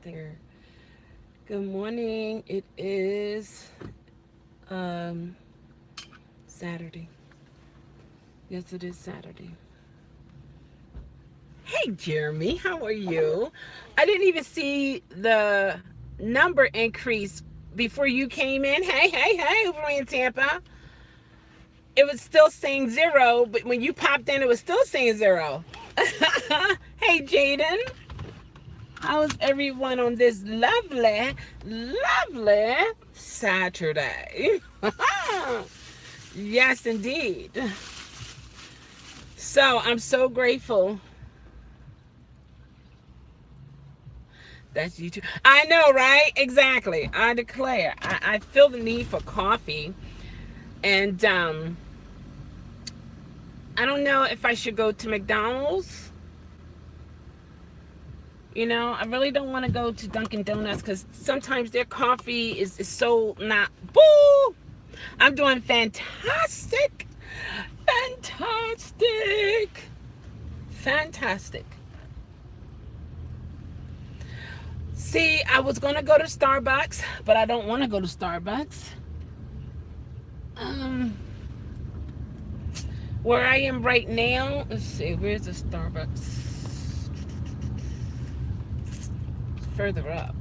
there. Good morning. It is um Saturday. Yes, it is Saturday. Hey Jeremy, how are you? I didn't even see the number increase before you came in. Hey, over in Tampa. It was still saying zero, but when you popped in, it was still saying zero. Hey Jaden, how is everyone on this lovely Saturday? Yes, indeed. So I'm so grateful. That's you too. I know, right? Exactly. I declare. I feel the need for coffee. And I don't know if I should go to McDonald's. I really don't want to go to Dunkin' Donuts because sometimes their coffee is so not. Boo! I'm doing fantastic. Fantastic. Fantastic. See, I was going to go to Starbucks, but I don't want to go to Starbucks. Um, where I am right now, let's see, where's the Starbucks? It's further up.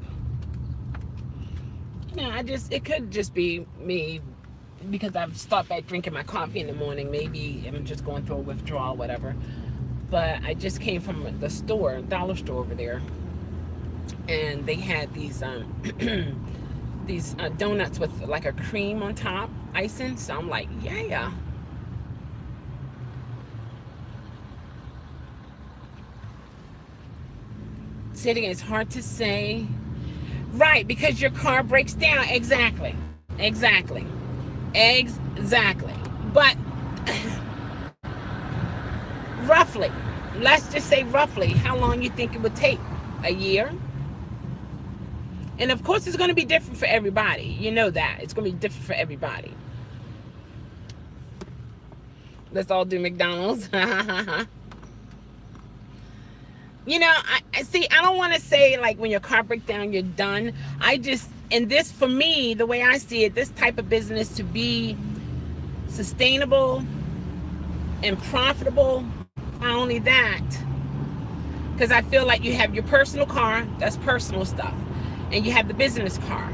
It could just be me because I've stopped back drinking my coffee in the morning. Maybe I'm just going through a withdrawal, whatever. But I just came from the store, dollar store over there, and they had these these donuts with like a cream on top, icing. So I'm like, yeah. Sitting, it's hard to say. Right, because your car breaks down. Exactly. But roughly, let's just say roughly, how long you think it would take? A year? And of course, it's going to be different for everybody. You know that. It's going to be different for everybody. Let's all do McDonald's. I see. I don't want to say like when your car breaks down, you're done. And this for me, the way I see it, this type of business to be sustainable and profitable, not only that, because I feel like you have your personal car, that's personal stuff, and you have the business car,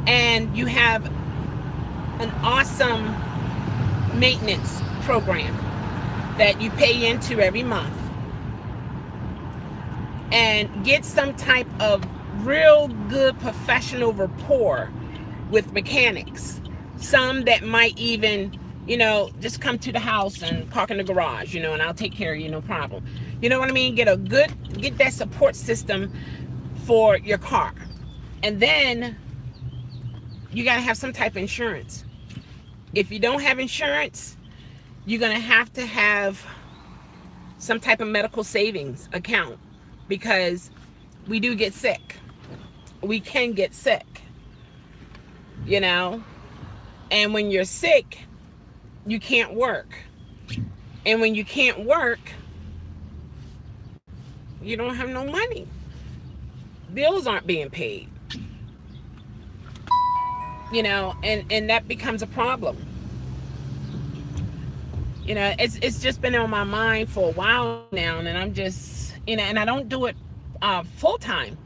and you have an awesome maintenance program that you pay into every month, and get some type of real good professional rapport with mechanics. Some that might even, just come to the house and park in the garage, and I'll take care of you, no problem. You know what I mean? Get that support system for your car. And then you got to have some type of insurance. If you don't have insurance, you're going to have some type of medical savings account, because we do get sick. We can get sick, and when you're sick, you can't work. And when you can't work, you don't have no money. Bills aren't being paid, and that becomes a problem. It's just been on my mind for a while now, and I'm just, and I don't do it full time,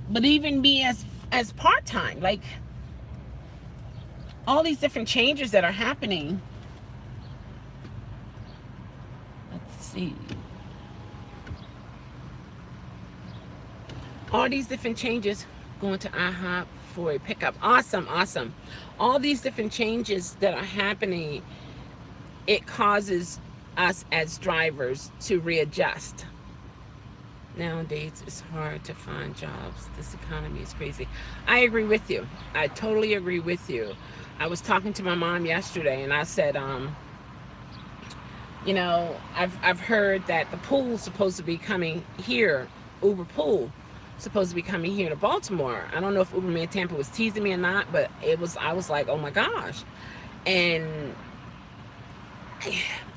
but even me as part time, like all these different changes that are happening. Let's see. All these different changes, going to IHOP for a pickup. Awesome. All these different changes that are happening, it causes us as drivers to readjust. Nowadays, it's hard to find jobs. This economy is crazy. I agree with you. I totally agree with you. I was talking to my mom yesterday, and I said, I've heard that the pool's supposed to be coming here, Uber pool, supposed to be coming here to Baltimore. I don't know if Uber Man Tampa was teasing me or not, but I was like, oh my gosh. And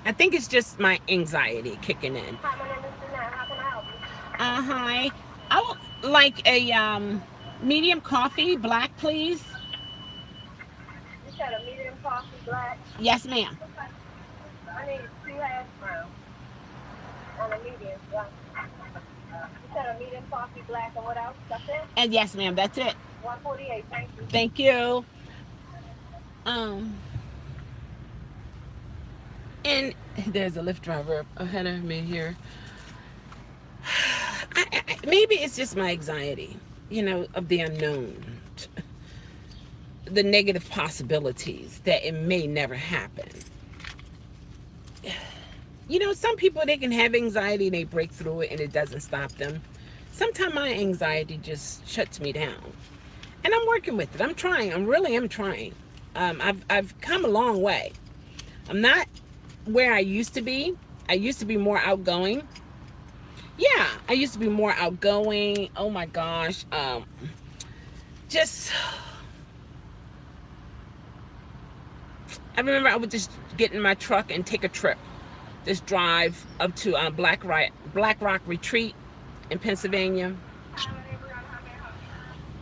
I think it's just my anxiety kicking in. Hi, my name is Jeanette. How can I help you? Hi. I like a medium coffee, black, please. You said a medium coffee black. Yes, ma'am. I need 2 hash browns on a medium black. You said a medium coffee black and what else? That's it? And yes, ma'am, that's it. 148, thank you. Thank you. Um, and there's a Lyft driver ahead of me here. Maybe it's just my anxiety, of the unknown, the negative possibilities that it may never happen. Some people, they can have anxiety and they break through it and it doesn't stop them. Sometimes my anxiety just shuts me down. And I'm working with it. I'm trying. I'm trying. I've come a long way. I'm not where I used to be. I used to be more outgoing. Yeah, I used to be more outgoing. Oh my gosh. I remember I would just get in my truck and take a trip. Just drive up to Black Rock Retreat in Pennsylvania.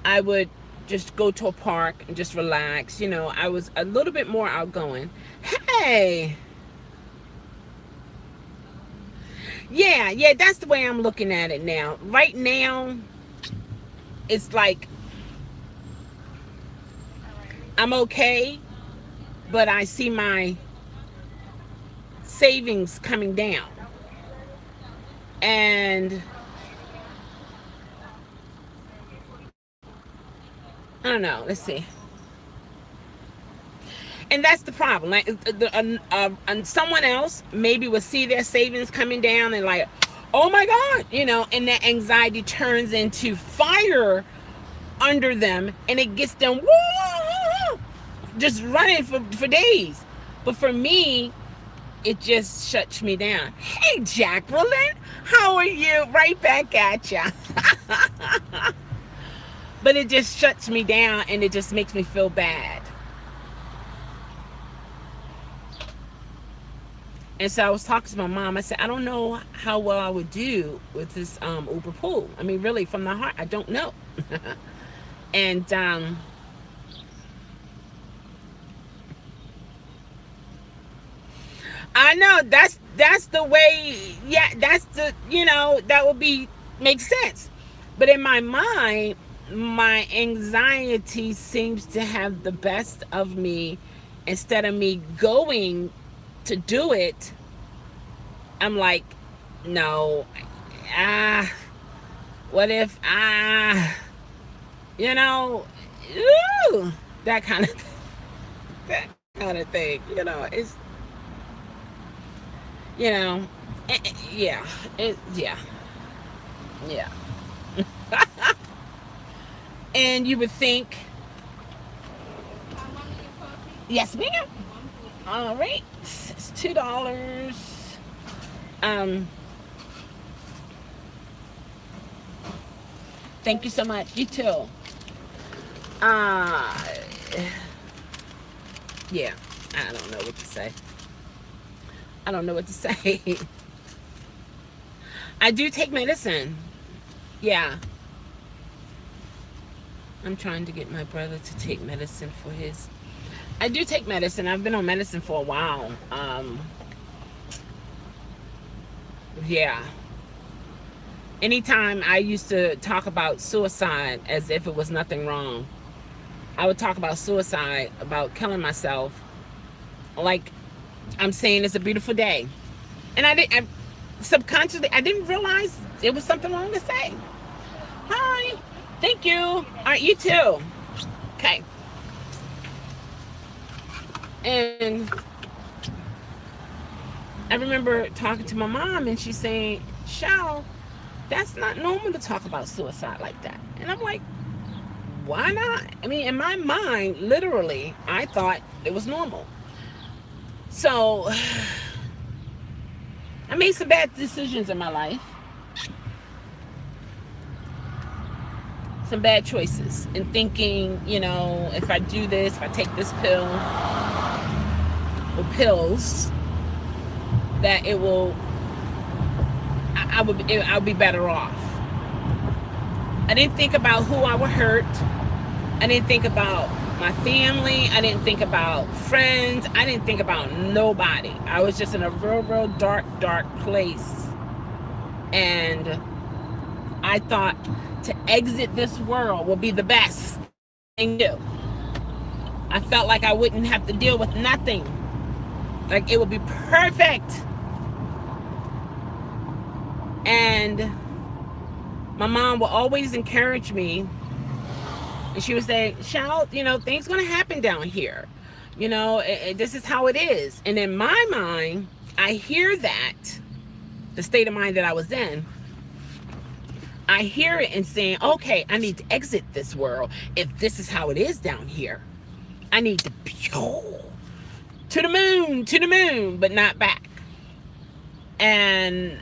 I would just go to a park and just relax. I was a little bit more outgoing. Hey. Yeah, that's the way I'm looking at it now. Right now, it's like I'm okay, but I see my savings coming down. And I don't know. Let's see. And that's the problem. Like, someone else maybe will see their savings coming down and like, oh my God, and that anxiety turns into fire under them, and it gets them just running for days. But for me, it just shuts me down. Hey, Jacqueline, how are you? Right back at ya. But it just shuts me down, and it just makes me feel bad. And so I was talking to my mom. I said, I don't know how well I would do with this Uber pool. I mean, really, from the heart, I don't know. And I know that's the way. Yeah, that's the that would make sense. But in my mind, my anxiety seems to have the best of me. Instead of me going to do it, I'm like, no, what if that kind of thing, it's yeah, yeah. And you would think, yes, ma'am. All right, it's $2. Thank you so much. You too. Yeah, I don't know what to say. I do take medicine. Yeah. I'm trying to get my brother to take medicine for his. I do take medicine. I've been on medicine for a while. Yeah. Anytime I used to talk about suicide as if it was nothing wrong. I would talk about suicide, about killing myself, like I'm saying it's a beautiful day. And subconsciously, I didn't realize it was something wrong to say. Hi. Thank you. All right, you too. Okay. And I remember talking to my mom, and she's saying, Shell, that's not normal to talk about suicide like that. And I'm like, why not? I mean, in my mind, literally, I thought it was normal. So I made some bad decisions in my life. Some bad choices in thinking, if I do this, if I take this pill or pills, that it will, I'll be better off. I didn't think about who I would hurt. I didn't think about my family. I didn't think about friends. I didn't think about nobody. I was just in a real, real dark, dark place. And I thought to exit this world would be the best thing to do. I felt like I wouldn't have to deal with nothing. Like it would be perfect. And my mom will always encourage me. And she would say, Chelle, things going to happen down here. This is how it is. And in my mind, I hear that, the state of mind that I was in, I hear it and saying, okay, I need to exit this world. If this is how it is down here, I need to to the moon, but not back. And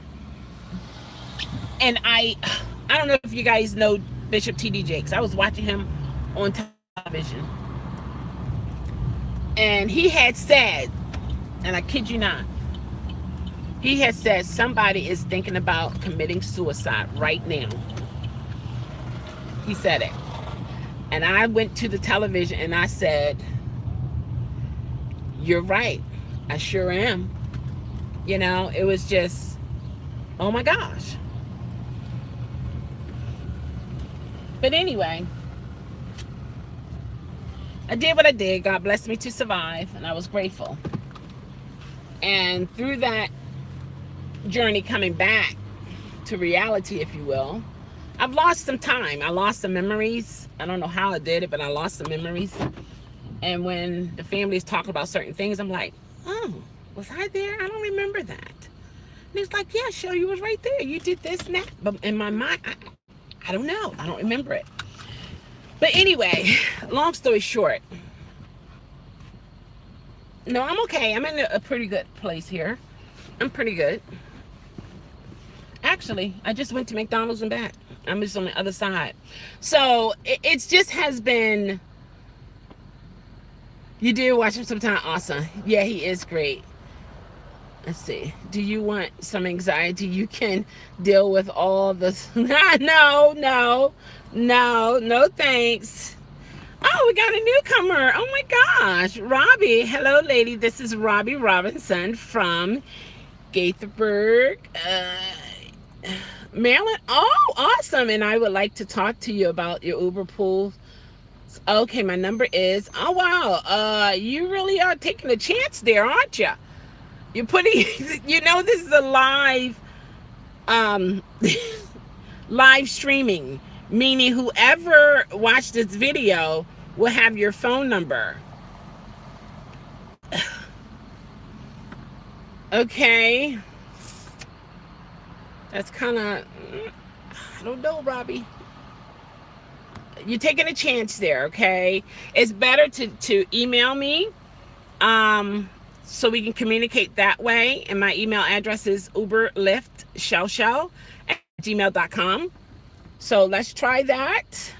I don't know if you guys know Bishop T.D. Jakes. I was watching him on television. And he had said, and I kid you not, he had said somebody is thinking about committing suicide right now. He said it. And I went to the television and I said, you're right. I sure am. It was just, oh my gosh. But anyway, I did what I did. God blessed me to survive, and I was grateful. And through that journey coming back to reality, if you will, I've lost some time. I lost some memories. I don't know how I did it, but I lost some memories. And when the family is talking about certain things, I'm like, oh, was I there? I don't remember that. And it's like, yeah, sure, you was right there. You did this and that. But in my mind, I don't know. I don't remember it. But anyway, long story short, no, I'm okay. I'm in a pretty good place here. I'm pretty good. Actually, I just went to McDonald's and back. I'm just on the other side. So it just has been, you do watch him sometime. Awesome. Yeah, he is great. Let's see. Do you want some anxiety? You can deal with all this. No, thanks. Oh, we got a newcomer. Oh my gosh. Robbie. Hello, lady. This is Robbie Robinson from Gaithersburg, Maryland. Oh, awesome. And I would like to talk to you about your Uber pool. Okay, my number is, oh wow. You really are taking a chance there, aren't you? You're putting, this is a live, live streaming, meaning whoever watched this video will have your phone number. Okay. That's kind of, I don't know, Robbie. You're taking a chance there, okay? It's better to email me, so we can communicate that way. And my email address is lyftchellechelle@gmail.com. So let's try that.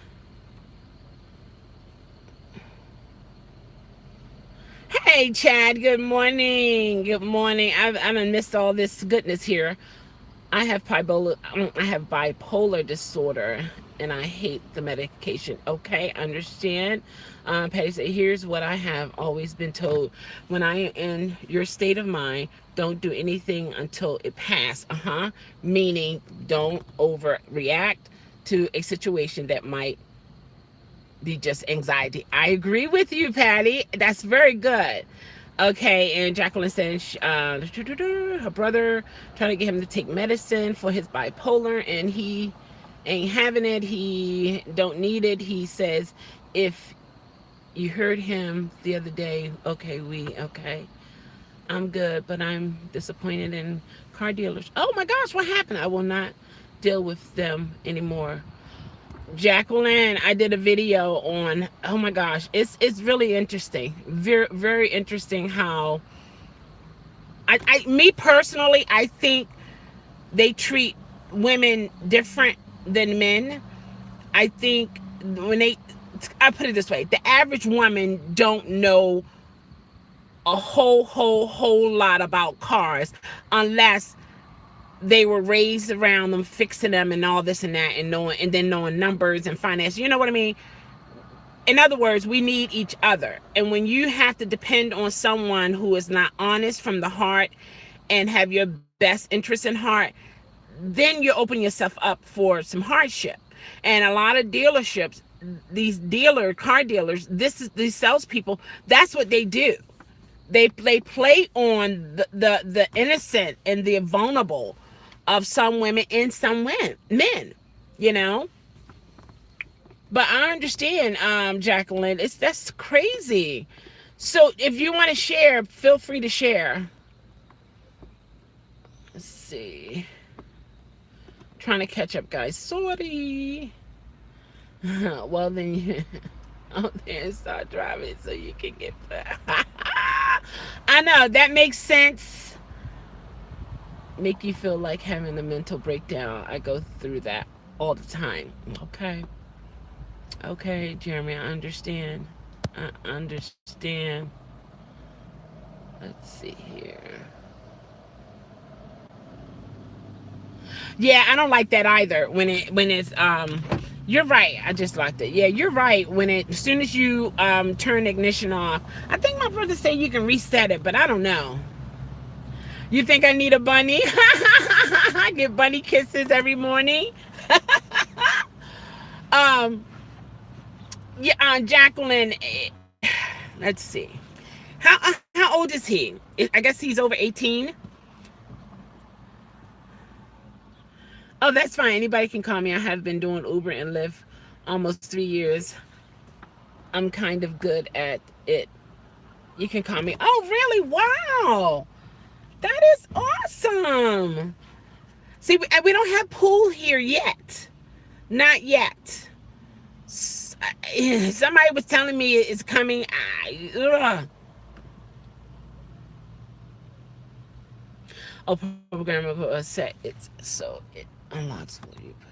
Hey, Chad. Good morning. Good morning. I done missed all this goodness here. I have bipolar disorder, and I hate the medication. Okay, understand. Patty said, here's what I have always been told. When I am in your state of mind, don't do anything until it passes. Meaning, don't overreact to a situation that might be just anxiety. I agree with you, Patty. That's very good. Okay, and Jacqueline said her brother trying to get him to take medicine for his bipolar, and he ain't having it. He don't need it. He says, if you heard him the other day, okay. I'm good, but I'm disappointed in car dealers. Oh my gosh, what happened? I will not deal with them anymore. Jacqueline, I did a video on, oh my gosh, it's really interesting. Very, very interesting how me personally, I think they treat women different than men. I think I put it this way, the average woman don't know a whole lot about cars unless they were raised around them, fixing them and all this and that, and then knowing numbers and finance. You know what I mean? In other words, we need each other. And when you have to depend on someone who is not honest from the heart and have your best interest in heart, then you open yourself up for some hardship. And a lot of dealerships, these car dealers, these salespeople, that's what they do. They play on the innocent and the vulnerable of some women and some men, you know. But I understand, Jacqueline, that's crazy. So if you want to share, feel free to share. Let's see. Trying to catch up, guys. Sorry. Well, then you out there and start driving so you can get back. I know, that makes sense. Make you feel like having a mental breakdown. I go through that all the time. Okay, Jeremy, I understand. Let's see here. Yeah, I don't like that either. When it's you're right. I just liked it. Yeah, you're right. As soon as you turn the ignition off, I think my brother said you can reset it, but I don't know. You think I need a bunny? I get bunny kisses every morning. Yeah, Jacqueline. Let's see. How old is he? I guess he's over 18. Oh, that's fine. Anybody can call me. I have been doing Uber and Lyft almost 3 years. I'm kind of good at it. You can call me. Oh, really? Wow. That is awesome. See, we don't have pool here yet. Not yet. Somebody was telling me it's coming. Oh, programmable set. It's so it unlocks what you put.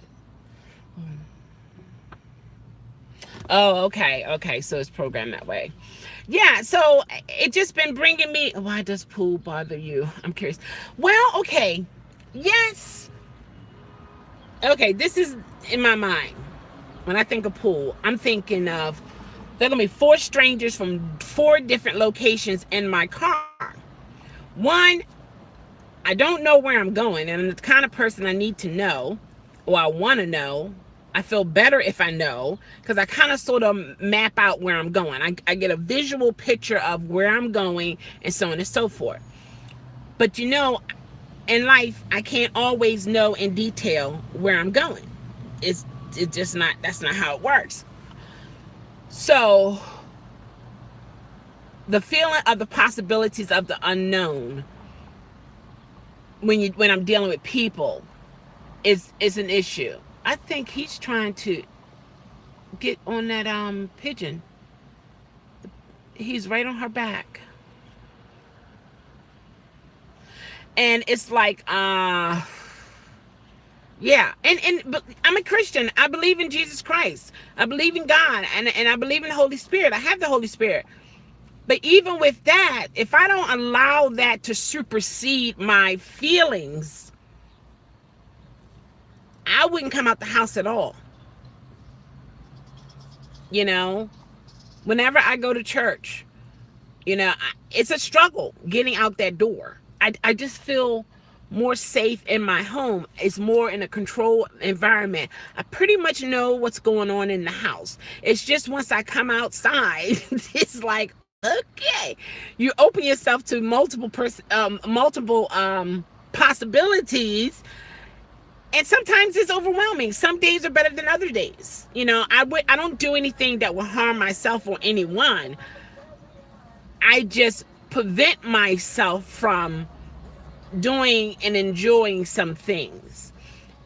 Oh, okay. So it's programmed that way. Yeah. So it just been bringing me. Why does pool bother you? I'm curious. Well, okay. Yes. Okay. This is in my mind. When I think of pool, I'm thinking of there are gonna be 4 strangers from 4 different locations in my car. One, I don't know where I'm going, and I'm the kind of person I need to know, or I want to know. I feel better if I know, because I kind of sort of map out where I'm going. I get a visual picture of where I'm going, and so on and so forth. But you know, in life, I can't always know in detail where I'm going. It's just not, that's not how it works. So the feeling of the possibilities of the unknown when I'm dealing with people is an issue. I think he's trying to get on that pigeon. He's right on her back. And it's like yeah, but I'm a Christian. I believe in Jesus Christ. I believe in God, and I believe in the Holy Spirit. I have the Holy Spirit. But even with that, if I don't allow that to supersede my feelings, I wouldn't come out the house at all. You know, whenever I go to church, you know, it's a struggle getting out that door. I just feel more safe in my home. It's more in a controlled environment. I pretty much know what's going on in the house. It's just once I come outside, it's like, okay, you open yourself to multiple possibilities, and sometimes it's overwhelming. Some days are better than other days. You know, I don't do anything that will harm myself or anyone. I just prevent myself from doing and enjoying some things.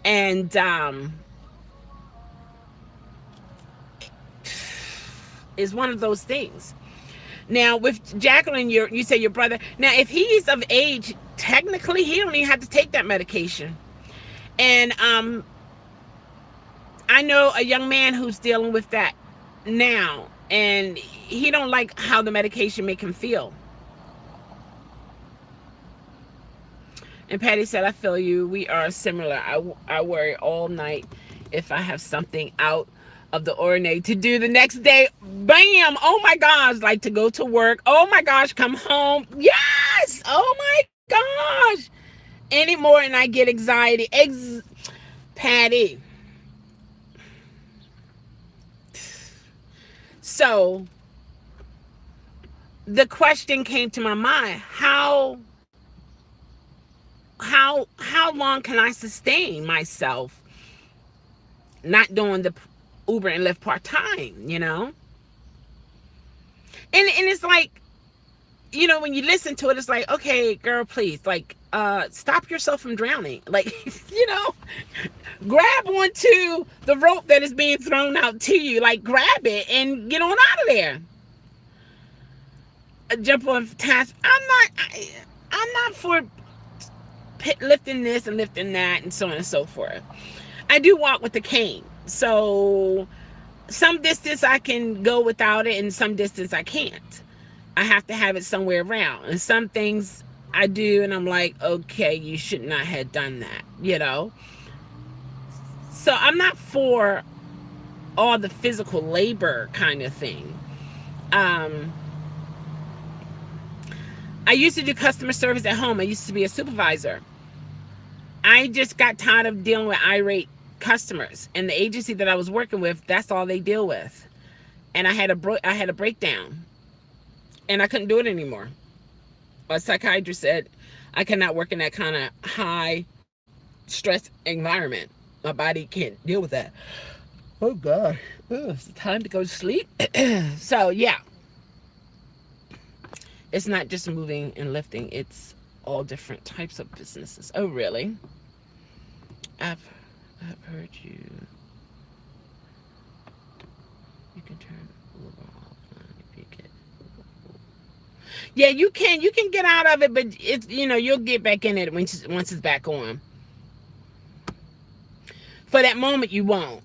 And it's one of those things. Now with Jacqueline, you say your brother. Now if he's of age, technically he don't even have to take that medication. And I know a young man who's dealing with that now, and he don't like how the medication make him feel. And Patty said, I feel you. We are similar. I worry all night if I have something out of the ordinary to do the next day. Bam! Oh my gosh. Like to go to work. Oh my gosh. Come home. Yes! Oh my gosh. Anymore and I get anxiety. Patty. So the question came to my mind, how long can I sustain myself not doing the Uber and Lyft part-time, and it's like, when you listen to it, it's like, okay, girl, please, like, stop yourself from drowning. Like, grab onto the rope that is being thrown out to you, like grab it and get on out of there. Jump on task. I'm not for lifting this and lifting that and so on and so forth. I do walk with the cane, so some distance I can go without it and some distance I can't. I have to have it somewhere around, and some things I do and I'm like, okay, you should not have done that. So I'm not for all the physical labor kind of thing. I used to do customer service at home. I used to be a supervisor. I just got tired of dealing with irate customers, and the agency that I was working with, that's all they deal with. And I had a breakdown, and I couldn't do it anymore. A psychiatrist said I cannot work in that kind of high stress environment. My body can't deal with that. Oh God, it's time to go to sleep. So yeah, it's not just moving and lifting, it's all different types of businesses. Oh really? I've heard you can turn Uber offline if you get. Yeah, you can get out of it, but it's, you'll get back in it once it's back on. For that moment you won't.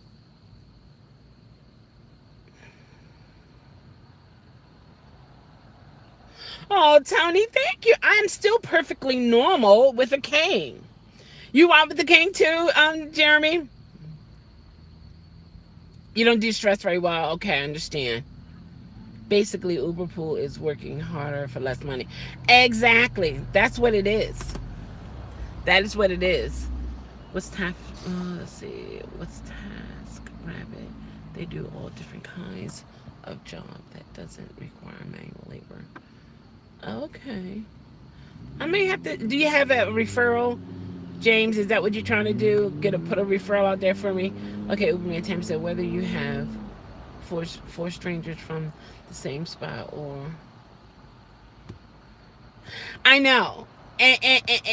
Oh, Tony, thank you. I am still perfectly normal with a cane. You out with the cane too, Jeremy? You don't do stress very well. Okay, I understand. Basically, Uber Pool is working harder for less money. Exactly. That's what it is. That is what it is. What's task? Let's see. What's task rabbit? They do all different kinds of job that doesn't require manual labor. Okay. I may have to. Do you have a referral, James? Is that what you're trying to do? Put a referral out there for me? Okay, Uberman Tam said whether you have four strangers from the same spot or. I know, and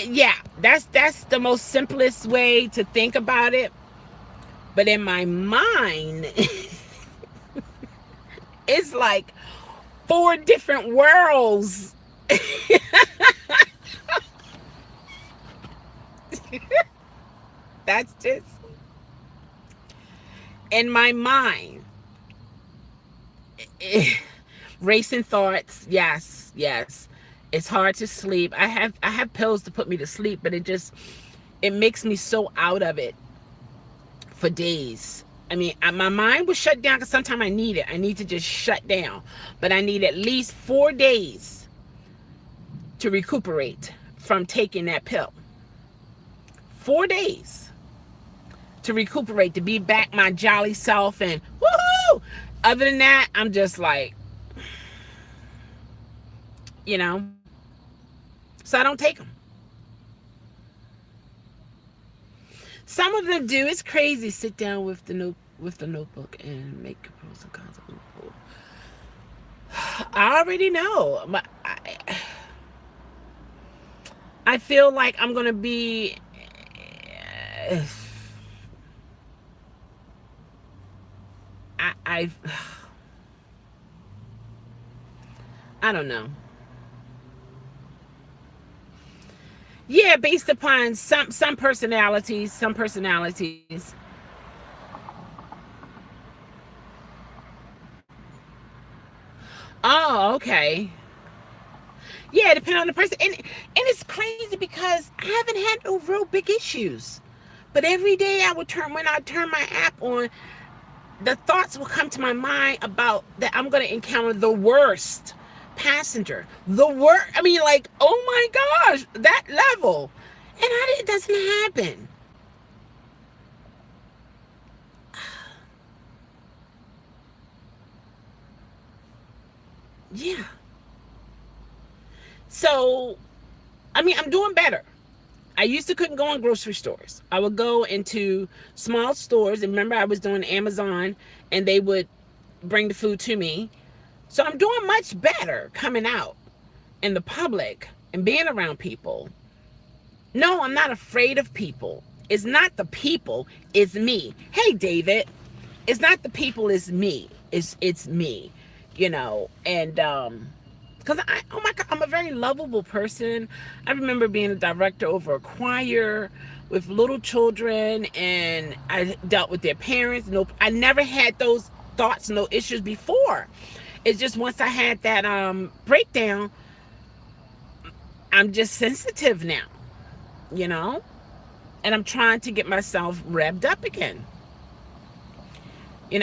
yeah, that's the most simplest way to think about it. But in my mind, it's like 4 different worlds. That's just in my mind. Racing thoughts. Yes. It's hard to sleep. I have pills to put me to sleep, but it makes me so out of it for days. I mean, my mind was shut down because sometimes I need it. I need to just shut down. But I need at least 4 days to recuperate from taking that pill. 4 days to recuperate, to be back my jolly self, and woohoo! Other than that, I'm just like, so I don't take them. Some of them do. It's crazy. Sit down with the notebook and make pros and cons of Uber. I already know. But I feel like I'm gonna be. I don't know. Yeah, based upon some personalities. Oh, okay. Yeah, depending on the person. And it's crazy because I haven't had no real big issues. But every day I would when I turn my app on, the thoughts will come to my mind about that I'm going to encounter the worst passenger. The worst. I mean, like, oh my gosh, that level. And it doesn't happen. Yeah. So, I mean, I'm doing better. I used to couldn't go in grocery stores. I would go into small stores. And remember, I was doing Amazon and they would bring the food to me. So I'm doing much better coming out in the public and being around people. No, I'm not afraid of people. It's not the people, it's me. Hey, David, it's not the people, it's me. It's me, and because oh my God, I'm a very lovable person. I remember being a director over a choir with little children, and I dealt with their parents. No, I never had those thoughts, no issues before. It's just once I had that breakdown, I'm just sensitive now, you know, and I'm trying to get myself revved up again.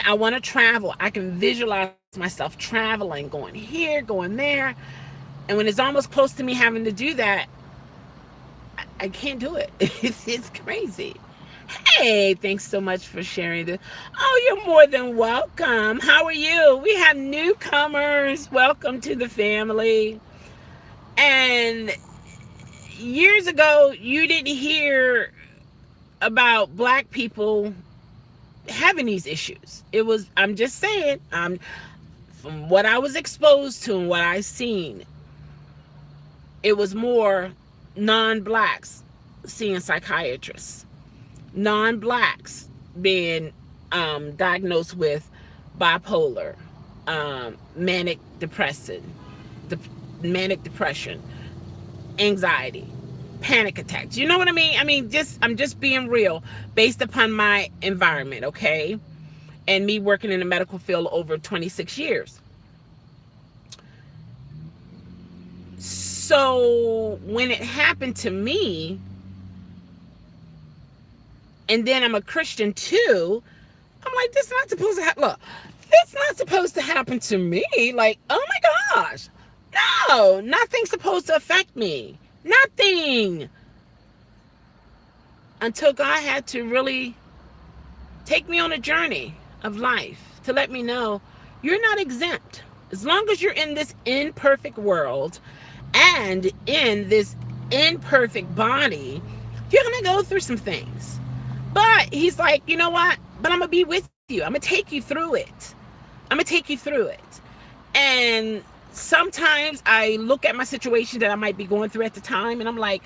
I want to travel. I can visualize myself traveling, going here, going there. And when it's almost close to me having to do that, I can't do it. It's crazy. Hey, thanks so much for sharing this. Oh, you're more than welcome. How are you? We have newcomers. Welcome to the family. And years ago, you didn't hear about Black people having these issues. I'm just saying, from what I was exposed to and what I seen, it was more non-Blacks seeing psychiatrists, non-Blacks being diagnosed with bipolar, manic depression, anxiety, panic attacks. You know what I mean? I'm just being real based upon my environment, okay? And me working in the medical field over 26 years. So when it happened to me, and then I'm a Christian too, I'm like, this is not supposed to happen. Look, this not supposed to happen to me. Like, oh my gosh. No, nothing's supposed to affect me. Nothing. Until God had to really take me on a journey of life to let me know you're not exempt. As long as you're in this imperfect world and in this imperfect body, you're going to go through some things. But he's like, you know what? But I'm going to be with you. I'm going to take you through it. And sometimes I look at my situation that I might be going through at the time, and I'm like,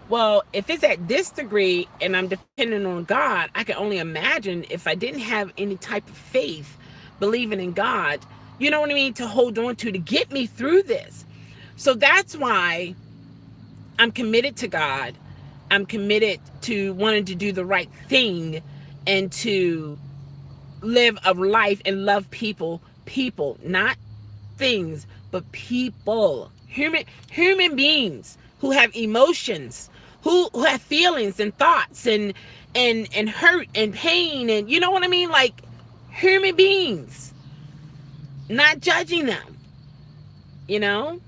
well, if it's at this degree and I'm dependent on God, I can only imagine if I didn't have any type of faith, believing in God, you know what I mean, to hold on to get me through this. So that's why I'm committed to God. I'm committed to wanting to do the right thing and to live a life and love people, not things, but people, human beings who have emotions, who have feelings and thoughts and hurt and pain, and you know what I mean, like human beings, not judging them, you know.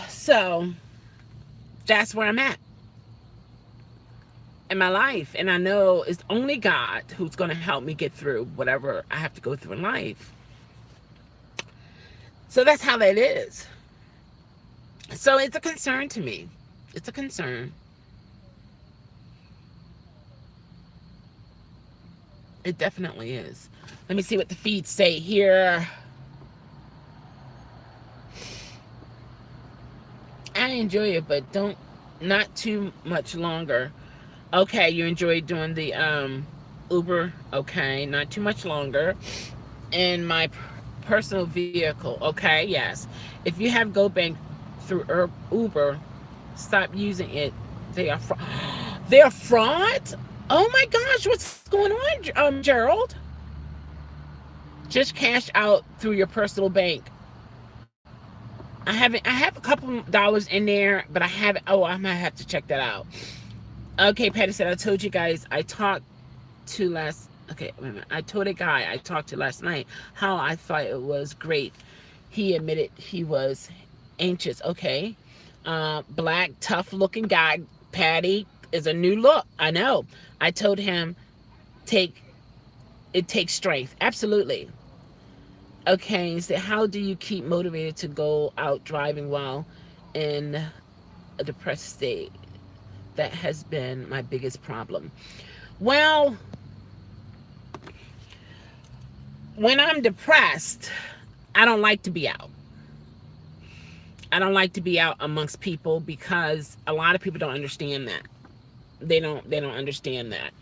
So that's where I'm at in my life, and I know it's only God who's going to help me get through whatever I have to go through in life. So that's how that is. So it's a concern to me. It's a concern. It definitely is. Let me see what the feeds say here. I enjoy it, but not too much longer. Okay, you enjoyed doing the Uber. Okay, not too much longer. In my personal vehicle. Okay, yes. If you have GoBank through Uber, stop using it. They are they're fraud. Oh my gosh, what's going on, Gerald? Just cash out through your personal bank. I have a couple dollars in there, but I haven't. Oh, I might have to check that out. Okay, Patty said, I told you guys I talked to last. Okay, wait a minute. I told a guy I talked to last night how I thought it was great. He admitted he was anxious. Okay, black, tough looking guy. Patty is a new look. I know. I told him take it takes strength. Absolutely. Okay, so how do you keep motivated to go out driving while in a depressed state? That has been my biggest problem. Well, when I'm depressed, I don't like to be out. I don't like to be out amongst people because a lot of people don't understand that. They don't understand that.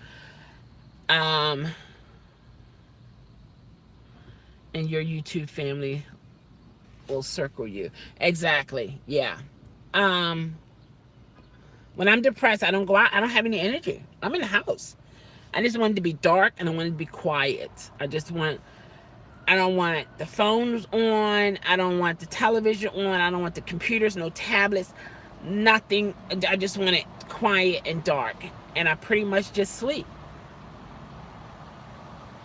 And your YouTube family will circle you. Exactly. Yeah. Um when I'm depressed, I don't go out. I don't have any energy. I'm in the house. I just want it to be dark and I want it to be quiet. I don't want the phones on. I don't want the television on. I don't want the computers, no tablets, nothing. I just want it quiet and dark. And I pretty much just sleep.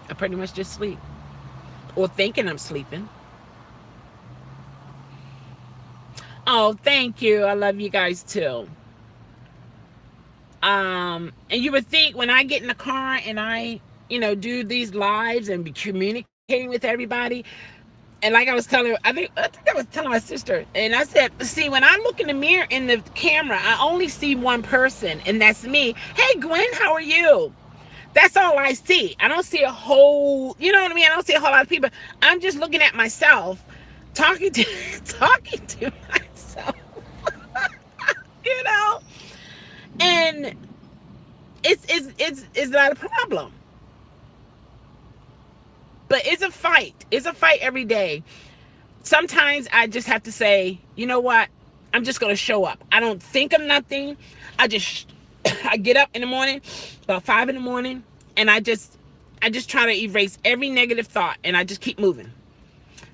I pretty much just sleep. Or thinking I'm sleeping. Oh, thank you. I love you guys too. And you would think when I get in the car and I, do these lives and be communicating with everybody, and like I was telling, I think I was telling my sister, and I said, see, when I look in the mirror in the camera, I only see one person, and that's me. Hey, Gwen, how are you? That's all I see. I don't see a whole, you know what I mean? I don't see a whole lot of people. I'm just looking at myself, talking to myself, and it's not a problem. But it's a fight. It's a fight every day. Sometimes I just have to say, you know what? I'm just going to show up. I don't think of nothing. I get up in the morning, about 5 in the morning, and I just try to erase every negative thought, and I just keep moving.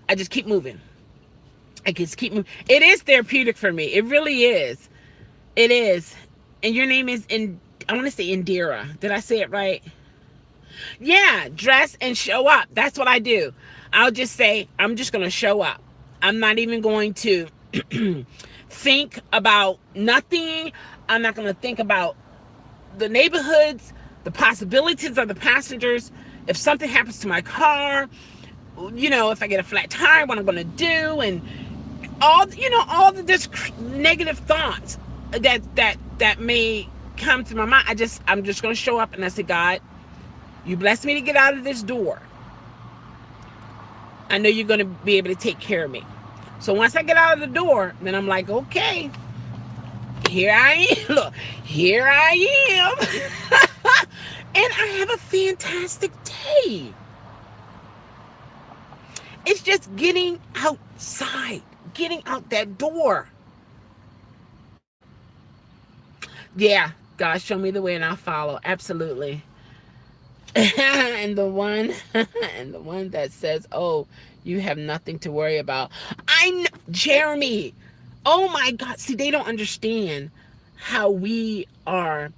I just keep moving. I just keep moving. It is therapeutic for me. It really is. It is. And your name is, I want to say Indira. Did I say it right? Yeah, dress and show up. That's what I do. I'll just say, I'm just going to show up. I'm not even going to think about nothing. I'm not going to think about the neighborhoods, the possibilities of the passengers. If something happens to my car, if I get a flat tire, what I'm going to do, and all the negative thoughts that may come to my mind. I'm just going to show up and I say, God, you blessed me to get out of this door. I know you're going to be able to take care of me. So once I get out of the door, then I'm like, okay, here I am. Look, here I am. And I have a fantastic day. It's just getting outside, getting out that door. Yeah, God, show me the way and I'll follow. Absolutely. and the one that says, oh, you have nothing to worry about. Jeremy. Oh my God. See, they don't understand how we are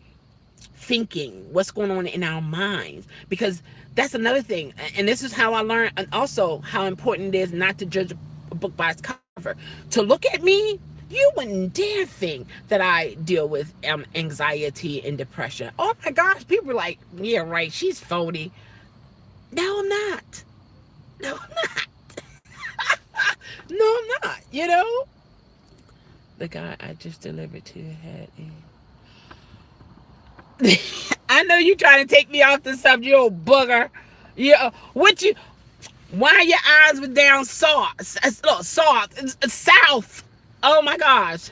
thinking, what's going on in our minds, because that's another thing. And this is how I learned, and also how important it is not to judge a book by its cover. To look at me, you wouldn't dare think that I deal with anxiety and depression. Oh my gosh, people are like, yeah, right, she's phony. No, I'm not. No, I'm not. No, I'm not, The guy I just delivered to had I know you trying to take me off the subject, you old booger. Yeah, why your eyes were down south? Oh my gosh.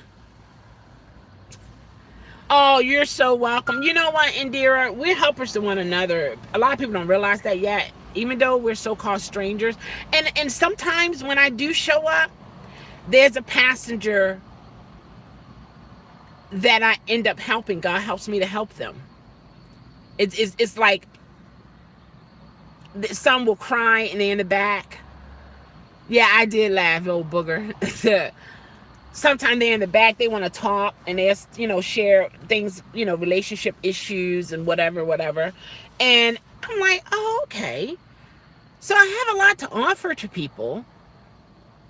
Oh, you're so welcome. You know what, Indira? We're helpers to one another. A lot of people don't realize that yet, even though we're so-called strangers. And sometimes when I do show up, there's a passenger that I end up helping. God helps me to help them. It's like Some will cry and they're in the back. Yeah, I did laugh, old booger. Sometimes they're in the back, they want to talk and they, share things, relationship issues and whatever. And I'm like, oh, okay. So I have a lot to offer to people.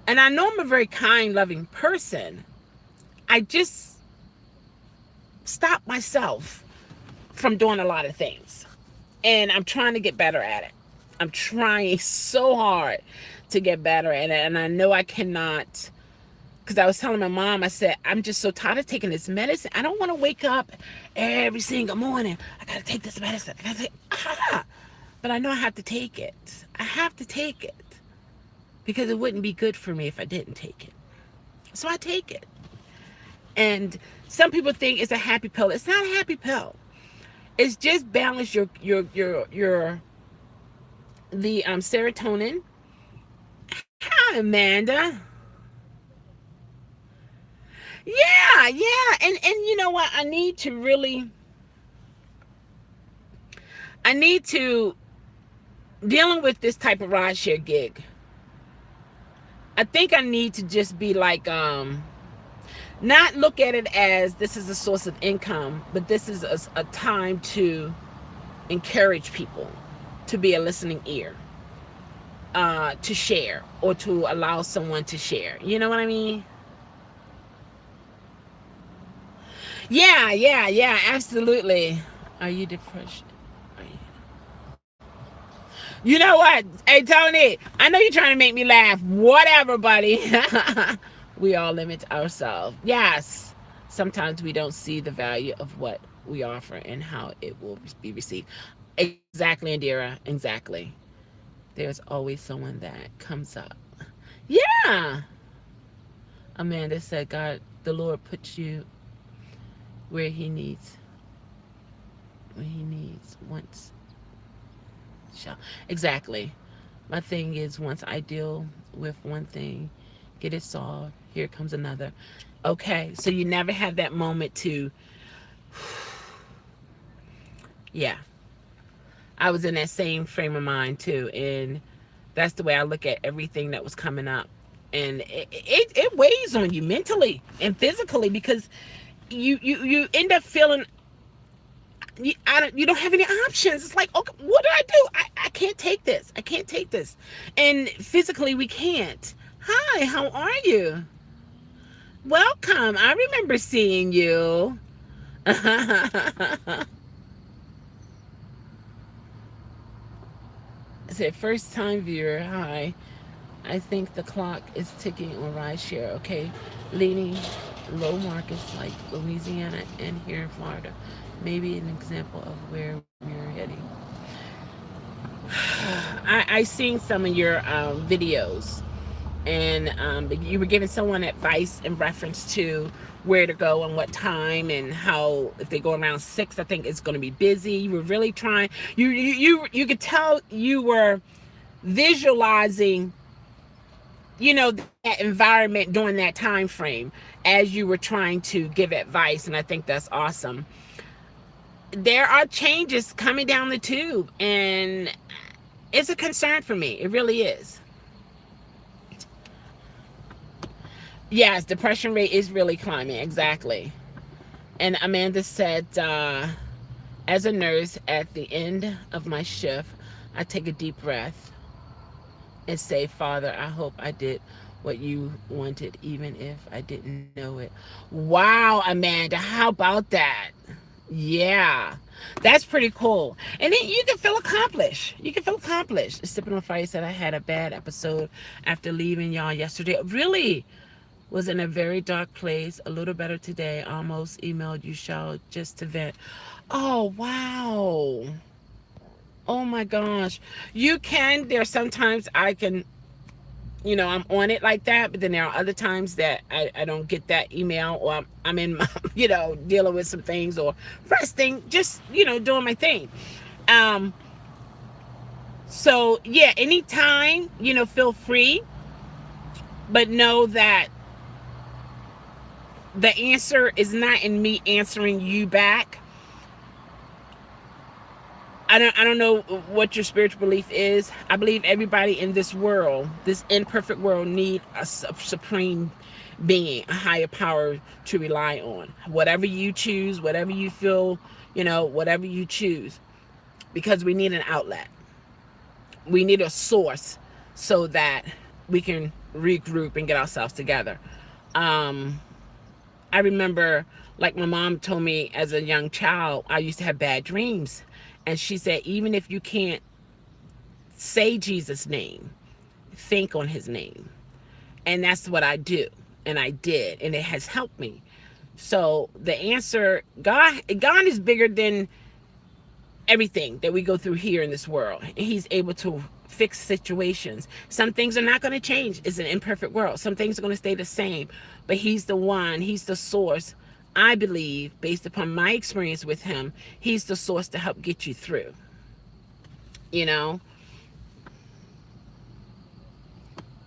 And I know I'm a very kind, loving person. I just stop myself from doing a lot of things. And I'm trying to get better at it. I'm trying so hard to get better at it. And I know I cannot, because I was telling my mom, I said, I'm just so tired of taking this medicine. I don't want to wake up every single morning. I got to take this medicine. But I know I have to take it. I have to take it because it wouldn't be good for me if I didn't take it. So I take it. And some people think it's a happy pill. It's not a happy pill. It's just balance the serotonin. Hi, Amanda. Yeah. And you know what? I need to dealing with this type of rideshare gig. I think I need to just be like, not look at it as this is a source of income, but this is a time to encourage people to be a listening ear, to share or to allow someone to share. You know what I mean? Yeah, absolutely. Are you depressed? You know what? Hey, Tony, I know you're trying to make me laugh. Whatever, buddy. We all limit ourselves. Yes. Sometimes we don't see the value of what we offer and how it will be received. Exactly, Indira. Exactly. There's always someone that comes up. Yeah. Amanda said, God, the Lord puts you where he needs. Once. Exactly. My thing is, once I deal with one thing, get it solved, here comes another. Okay, so you never have that moment to, yeah. I was in that same frame of mind too, and that's the way I look at everything that was coming up. And it weighs on you mentally and physically because you end up feeling you don't have any options. It's like, okay, what do I do? I can't take this. I can't take this. And physically we can't. Hi, how are you? Welcome. I remember seeing you. I said, first time viewer, hi. I think the clock is ticking on rideshare, okay? Leaning low markets like Louisiana and here in Florida. Maybe an example of where we're heading. I seen some of your videos, and you were giving someone advice in reference to where to go and what time, and how if they go around 6, I think it's going to be busy. You were really trying. You could tell you were visualizing, that environment during that time frame as you were trying to give advice, and I think that's awesome. There are changes coming down the tube, and it's a concern for me. It really is. Yes, depression rate is really climbing. Exactly. And Amanda said, as a nurse, at the end of my shift, I take a deep breath and say, Father, I hope I did what you wanted, even if I didn't know it. Wow, Amanda, how about that? Yeah, that's pretty cool. And then you can feel accomplished. Sipping on Fire said, I had a bad episode after leaving y'all yesterday. Really? Was in a very dark place. A little better today. Almost emailed you, Shell, just to vent. Oh, wow. Oh my gosh. You can. There's sometimes I can, I'm on it like that, but then there are other times that I don't get that email, or I'm in my, dealing with some things or resting, just, doing my thing. So yeah, anytime, feel free, but know that the answer is not in me answering you back. I don't know what your spiritual belief is. I believe everybody in this world, this imperfect world, need a supreme being, a higher power to rely on. Whatever you choose, whatever you feel, whatever you choose, because we need an outlet. We need a source so that we can regroup and get ourselves together. Um, I remember, like my mom told me as a young child, I used to have bad dreams. And she said, even if you can't say Jesus' name, think on his name. And that's what I do. And I did. And it has helped me. So the answer, God is bigger than everything that we go through here in this world. He's able to fix situations. Some things are not going to change. It's an imperfect world. Some things are going to stay the same. But he's the one, he's the source. I believe, based upon my experience with him, he's the source to help get you through. You know?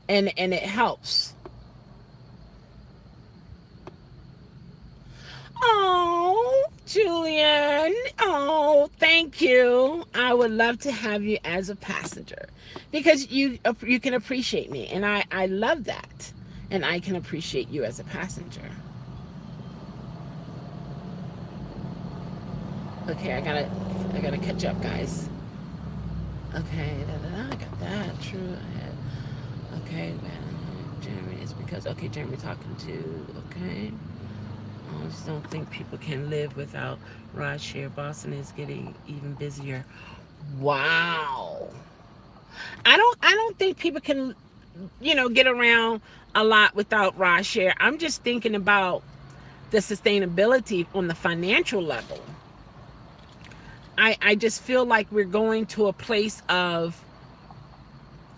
And it helps. Oh, Julian. Oh, thank you. I would love to have you as a passenger because you can appreciate me, and I love that. And I can appreciate you as a passenger. Okay, I gotta catch up, guys. Okay, I got that. True. Okay, man. Jeremy is because Jeremy talking to I just don't think people can live without rideshare. Boston is getting even busier. Wow. I don't think people can get around a lot without rideshare. I'm just thinking about the sustainability on the financial level. I just feel like we're going to a place of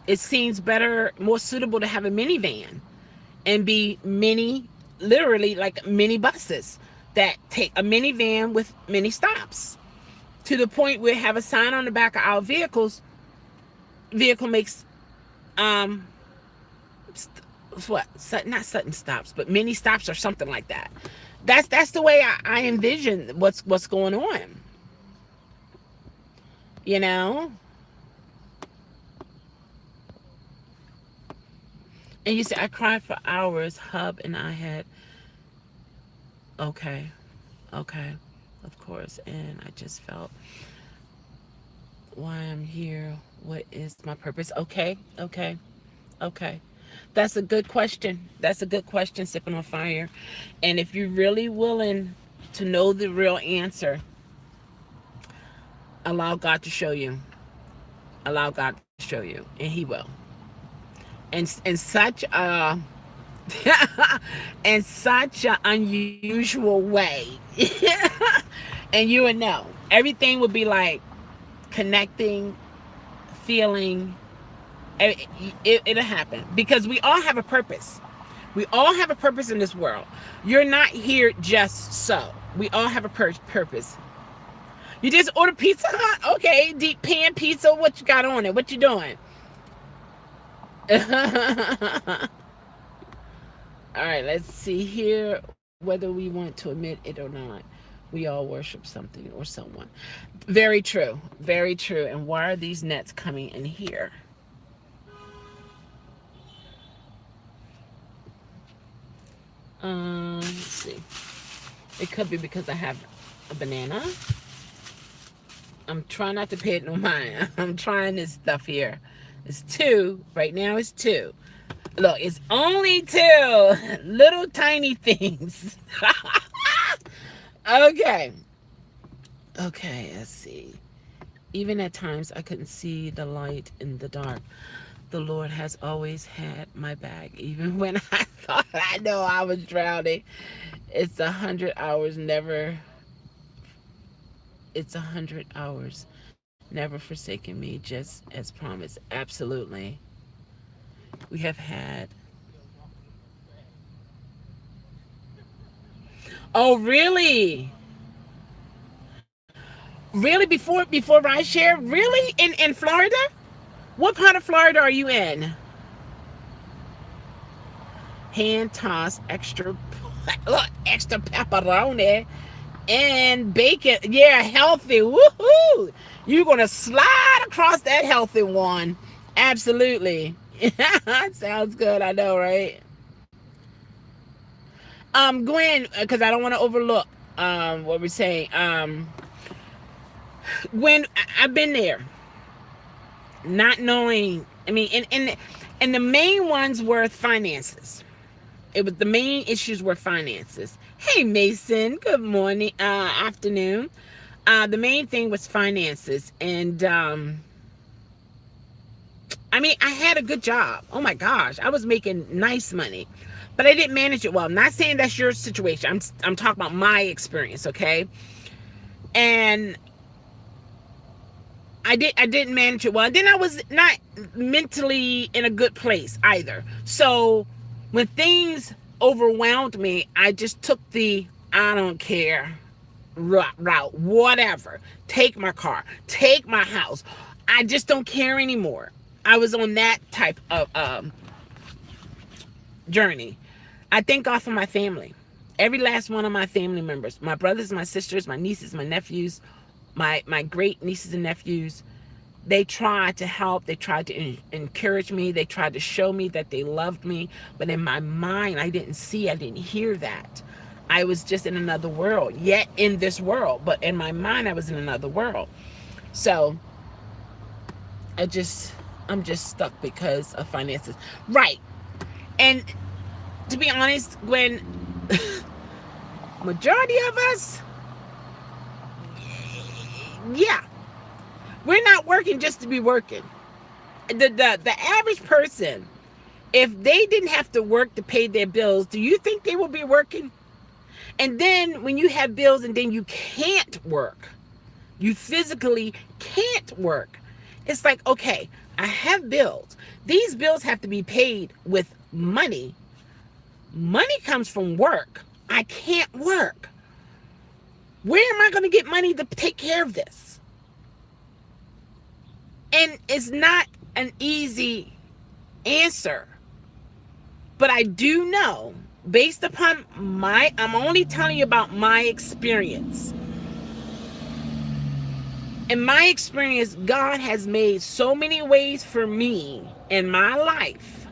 it seems better, more suitable to have a minivan and be literally like mini buses that take a minivan with many stops to the point where have a sign on the back of our vehicle makes not sudden stops, but mini stops or something like that. That's the way I envision what's going on. You know? And you say, I cried for hours, Hub, and I had, okay, of course. And I just felt why I'm here. What is my purpose? Okay. That's a good question. Sipping on fire. And if you're really willing to know the real answer, allow God to show you. And he will. And such a in such an unusual way. And you would know. Everything would be like connecting, feeling. It'll happen. Because we all have a purpose. We all have a purpose in this world. You're not here just so. We all have a purpose. You just order Pizza Hut? Okay, deep pan pizza. What you got on it? What you doing? All right, let's see here. Whether we want to admit it or not, we all worship something or someone. Very true. And why are these nets coming in here? Let's see. It could be because I have a banana. I'm trying not to pay it no mind. I'm trying this stuff here. It's 2. Right now it's 2. Look, it's only 2 little tiny things. Okay, let's see. Even at times I couldn't see the light in the dark. The Lord has always had my back, even when I thought I know I was drowning. It's 100 hours, never. It's 100 hours, never forsaken me, just as promised. Absolutely. We have had. Oh, really? Really? Before rideshare? Really? In Florida? What part of Florida are you in? Hand toss extra pepperoni. and bacon. Yeah, healthy. Woohoo! You're gonna slide across that healthy one. Absolutely. Sounds good. I know, right? Gwen, because I don't want to overlook what we're saying. Gwen, I've been there, not knowing. I mean, and the main ones were finances. It was the main issues were finances. Hey, Mason. Good morning, afternoon. The main thing was finances, and I mean, I had a good job. Oh my gosh, I was making nice money, but I didn't manage it well. I'm not saying that's your situation. I'm talking about my experience, okay? And I didn't manage it well. And then I was not mentally in a good place either. So when things overwhelmed me, I just took the I don't care route, whatever. Take my car, take my house. I just don't care anymore. I was on that type of journey. I thank God for my family. Every last one of my family members, my brothers, my sisters, my nieces, my nephews, my great nieces and nephews, they tried to help. They tried to encourage me. They tried to show me that they loved me. But in my mind, I didn't hear that. I was just in another world, yet in this world. But in my mind, I was in another world. So I'm just stuck because of finances. Right. And to be honest, when majority of us, yeah, we're not working just to be working. The average person, if they didn't have to work to pay their bills, do you think they will be working? And then when you have bills and then you can't work, you physically can't work. It's like, okay, I have bills. These bills have to be paid with money. Money comes from work. I can't work. Where am I going to get money to take care of this? And it's not an easy answer. But I do know, based upon I'm only telling you about my experience. In my experience, God has made so many ways for me in my life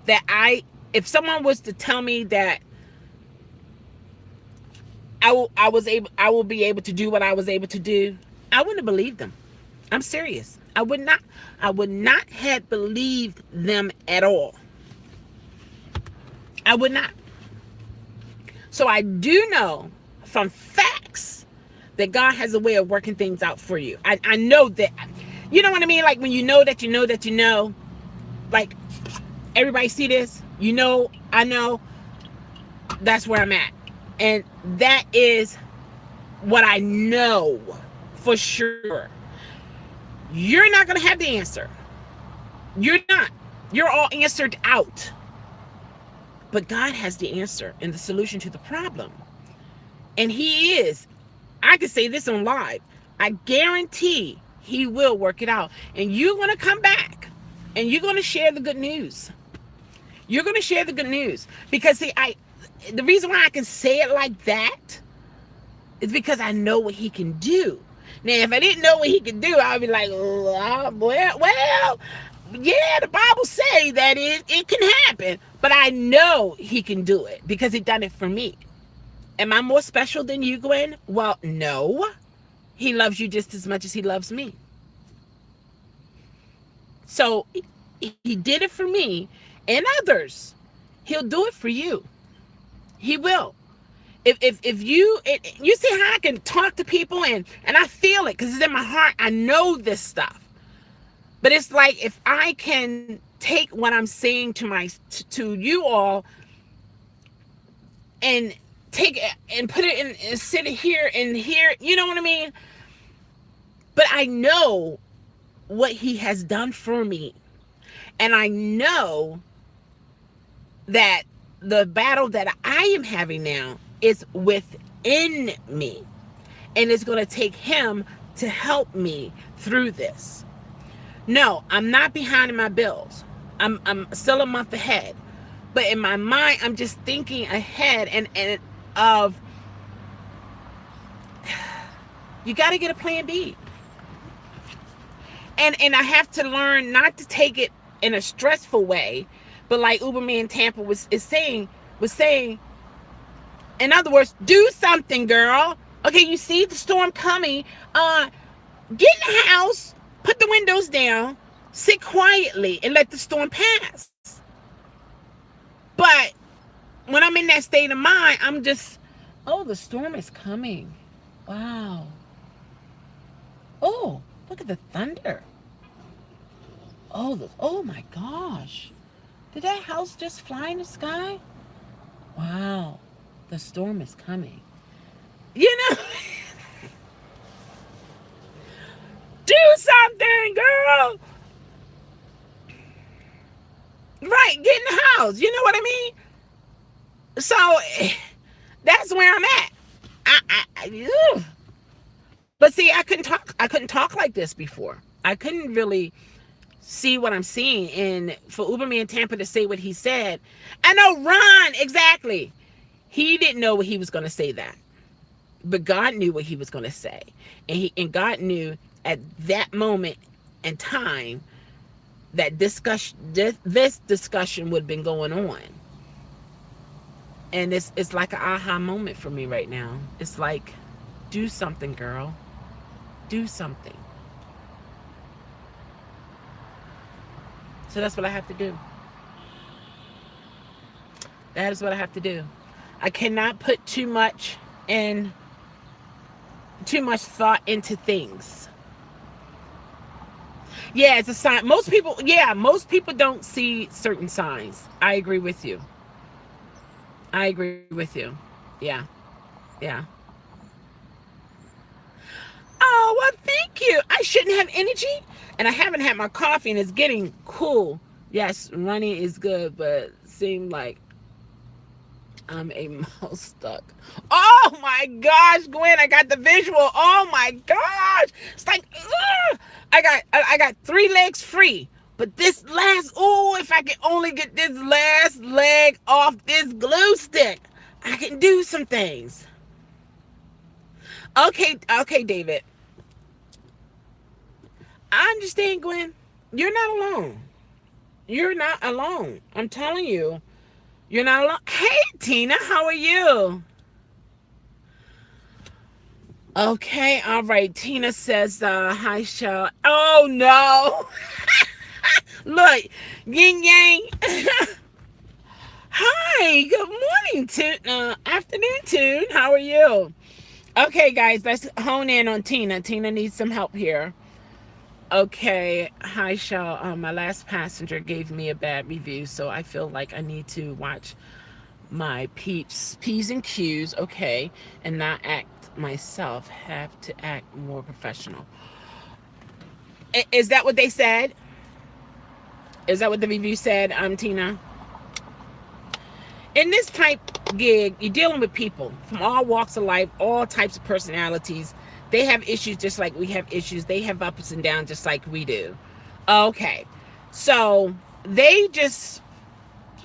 that if someone was to tell me that I will be able to do what I was able to do, I wouldn't have believed them. I'm serious. I would not have believed them at all. I would not. So I do know from facts that God has a way of working things out for you. I know that. You know what I mean? Like when you know that you know that you know. Like, everybody see this? You know, I know. That's where I'm at. And that is what I know for sure. You're not going to have the answer. You're not. You're all answered out. But God has the answer and the solution to the problem. And He is. I can say this on live. I guarantee He will work it out. And you're going to come back and you're going to share the good news. You're going to share the good news. Because see, the reason why I can say it like that is because I know what He can do. Now, if I didn't know what He could do, I'd be like, well, yeah, the Bible say that it can happen. But I know He can do it because He done it for me. Am I more special than you, Gwen? Well, no. He loves you just as much as He loves me. So He did it for me and others. He'll do it for you. He will. If you see how I can talk to people and I feel it because it's in my heart. I know this stuff. But it's like if I can take what I'm saying to you all and take it and put it in and sit it here and here, you know what I mean? But I know what He has done for me. And I know that the battle that I am having now is within me. And it's going to take Him to help me through this. No, I'm not behind in my bills. I'm still a month ahead. But in my mind, I'm just thinking ahead and of, you got to get a plan B. And I have to learn not to take it in a stressful way, but like Uberman Tampa was saying, in other words, do something, girl. Okay, you see the storm coming. Get in the house, put the windows down, sit quietly, and let the storm pass. But when I'm in that state of mind, I'm just, oh, the storm is coming. Wow. Oh, look at the thunder. Oh my gosh. Did that house just fly in the sky? Wow. The storm is coming. You know, do something, girl. Right, get in the house. You know what I mean? So that's where I'm at. But see, I couldn't talk like this before. I couldn't really see what I'm seeing. And for Uberman Tampa to say what he said, I know, Ron, exactly. He didn't know what he was going to say that. But God knew what he was going to say. And God knew at that moment in time that this discussion would have been going on. And it's like an aha moment for me right now. It's like, do something, girl. Do something. So that's what I have to do. That is what I have to do. I cannot put too much thought into things. Yeah, it's a sign. Most people don't see certain signs. I agree with you. Yeah. Oh, well, thank you. I shouldn't have energy. And I haven't had my coffee and it's getting cool. Yes, running is good, but seemed like I'm a mouse stuck. Oh my gosh, Gwen, I got the visual. Oh my gosh. It's like, ugh. I got 3 legs free. But this last, if I can only get this last leg off this glue stick, I can do some things. Okay, David. I understand, Gwen. You're not alone. You're not alone. I'm telling you, you're not alone. Hey, Tina, how are you? Okay, all right. Tina says, hi, Shell. Oh, no. Look, yin yang. Hi, good morning, afternoon, Toon. How are you? Okay, guys, let's hone in on Tina. Tina needs some help here. Okay, hi, Shell. My last passenger gave me a bad review, so I feel like I need to watch my P's and Q's, okay, and not act myself. Have to act more professional. Is that what they said? Is that what the review said, Tina? In this type gig, you're dealing with people from all walks of life, all types of personalities. They have issues just like we have issues. They have ups and downs just like we do. Okay. So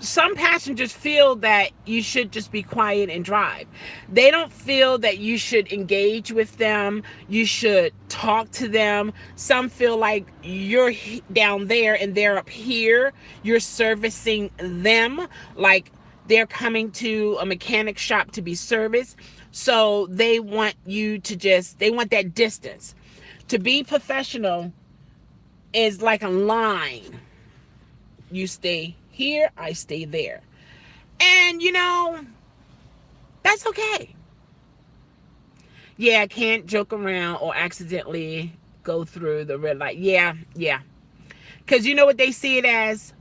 some passengers feel that you should just be quiet and drive. They don't feel that you should engage with them. You should talk to them. Some feel like you're down there and they're up here. You're servicing them like they're coming to a mechanic shop to be serviced. So they want you to they want that distance. To be professional is like a line. You stay here, I stay there. And, that's okay. Yeah, I can't joke around or accidentally go through the red light. Yeah. Because you know what they see it as?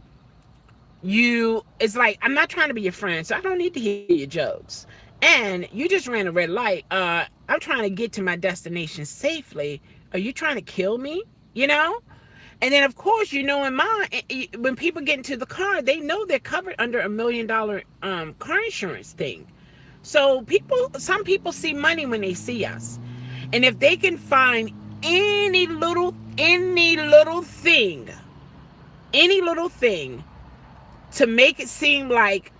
It's like, I'm not trying to be your friend, so I don't need to hear your jokes. And you just ran a red light. I'm trying to get to my destination safely. Are you trying to kill me? And then, of course, in mind, when people get into the car, they know they're covered under $1 million car insurance thing. So some people see money when they see us. And if they can find any little thing to make it seem like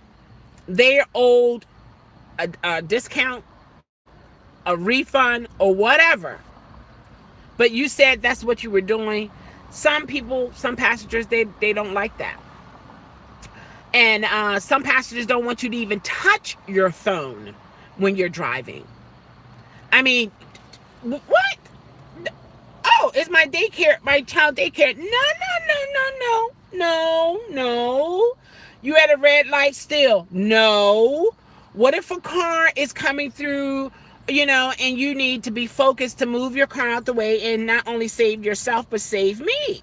they're owed a discount, a refund, or whatever. But you said that's what you were doing. Some people, some passengers, they don't like that. And some passengers don't want you to even touch your phone when you're driving. I mean, what? Oh, it's my daycare, my child daycare. No, no, no, no, no, no, no. You at a red light still? No. What if a car is coming through, and you need to be focused to move your car out the way and not only save yourself, but save me?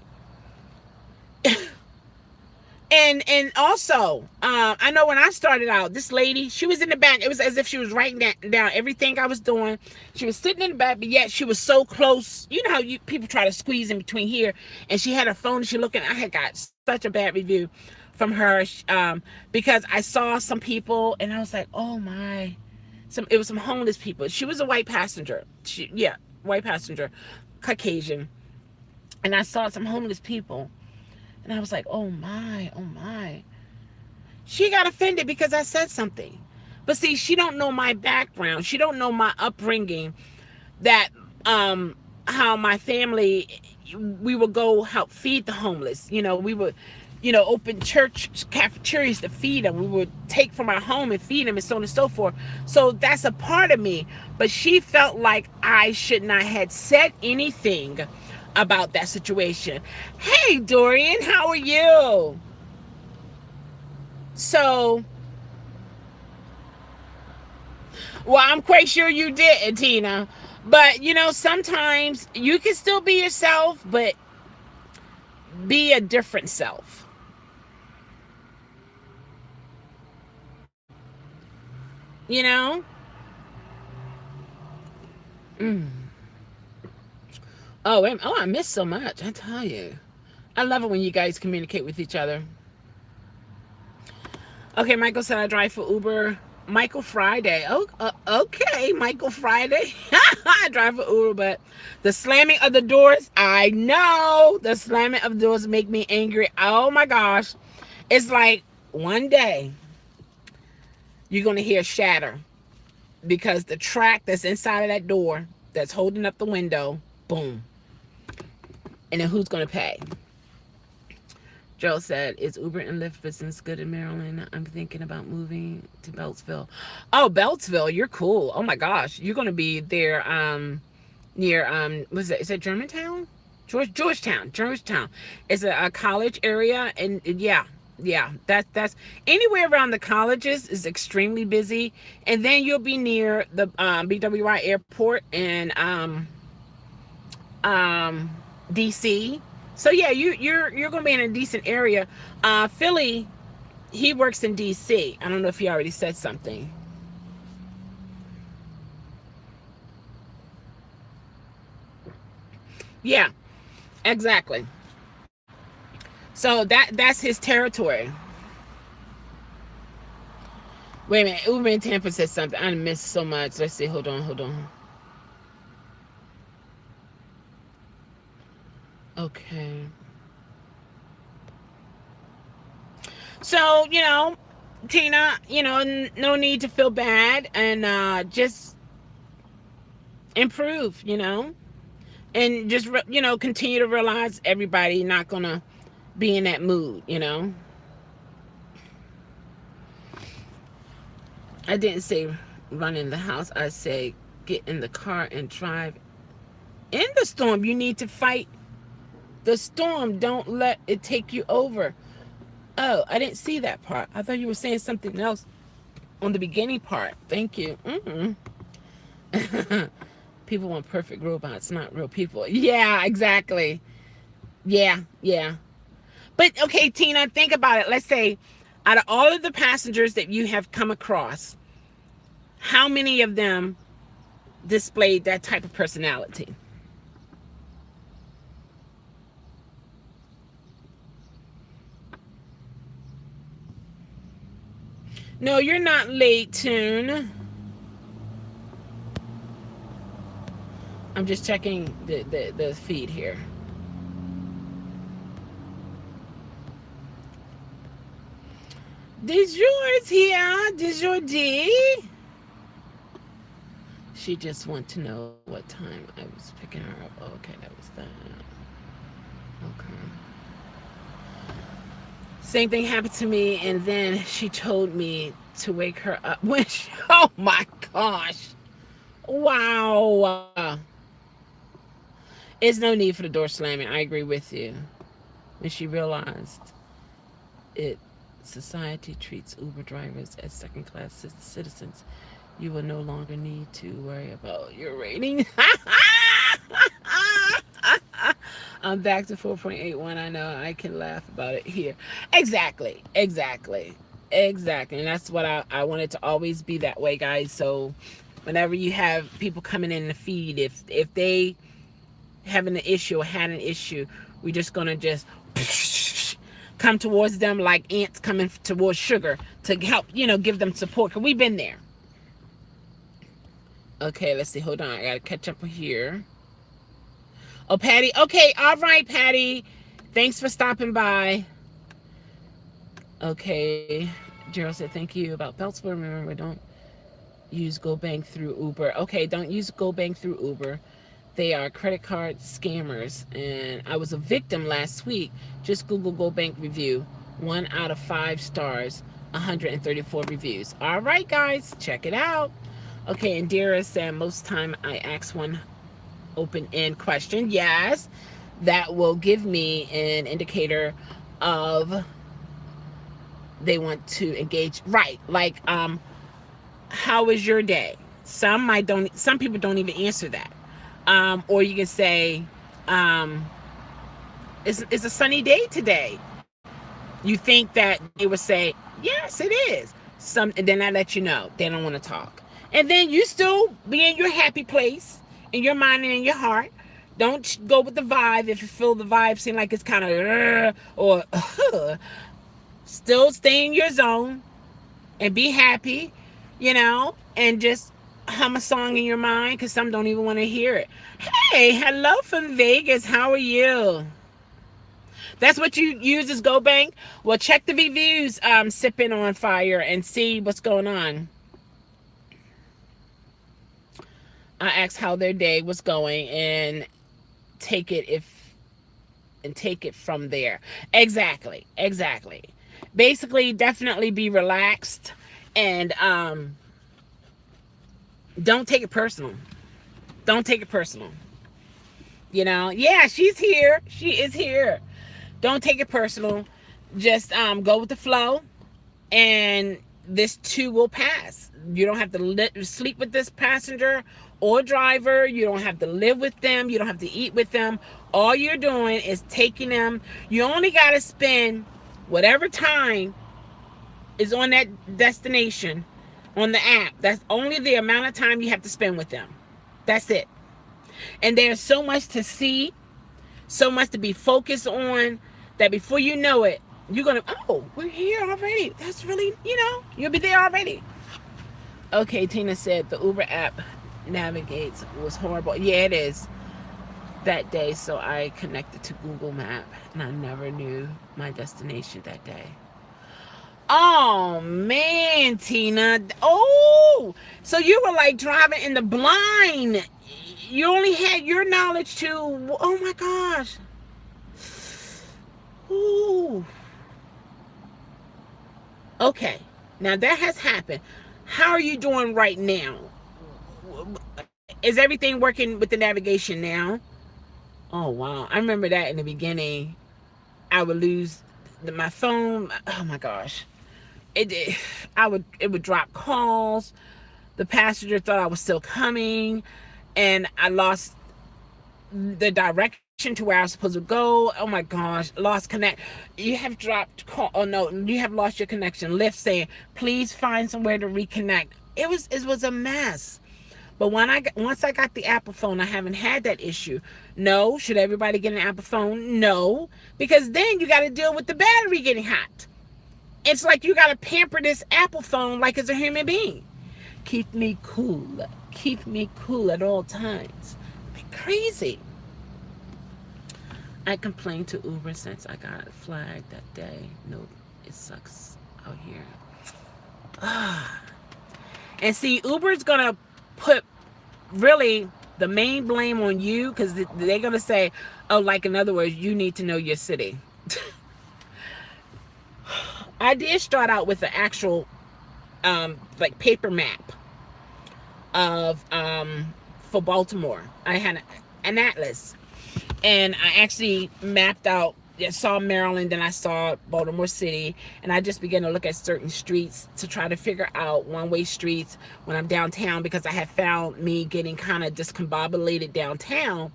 And also, I know when I started out, this lady, she was in the back. It was as if she was writing down everything I was doing. She was sitting in the back, but yet she was so close. You know how people try to squeeze in between here, and she had her phone. She looking. I had got such a bad review from her because I saw some people, and I was like, oh my. It was some homeless people. She was a white passenger. White passenger, Caucasian, and I saw some homeless people. And I was like, oh my, oh my. She got offended because I said something. But see, she don't know my background. She don't know my upbringing, that how my family, we would go help feed the homeless. We would, open church cafeterias to feed them. We would take from our home and feed them, and so on and so forth. So that's a part of me. But she felt like I should not have said anything about that situation. Hey, Dorian, how are you? So, well, I'm quite sure you did, Tina. But, sometimes you can still be yourself, but be a different self. You know? Oh, I miss so much, I tell you. I love it when you guys communicate with each other. Okay, Michael said I drive for Uber. Michael Friday. Oh, okay, Michael Friday. I drive for Uber, but the slamming of the doors, I know. The slamming of the doors make me angry. Oh my gosh. It's like one day you're going to hear shatter because the track that's inside of that door that's holding up the window, boom. And then who's going to pay? Joe said, is Uber and Lyft business good in Maryland? I'm thinking about moving to Beltsville. Oh, Beltsville, you're cool. Oh my gosh. You're going to be there near, what is that Germantown? Georgetown. It's a college area. And yeah, that's anywhere around the colleges is extremely busy. And then you'll be near the BWI airport and DC. So yeah, you're gonna be in a decent area. Philly, he works in DC. I don't know if he already said something. Yeah, exactly. So that's his territory. Wait a minute, Uber in Tampa said something. I missed so much. Let's see. Hold on. Okay. So, Tina, no need to feel bad, and just improve, and just, continue to realize everybody not going to be in that mood. I didn't say run in the house. I say get in the car and drive in the storm. You need to fight the storm. Don't let it take you over. Oh, I didn't see that part. I thought you were saying something else on the beginning part. Thank you. People want perfect robots, not real people. Yeah, exactly. Yeah. But okay, Tina, think about it. Let's say out of all of the passengers that you have come across, how many of them displayed that type of personality? No, you're not late, Tune. I'm just checking the feed here. Did yours here? Did your D? She just want to know what time I was picking her up. Oh, okay, that was that. Okay. Same thing happened to me, and then she told me to wake her up when she, oh my gosh. Wow. There's no need for the door slamming. I agree with you. When she realized it, society treats Uber drivers as second class citizens, you will no longer need to worry about your rating. I'm back to 4.81. I know I can laugh about it here. Exactly. Exactly. Exactly. And that's what I want it to always be that way, guys. So whenever you have people coming in the feed, if they having an issue or had an issue, we're just gonna just come towards them like ants coming towards sugar to help, give them support. Cause we've been there. Okay, let's see. Hold on. I gotta catch up here. Oh, Patty. Okay, all right, Patty. Thanks for stopping by. Okay. Gerald said thank you about Beltsville. Remember, don't use GoBank through Uber. Okay, don't use GoBank through Uber. They are credit card scammers. And I was a victim last week. Just Google GoBank review. 1 out of 5 stars. 134 reviews. All right, guys. Check it out. Okay, Indira said most time I ask one open-end question. Yes, that will give me an indicator of they want to engage. Right, like how was your day? Some people don't even answer that. Or you can say, it's a sunny day today. You think that they would say, yes, it is. And then I let you know they don't want to talk. And then you still be in your happy place, in your mind and in your heart. Don't go with the vibe if you feel the vibe seem like it's kind of or still stay in your zone and be happy, and just hum a song in your mind because some don't even want to hear it. Hey, hello from Vegas. How are you? That's what you use as GoBank? Well, check the reviews, Sipping on Fire, and see what's going on. I asked how their day was going and take it from there. Exactly. Exactly. Basically, definitely be relaxed and don't take it personal. Don't take it personal. Yeah, she's here. She is here. Don't take it personal. Just go with the flow, and this too will pass. You don't have to sleep with this passenger or driver. You don't have to live with them. You don't have to eat with them. All you're doing is taking them. You only got to spend whatever time is on that destination on the app. That's only the amount of time you have to spend with them. That's it. And there's so much to see, so much to be focused on, that before you know it, you're going to, oh, we're here already. That's really, you'll be there already. Okay, Tina said the Uber app navigates was horrible. Yeah, it is. That day, so I connected to Google Map, and I never knew my destination that day. Oh, man, Tina. Oh, so you were like driving in the blind. You only had your knowledge to, oh my gosh. Ooh. Okay, now that has happened. How are you doing right now? Is everything working with the navigation now? Oh, wow. I remember that in the beginning. I would lose my phone. Oh my gosh. It would drop calls. The passenger thought I was still coming, and I lost the direction to where I was supposed to go. Oh my gosh, lost connect. You have dropped call. Oh no, you have lost your connection. Lyft saying, please find somewhere to reconnect. It was a mess. But once I got the Apple phone, I haven't had that issue. No, should everybody get an Apple phone? No, because then you got to deal with the battery getting hot. It's like you got to pamper this Apple phone like it's a human being. Keep me cool. Keep me cool at all times. Like crazy. I complained to Uber since I got flagged that day. Nope, it sucks out here. And see, Uber's gonna put really the main blame on you, because they're gonna say, oh, like in other words, you need to know your city. I did start out with an actual like paper map of for Baltimore. I had an atlas, and I actually mapped out. I saw Maryland, then I saw Baltimore City, and I just began to look at certain streets to try to figure out one-way streets when I'm downtown, because I had found me getting kind of discombobulated downtown,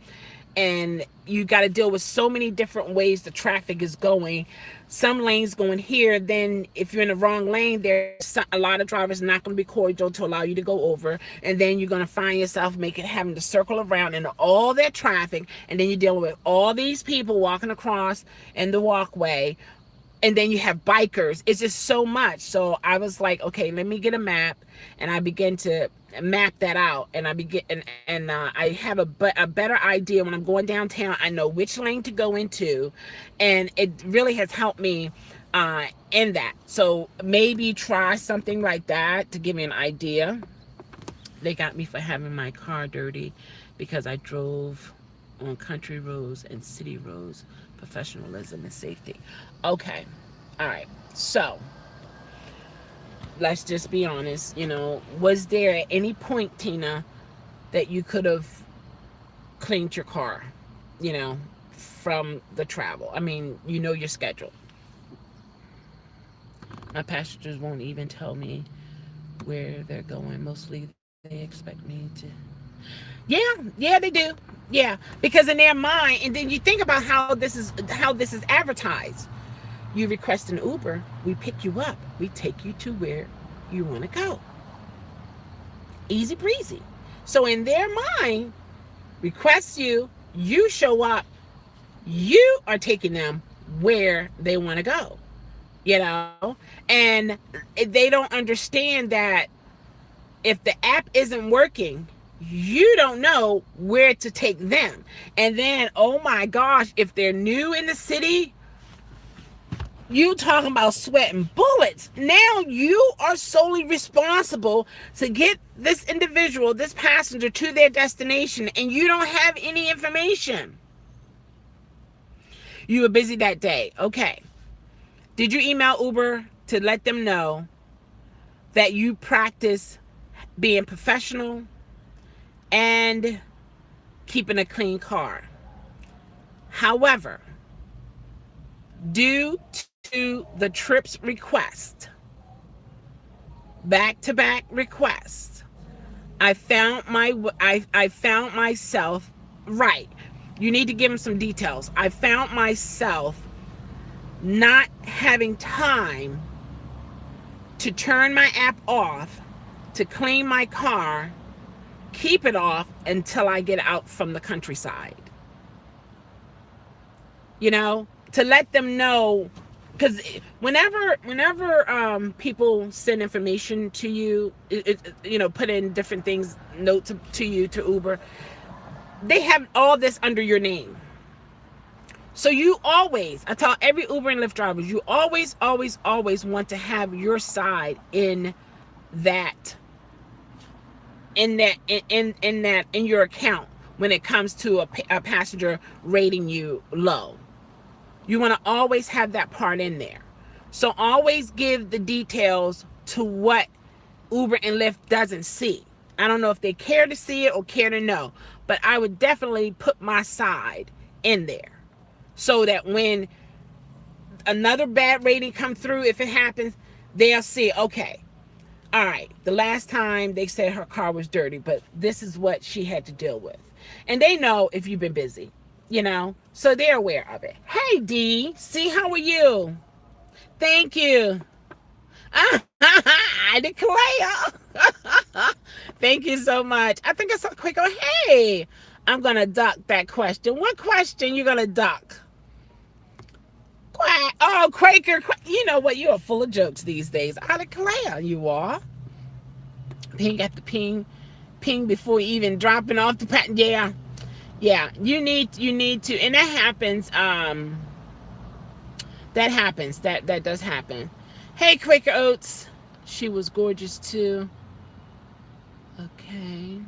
and you got to deal with so many different ways the traffic is going. Some lanes going here, then if you're in the wrong lane, there's a lot of drivers not going to be cordial to allow you to go over, and then you're going to find yourself having to circle around in all that traffic, and then you're dealing with all these people walking across in the walkway, and then you have bikers. It's just so much. So I was like, okay, let me get a map, and I began to map that out, and I have a better idea when I'm going downtown. I know which lane to go into, and it really has helped me in that. So maybe try something like that to give me an idea. They got me for having my car dirty because I drove on country roads and city roads. Professionalism and safety. Okay, all right, so let's just be honest. Was there at any point, Tina, that you could have cleaned your car, from the travel? I mean, your schedule. My passengers won't even tell me where they're going. Mostly they expect me to. Yeah, they do. Yeah, because in their mind, and then you think about how this is advertised. You request an Uber, we pick you up, we take you to where you want to go. Easy breezy. So in their mind, request you show up, you are taking them where they want to go. And they don't understand that if the app isn't working, you don't know where to take them. And then, oh my gosh, if they're new in the city, you talking about sweating bullets. Now you are solely responsible to get this individual, this passenger, to their destination, and you don't have any information. You were busy that day. Okay. Did you email Uber to let them know that you practice being professional and keeping a clean car? However, due to the trips request, back-to-back requests, I found myself, right, you need to give them some details. I found myself not having time to turn my app off, to clean my car, keep it off until I get out from the countryside. To let them know, because whenever people send information to you, put in different things, note to you, to Uber, they have all this under your name. So you always, I tell every Uber and Lyft drivers, you always want to have your side in your account when it comes to a passenger rating you low. You want to always have that part in there. So always give the details to what Uber and Lyft doesn't see. I don't know if they care to see it or care to know, but I would definitely put my side in there so that when another bad rating comes through, if it happens, they'll see, okay, all right, the last time they said her car was dirty, but this is what she had to deal with. And they know if you've been busy, so they're aware of it. Hey, D, see, how are you? Thank you. I declare. Thank you so much. I think I saw quick. Oh, hey, I'm going to duck that question. What question you going to duck? Oh, Quaker. You know what? You are full of jokes these days. I declare you are. Ping at the ping before you even dropping off the patent. Yeah. You need to, and that happens. That does happen. Hey, Quaker Oats. She was gorgeous too. Okay.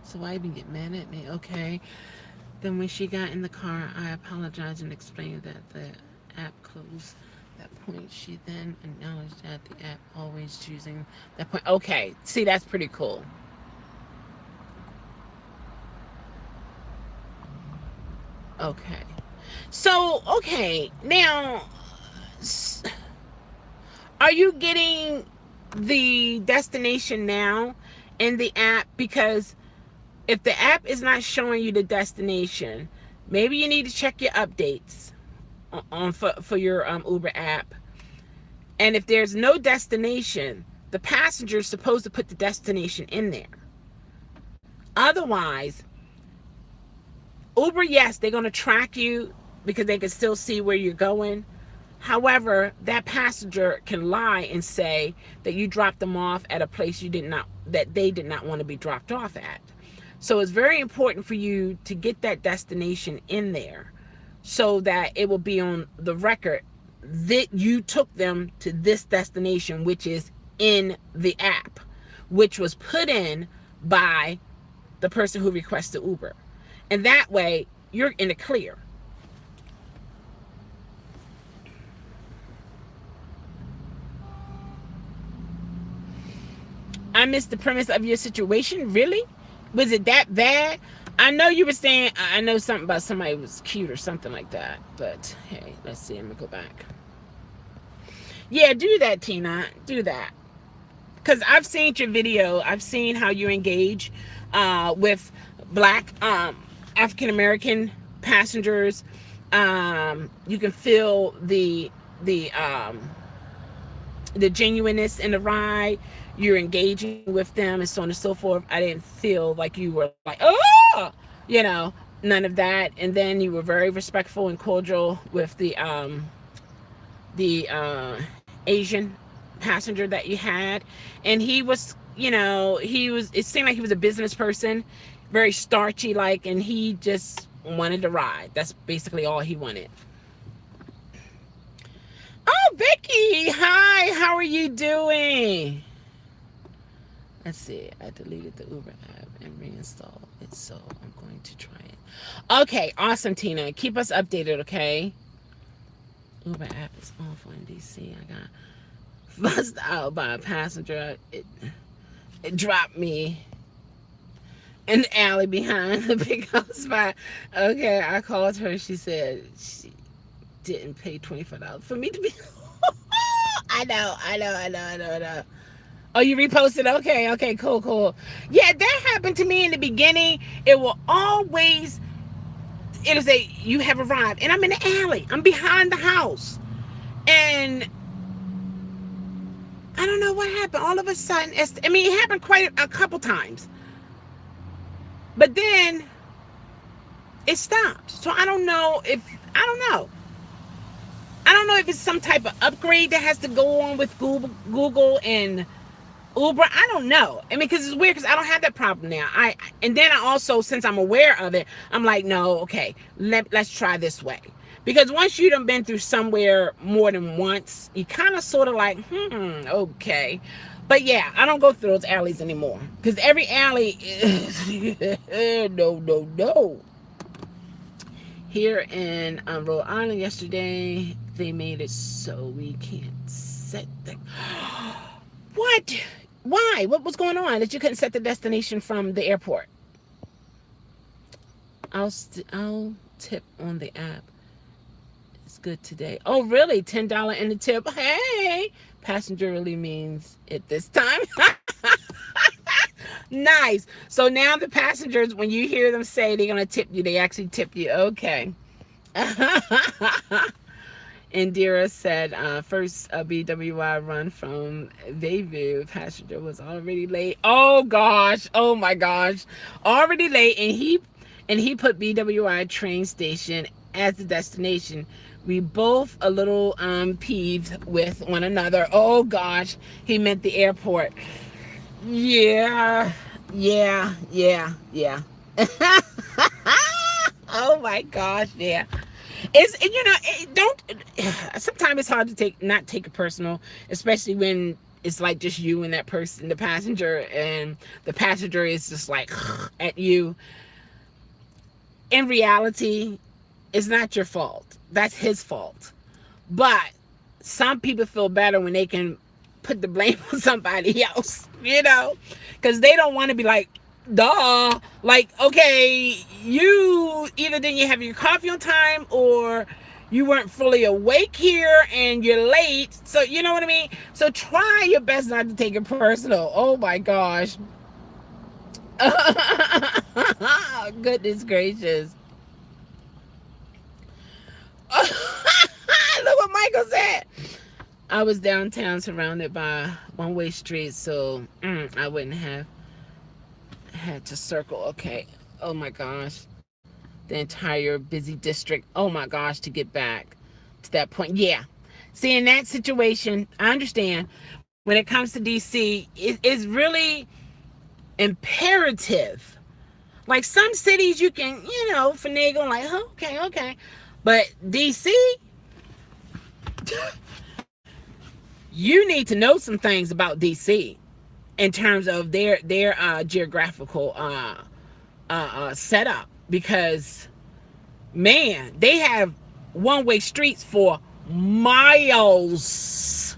So why even get mad at me? Okay. Then when she got in the car, I apologized and explained that the app closed that point. She then acknowledged that the app always choosing that point. Okay. See, that's pretty cool. Okay. So, okay. Now, are you getting the destination now in the app? Because if the app is not showing you the destination, maybe you need to check your updates on for your Uber app. And if there's no destination, the passenger is supposed to put the destination in there. Otherwise, Uber, yes, they're going to track you because they can still see where you're going. However, that passenger can lie and say that you dropped them off at a place that they did not want to be dropped off at. So it's very important for you to get that destination in there so that it will be on the record that you took them to this destination, which is in the app, which was put in by the person who requested Uber. And that way you're in the clear. I missed the premise of your situation. Really? Was it that bad? I know you were saying, I know something about somebody who was cute or something like that. But hey, let's see. I'm going to go back. Yeah, do that, Tina. Do that. Because I've seen your video. I've seen how you engage with black African-American passengers. You can feel the genuineness in the ride. You're engaging with them and so on and so forth. I didn't feel like you were like, oh, none of that. And then you were very respectful and cordial with the Asian passenger that you had. And he was, it seemed like he was a business person, very starchy like, and he just wanted to ride. That's basically all he wanted. Oh, Vicky, hi, how are you doing? Let's see, I deleted the Uber app and reinstalled it, so I'm going to try it. Okay, awesome, Tina. Keep us updated, okay? Uber app is awful in DC. I got buzzed out by a passenger. It dropped me in the alley behind the pickup spot. Okay, I called her. She said she didn't pay $25 for me to be. I know. Oh, you reposted? Okay, cool. Yeah, that happened to me in the beginning. It'll say, you have arrived. And I'm in the alley. I'm behind the house. And I don't know what happened. All of a sudden, it happened quite a couple times. But then it stopped. So I don't know if it's some type of upgrade that has to go on with Google and Uber. I don't know. Because it's weird because I don't have that problem now. And then I also, since I'm aware of it, I'm like, no, okay, let's try this way. Because once you done been through somewhere more than once, you kind of sort of like, okay. But yeah, I don't go through those alleys anymore. Because every alley is, no. Here in Rhode Island yesterday, they made it so we can't set the... What? Why? What was going on that you couldn't set the destination from the airport? I'll tip on the app. It's good today. Oh, really? $10 in the tip. Hey, passenger really means it this time. Nice. So now the passengers, when you hear them say they're going to tip you, they actually tip you. Okay. Indira said, first BWI run from Bayview, passenger was already late. Oh gosh. Oh my gosh. Already late. And he put BWI train station as the destination. We both a little peeved with one another. Oh gosh. He meant the airport. Yeah. Oh my gosh, yeah. It's, don't. Sometimes it's hard to not take it personal, especially when it's like just you and that person, the passenger, and the passenger is just like at you. In reality, it's not your fault. That's his fault. But some people feel better when they can put the blame on somebody else, because they don't want to be like, duh. Like, okay, you either didn't you have your coffee on time, or you weren't fully awake here and you're late. So, you know what I mean? So try your best not to take it personal. Oh my gosh. Goodness gracious. Look what Michael said. I was downtown surrounded by one-way streets, so I wouldn't have had to circle. Okay. Oh my gosh. The entire busy district. Oh my gosh, to get back to that point. Yeah. See, in that situation, I understand when it comes to DC, it's really imperative. Like some cities you can, finagle, like, okay, okay. But DC, you need to know some things about DC in terms of their geographical setup, because man, they have one-way streets for miles.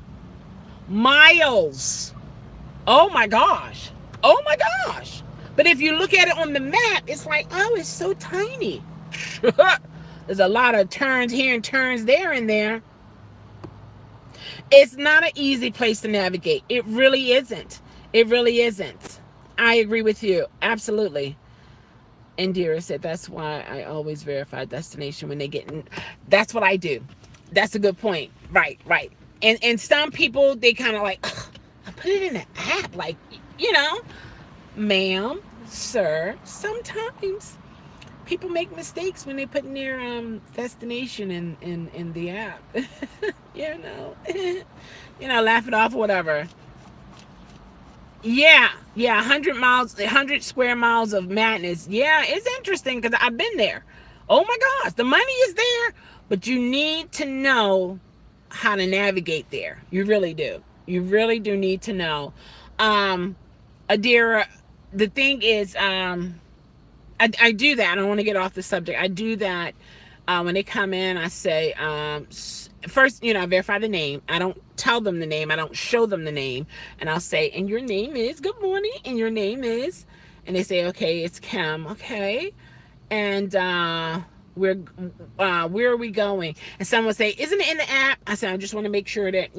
Oh my gosh. Oh my gosh. But if you look at it on the map, it's like, oh, it's so tiny. There's a lot of turns here and turns there and there. It's not an easy place to navigate. It really isn't. It really isn't. I agree with you. Absolutely. Indira said, that's why I always verify destination when they get in. That's what I do. That's a good point. Right, right. And some people, they kind of like, I put it in the app. Like, ma'am, sir, sometimes people make mistakes when they put in their destination in the app. you know, laugh it off or whatever. Yeah, 100 miles, 100 square miles of madness. Yeah, it's interesting because I've been there. Oh my gosh, the money is there, but you need to know how to navigate there. You really do. You really do need to know. Adira, the thing is, I do that. I don't want to get off the subject. I do that when they come in. I say, first, I verify the name. I don't tell them the name. I don't show them the name. And I'll say, and your name is, good morning, and your name is, and they say, okay, it's Kim. Okay. And where are we going? And someone say, isn't it in the app? I said, I just want to make sure that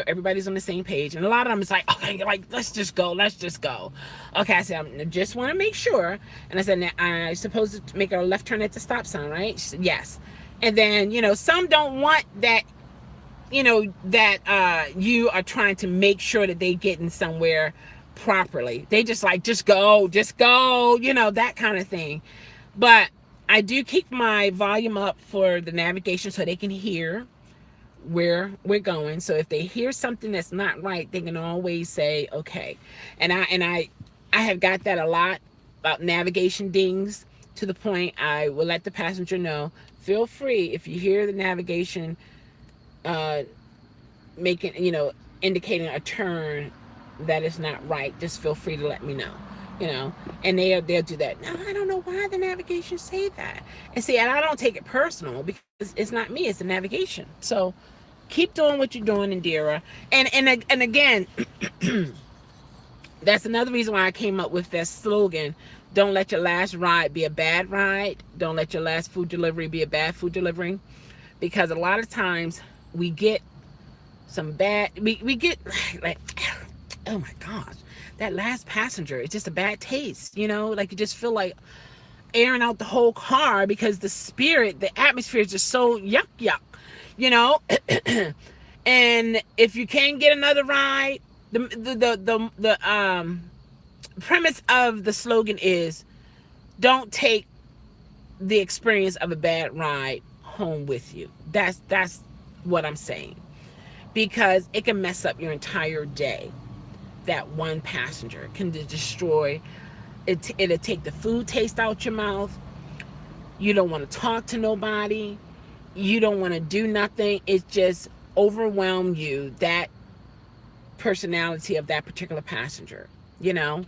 everybody's on the same page. And a lot of them is like, okay, like let's just go. Okay, I said, I just want to make sure. And I said, now, I supposed to make a left turn at the stop sign, right? She said, yes. And then some don't want that, that you are trying to make sure that they getting somewhere properly. They just like, just go, that kind of thing. But I do keep my volume up for the navigation so they can hear where we're going. So if they hear something that's not right, they can always say, okay. And I have got that a lot about navigation dings, to the point I will let the passenger know, feel free, if you hear the navigation making, indicating a turn that is not right, just feel free to let me know. And they'll do that. No, I don't know why the navigation say that. And see, and I don't take it personal, because it's not me, it's the navigation. So keep doing what you're doing, Indira. And again, that's another reason why I came up with that slogan. Don't let your last ride be a bad ride. Don't let your last food delivery be a bad food delivery. Because a lot of times we get some bad, we get like, oh my gosh, that last passenger, it's just a bad taste, like you just feel like airing out the whole car, because the spirit, the atmosphere is just so yuck. And if you can't get another ride, the premise of the slogan is, don't take the experience of a bad ride home with you. That's what I'm saying, because it can mess up your entire day. That one passenger can destroy it. It'll take the food taste out your mouth. You don't want to talk to nobody. you don't want to do nothing. It just overwhelm you, that personality of that particular passenger, you know?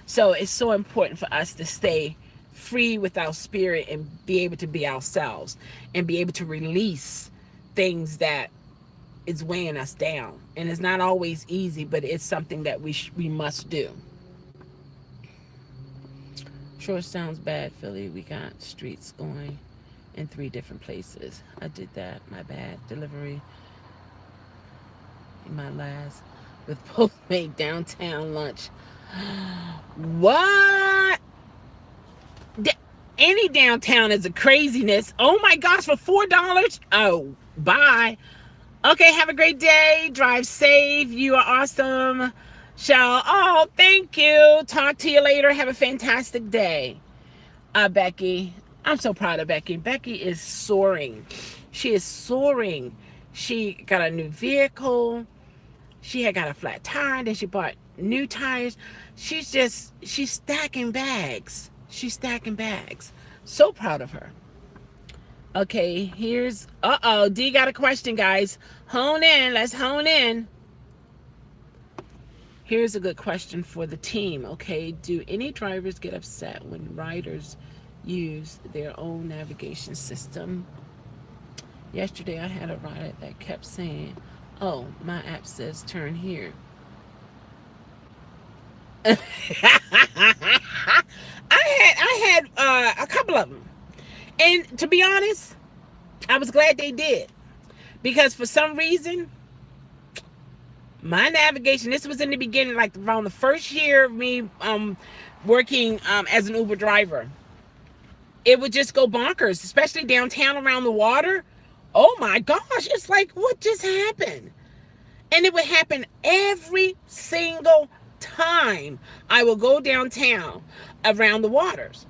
So it's so important for us to stay free with our spirit and be able to be ourselves and be able to release things that is weighing us down. And it's not always easy, but it's something that we must do. Sure sounds bad, Philly. We got streets going in 3 different places. I did that. My bad. Delivery in my last with Postmate downtown lunch. What? Any downtown is a craziness. Oh my gosh, for $4? Oh, bye. Okay, have a great day. Drive safe. You are awesome. Shell. Oh, thank you. Talk to you later. Have a fantastic day. Becky. I'm so proud of Becky. Becky is soaring. She is soaring. She got a new vehicle. She had got a flat tire. Then she bought new tires. She's stacking bags. She's stacking bags. So proud of her. Okay, here's, D got a question, guys. Hone in. Let's hone in. Here's a good question for the team. Okay, do any drivers get upset when riders use their own navigation system? Yesterday, I had a rider that kept saying, oh, my app says turn here. I had a couple of them. And to be honest, I was glad they did. Because for some reason, my navigation, this was in the beginning, like around the first year of me working as an Uber driver, it would just go bonkers, especially downtown around the water. Oh my gosh, it's like, what just happened? And it would happen every single time I will go downtown around the waters.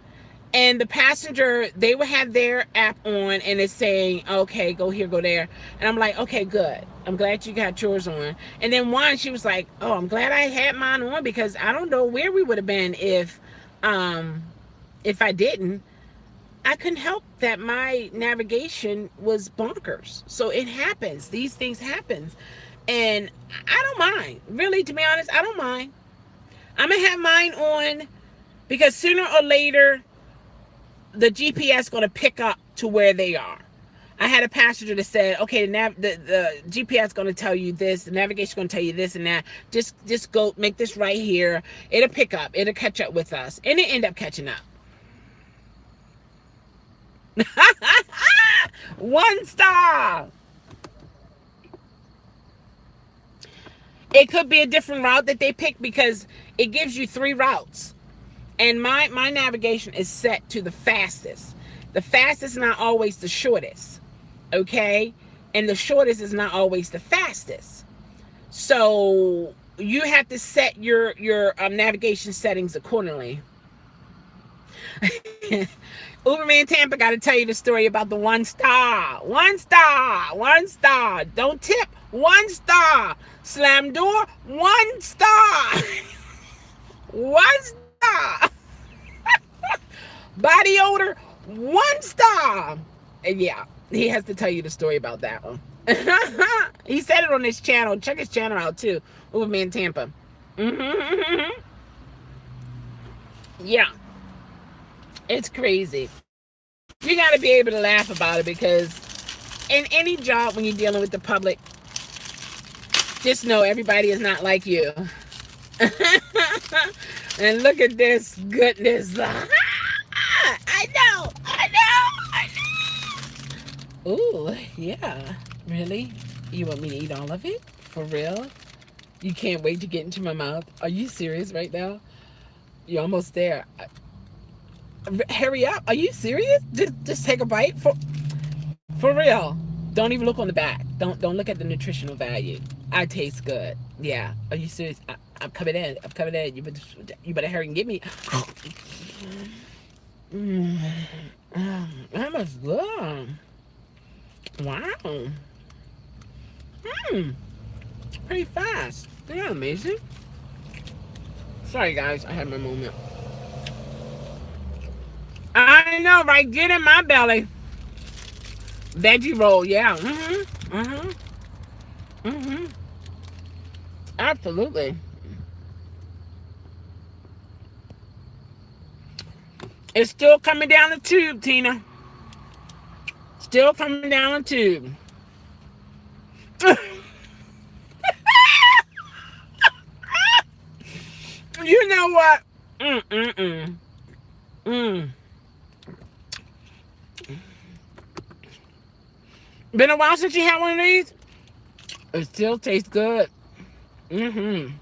And the passenger, they would have their app on and it's saying, okay, go here, go there. And I'm like, okay, good. I'm glad you got yours on. And then one, she was like, oh, I'm glad I had mine on because I don't know where we would have been if I didn't. I couldn't help that my navigation was bonkers. So it happens. These things happen. And I don't mind. Really, to be honest, I don't mind. I'm going to have mine on because sooner or later, the GPS going to pick up to where they are. I had a passenger that said, okay, the GPS going to tell you this, the navigation going to tell you this and that. Just go make this right here. It'll pick up. It'll catch up with us. And it end up catching up. 1 star. It could be a different route that they pick because it gives you 3 routes. And my navigation is set to the fastest. The fastest is not always the shortest. Okay? And the shortest is not always the fastest. So you have to set your navigation settings accordingly. Uberman Tampa got to tell you the story about the 1 star. 1 star. 1 star. Don't tip. 1 star. Slam door. 1 star. 1 star. Body odor. 1 star. And yeah, he has to tell you the story about that one. He said it on his channel. Check his channel out too. Uberman Tampa. Yeah. It's crazy. You got to be able to laugh about it because in any job when you're dealing with the public, just know everybody is not like you. And look at this goodness. I know. Ooh, yeah. Really? You want me to eat all of it? For real? You can't wait to get into my mouth? Are you serious right now? You're almost there. Hurry up. Are you serious? Just take a bite. For real. Don't even look on the back. Don't look at the nutritional value. I taste good. Yeah. Are you serious? I'm coming in. You better hurry and get me. That was good. Wow. Pretty fast. Isn't that amazing? Sorry guys, I had my moment. I know, right? Get in my belly. Veggie roll, yeah. Mm-hmm. Mm-hmm. Mm-hmm. Absolutely. It's still coming down the tube, Tina. Still coming down the tube. You know what? Mm-mm-mm. Mm. Been a while since you had one of these? It still tastes good. Mm-hmm.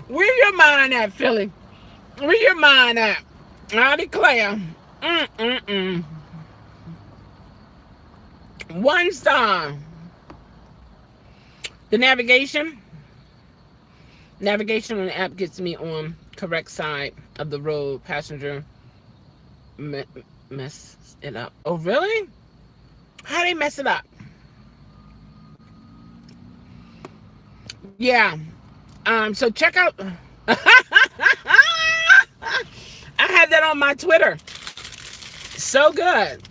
Where your mind at, Philly? Where your mind at? I declare. Mm-mm-mm. One star. The navigation on the app gets me on correct side of the road. Passenger mess it up. Oh, really? How they mess it up? Yeah. So check out. I had that on my Twitter. So good.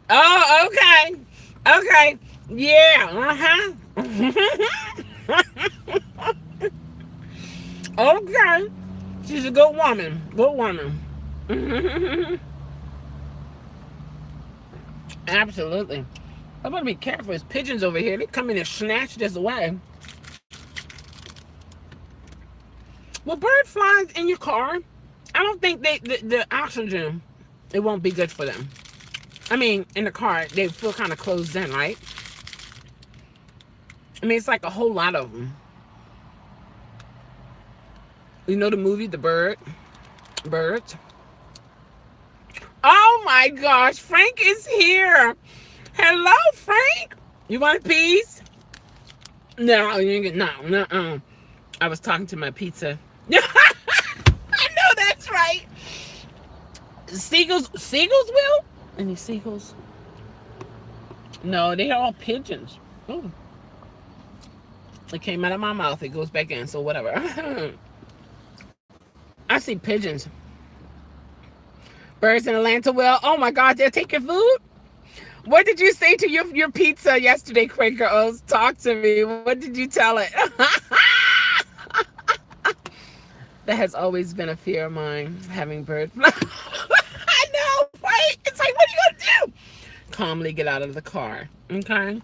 Oh, okay. Okay. Yeah. Okay. She's a good woman. Good woman. Absolutely. I'm gonna be careful. There's pigeons over here. They come in and snatch this away. Well, bird flies in your car. I don't think the oxygen, it won't be good for them. I mean, in the car, they feel kind of closed in, right? I mean, it's like a whole lot of them. You know the movie, The Birds? Oh my gosh, Frank is here. Hello, Frank. You want a piece? No, you ain't get no. I was talking to my pizza. I know that's right. Seagulls will? Any seagulls? No, they're all pigeons. Oh. It came out of my mouth. It goes back in, so whatever. I see pigeons. Birds in Atlanta will. Oh my God, they'll take your food? What did you say to your pizza yesterday, Quaker Oats? Talk to me. What did you tell it? That has always been a fear of mine, having bird flu. I know, right? It's like, what are you going to do? Calmly get out of the car, okay?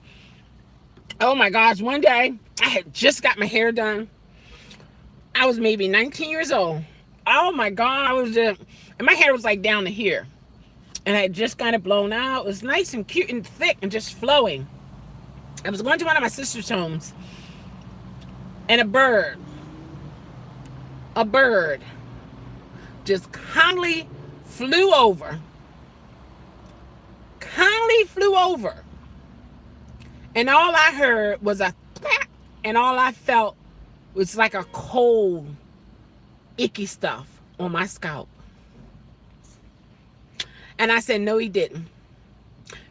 Oh my gosh, one day, I had just got my hair done. I was maybe 19 years old. Oh my God, I was just, and my hair was like down to here. And I had just got it blown out. It was nice and cute and thick and just flowing. I was going to one of my sister's homes, and a bird just kindly flew over. And all I heard was a clap, and all I felt was like a cold, icky stuff on my scalp. And I said, no, he didn't.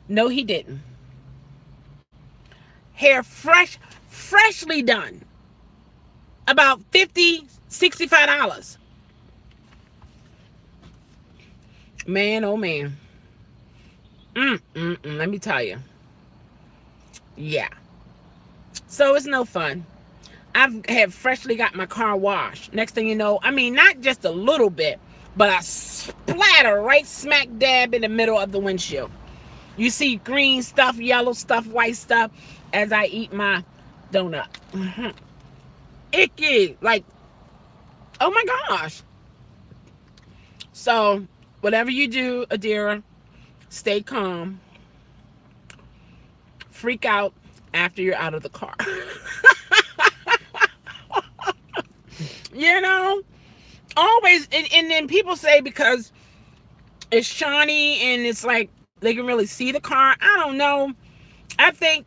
No, he didn't. Hair freshly done. About $50, $65. Man, oh man. Let me tell you. Yeah. So it's no fun. I've had freshly got my car washed. Next thing you know, I mean, not just a little bit, but a splatter right smack dab in the middle of the windshield. You see green stuff, yellow stuff, white stuff as I eat my donut. Icky. Like, oh my gosh. So, whatever you do, Adira, stay calm. Freak out after you're out of the car. You know? Always, and then people say because it's shiny and it's like they can really see the car. I don't know. I think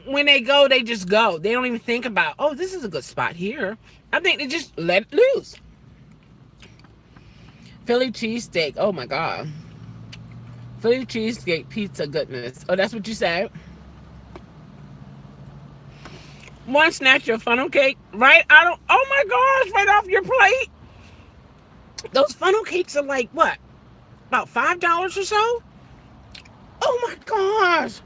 when they go, they just go. They don't even think about, oh, this is a good spot here. I think they just let it loose. Philly cheesesteak. Oh my God. Philly cheesesteak pizza goodness. Oh, that's what you said? One snatch your funnel cake right out of, oh my gosh, right off your plate. Those funnel cakes are like what? About $5 or so? Oh my gosh.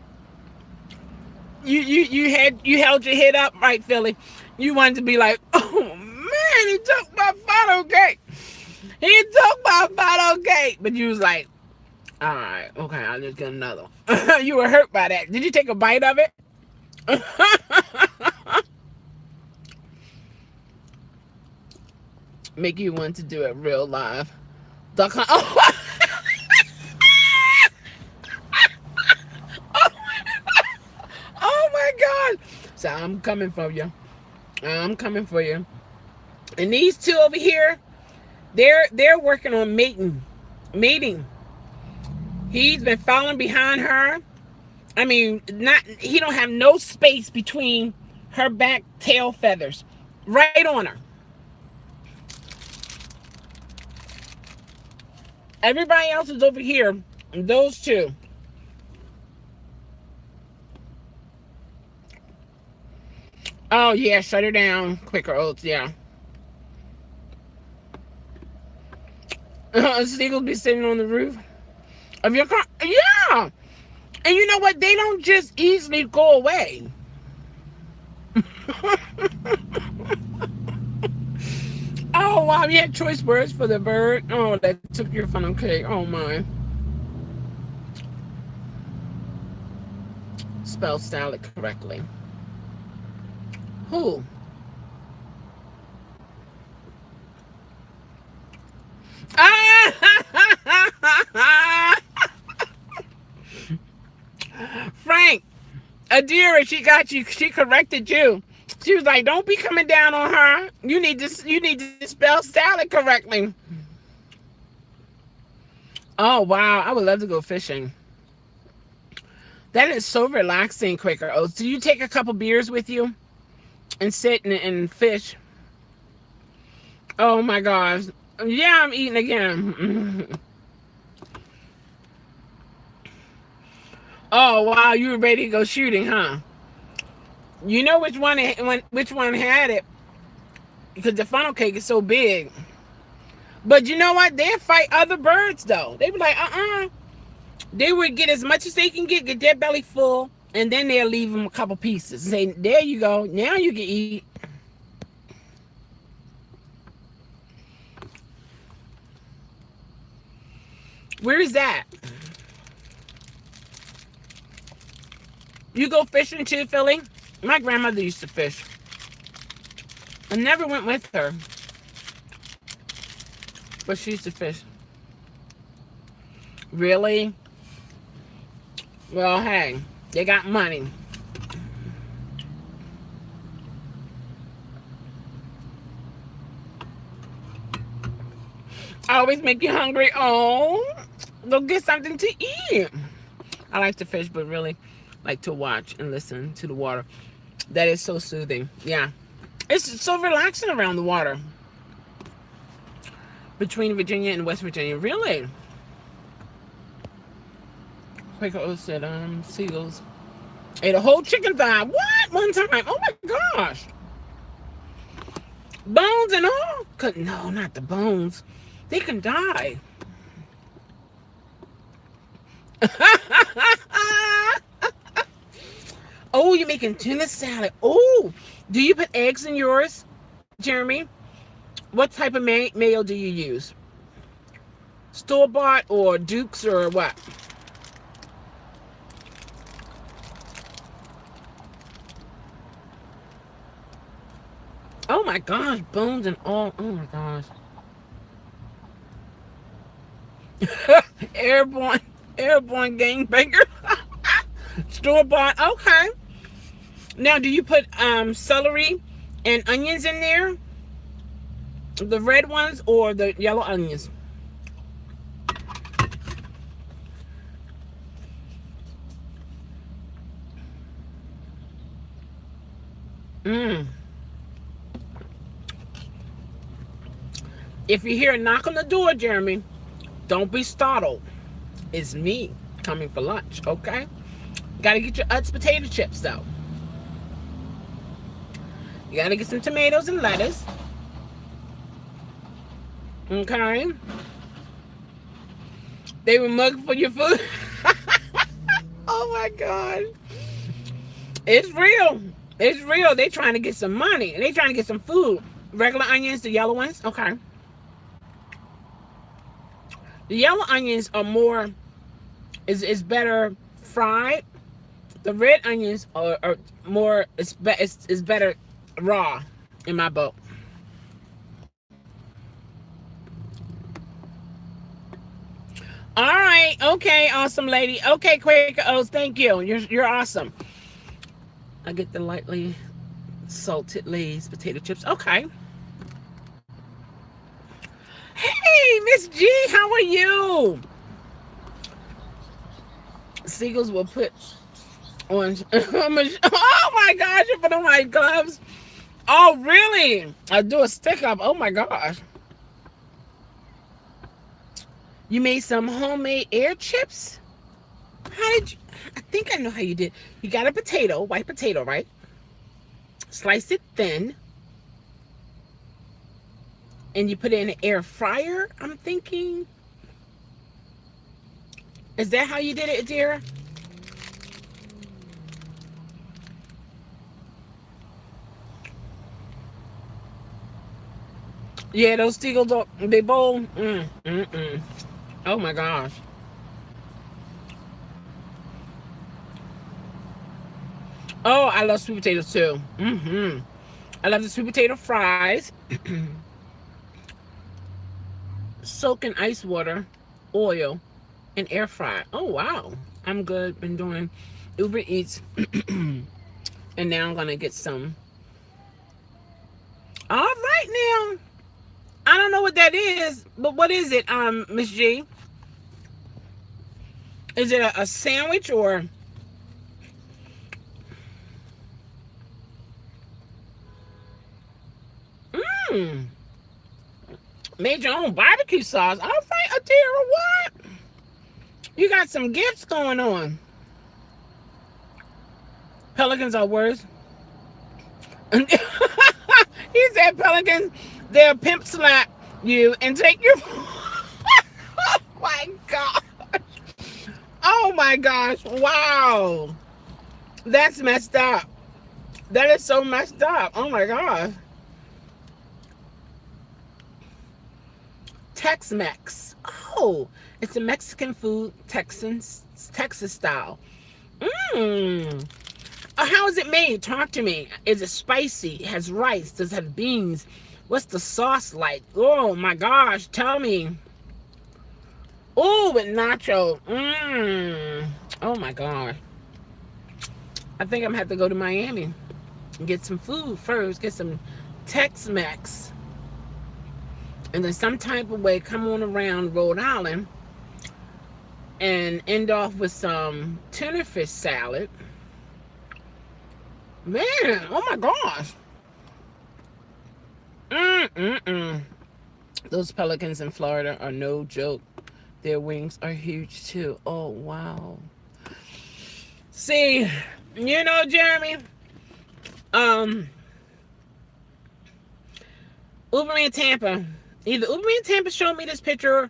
You held your head up, right, Philly? You wanted to be like, oh man, he took my funnel cake. He took my funnel cake. But you was like, all right, okay, I'll just get another one. You were hurt by that. Did you take a bite of it? Make you want to do it real live. Oh. Oh my God. So I'm coming for you. I'm coming for you. And these two over here, they're working on mating. He's been following behind her. I mean, he don't have no space between her back tail feathers. Right on her. Everybody else is over here. Those two. Oh yeah, shut her down. Quicker oats, yeah. Seagulls be sitting on the roof of your car. Yeah. And you know what? They don't just easily go away. Oh wow, you had choice words for the bird. Oh, that took your funnel cake. Oh my. Spell salad correctly. Who? Frank, Adira, she got you. She corrected you. She was like, "Don't be coming down on her. You need to spell salad correctly." Oh wow, I would love to go fishing. That is so relaxing, Quaker Oats. Do you take a couple beers with you and sit and fish? Oh my gosh. Yeah, I'm eating again. Oh wow, you were ready to go shooting, huh? You know which one had it, because the funnel cake is so big. But you know what? They'll fight other birds though. They be like, They would get as much as they can get their belly full, and then they'll leave them a couple pieces. Say, there you go. Now you can eat. Where is that? You go fishing too, Philly? My grandmother used to fish. I never went with her, but she used to fish. Really? Well, hey, they got money. Always make you hungry. Oh, go get something to eat. I like to fish, but really like to watch and listen to the water. That is so soothing. Yeah. It's so relaxing around the water. Between Virginia and West Virginia. Really? Quaker Oats said, seagulls ate a whole chicken thigh. What? One time. Oh my gosh. Bones and all? No, not the bones. They can die. Oh, you're making tuna salad. Oh, do you put eggs in yours, Jeremy? What type of mayo do you use? Store-bought or Duke's or what? Oh my gosh, bones and all. Oh my gosh. airborne gangbanger. Store-bought. Okay. Now, do you put celery and onions in there? The red ones or the yellow onions? If you hear a knock on the door, Jeremy, don't be startled. It's me coming for lunch, okay? Gotta get your Utz potato chips, though. You gotta get some tomatoes and lettuce. Okay. They were mugging for your food. Oh my God. It's real. It's real. They trying to get some money. They trying to get some food. Regular onions, the yellow ones. Okay. The yellow onions are more, is better fried. The red onions are more, it's better raw in my book. All right. Okay. Awesome lady. Okay. Quaker Oats. Thank you. You're awesome. I get the lightly salted Lay's potato chips. Okay. Hey, Miss G, how are you? Seagulls will put on. Oh my gosh! You put on my gloves. Oh really? I do a stick up. Oh my gosh! You made some homemade air chips. How did you? I think I know how you did. You got a potato, white potato, right? Slice it thin. And you put it in an air fryer, I'm thinking. Is that how you did it, dear? Yeah, those Steagles, they bowl. Oh my gosh. Oh, I love sweet potatoes too. I love the sweet potato fries. Soak in ice water, oil, and air fry. Oh wow. I'm good. Been doing Uber Eats. And now I'm gonna get some. All right now. I don't know what that is, but what is it, Miss G? Is it a sandwich or? Made your own barbecue sauce. All right, Adira, what? You got some gifts going on. Pelicans are worse. He said pelicans, they'll pimp slap you and take your. Oh my gosh. Oh my gosh. Wow. That's messed up. That is so messed up. Oh my gosh. Tex-Mex. Oh, it's a Mexican food, Texas style. How is it made? Talk to me. Is it spicy? Has rice? Does it have beans? What's the sauce like? Oh my gosh, tell me. Oh, with nacho. Oh my god. I think I'm gonna have to go to Miami and get some food first. Get some Tex-Mex. And then some type of way come on around Rhode Island and end off with some tuna fish salad. Man, oh my gosh. Those pelicans in Florida are no joke. Their wings are huge too. Oh, wow. See, you know, Jeremy, Uber in Tampa. Either Uber in Tampa showed me this picture,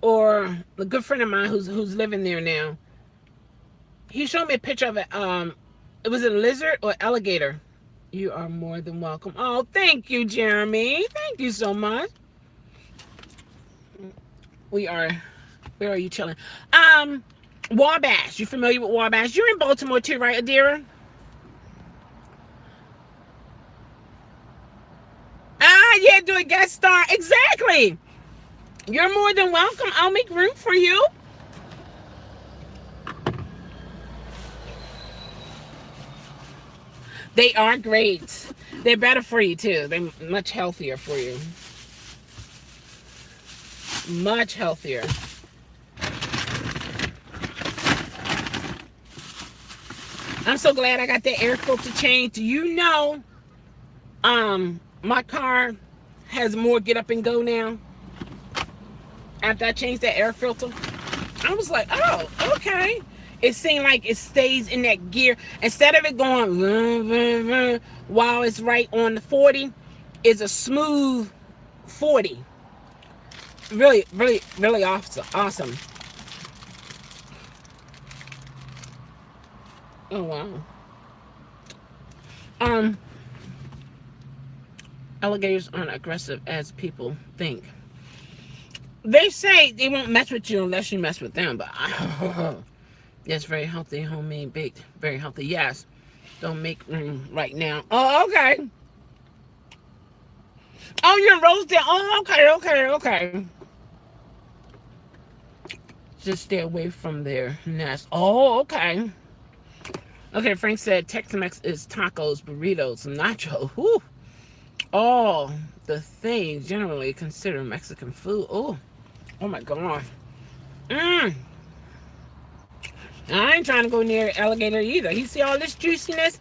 or a good friend of mine who's living there now. He showed me a picture of it. It was a lizard or alligator. You are more than welcome. Oh, thank you, Jeremy. Thank you so much. Where are you chilling? Wabash. You familiar with Wabash? You're in Baltimore too, right, Adira? Yeah, do a guest star. Exactly. You're more than welcome. I'll make room for you. They are great. They're better for you too. They're much healthier for you. Much healthier. I'm so glad I got that air filter changed. You know, my car has more get up and go now. After I changed that air filter, I was like, oh, okay. It seemed like it stays in that gear. Instead of it going, while it's right on the 40, is a smooth 40. Really, really, really awesome. Oh wow. Alligators aren't aggressive as people think. They say they won't mess with you unless you mess with them, but yes, very healthy, homemade, baked, very healthy. Yes, don't make right now. Oh, okay. Oh, you're roasted. Oh, okay. Just stay away from their nest. Oh, okay. Okay, Frank said Tex-Mex is tacos, burritos, nachos. Whew. All the things generally considered Mexican food. Oh my God. I ain't trying to go near alligator either. He see all this juiciness,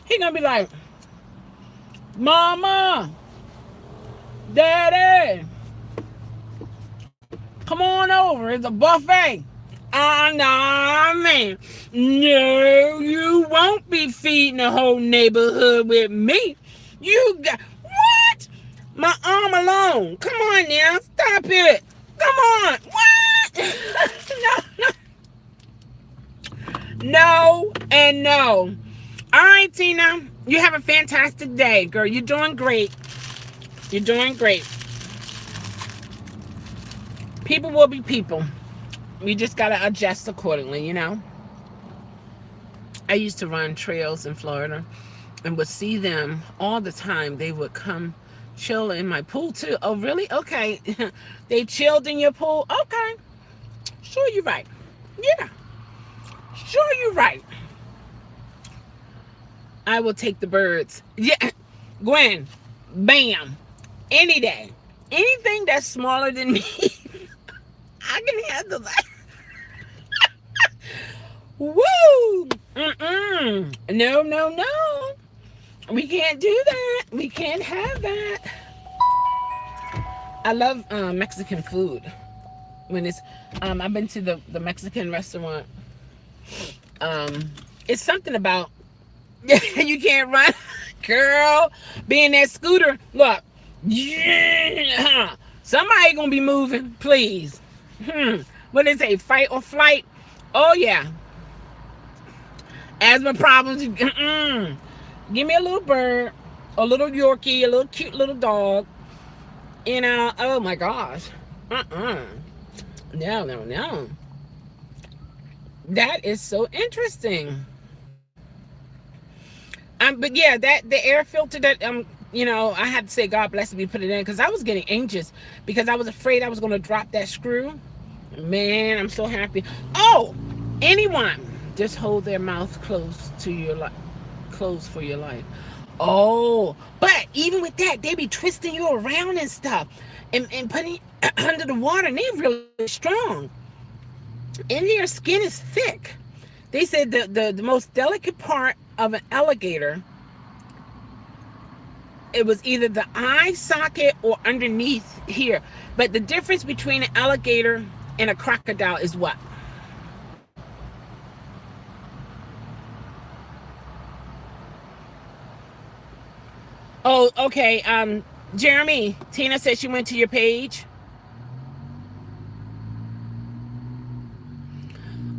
he gonna be like, Mama, Daddy, come on over. It's a buffet. Nah, man. No, you won't be feeding the whole neighborhood with me. You got what? My arm alone. Come on now. Stop it. Come on. What? No and no. All right, Tina. You have a fantastic day, girl. You're doing great. You're doing great. People will be people. We just got to adjust accordingly, you know. I used to run trails in Florida and would see them all the time. They would come chill in my pool too. Oh, really? Okay. They chilled in your pool? Okay. Sure, you're right. Yeah. Sure, you're right. I will take the birds. Yeah. Gwen, bam. Any day. Anything that's smaller than me, I can handle that. Woo! No. We can't do that. We can't have that. I love Mexican food. When it's, I've been to the Mexican restaurant. It's something about you can't run, girl. Being that scooter. Look, yeah, somebody gonna be moving, please. What they say, fight or flight? Oh yeah. Asthma problems. Give me a little bird, a little Yorkie, a little cute little dog. You know, oh my gosh. No. That is so interesting. But yeah, that the air filter that you know, I had to say God bless me, put it in, because I was getting anxious because I was afraid I was going to drop that screw. Man, I'm so happy. Oh, anyone, just hold their mouth closed to your closed for your life. Oh, but even with that, they be twisting you around and stuff, and putting under the water, and they're really strong. And their skin is thick. They said the most delicate part of an alligator, it was either the eye socket or underneath here. But the difference between an alligator and a crocodile is what? Oh, okay. Jeremy, Tina said she went to your page.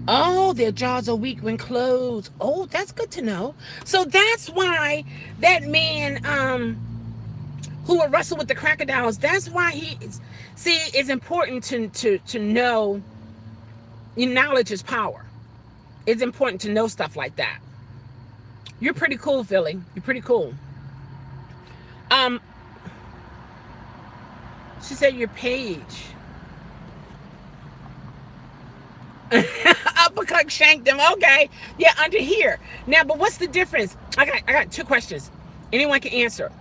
Oh, their jaws are weak when closed. Oh, that's good to know. So that's why that man who would wrestle with the crocodiles, that's why it's important to know. Your knowledge is power. It's important to know stuff like that. You're pretty cool, Philly. You're pretty cool. She said your page. Uppercut shanked them. Okay. Yeah, under here. Now, but what's the difference? I got two questions. Anyone can answer.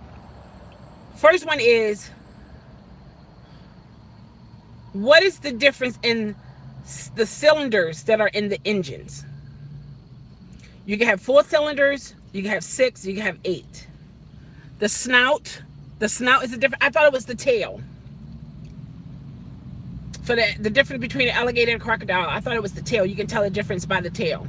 First one is, what is the difference in the cylinders that are in the engines? You can have 4 cylinders, you can have 6, you can have 8. The snout is the difference. I thought it was the tail. For the difference between an alligator and a crocodile, I thought it was the tail. You can tell the difference by the tail.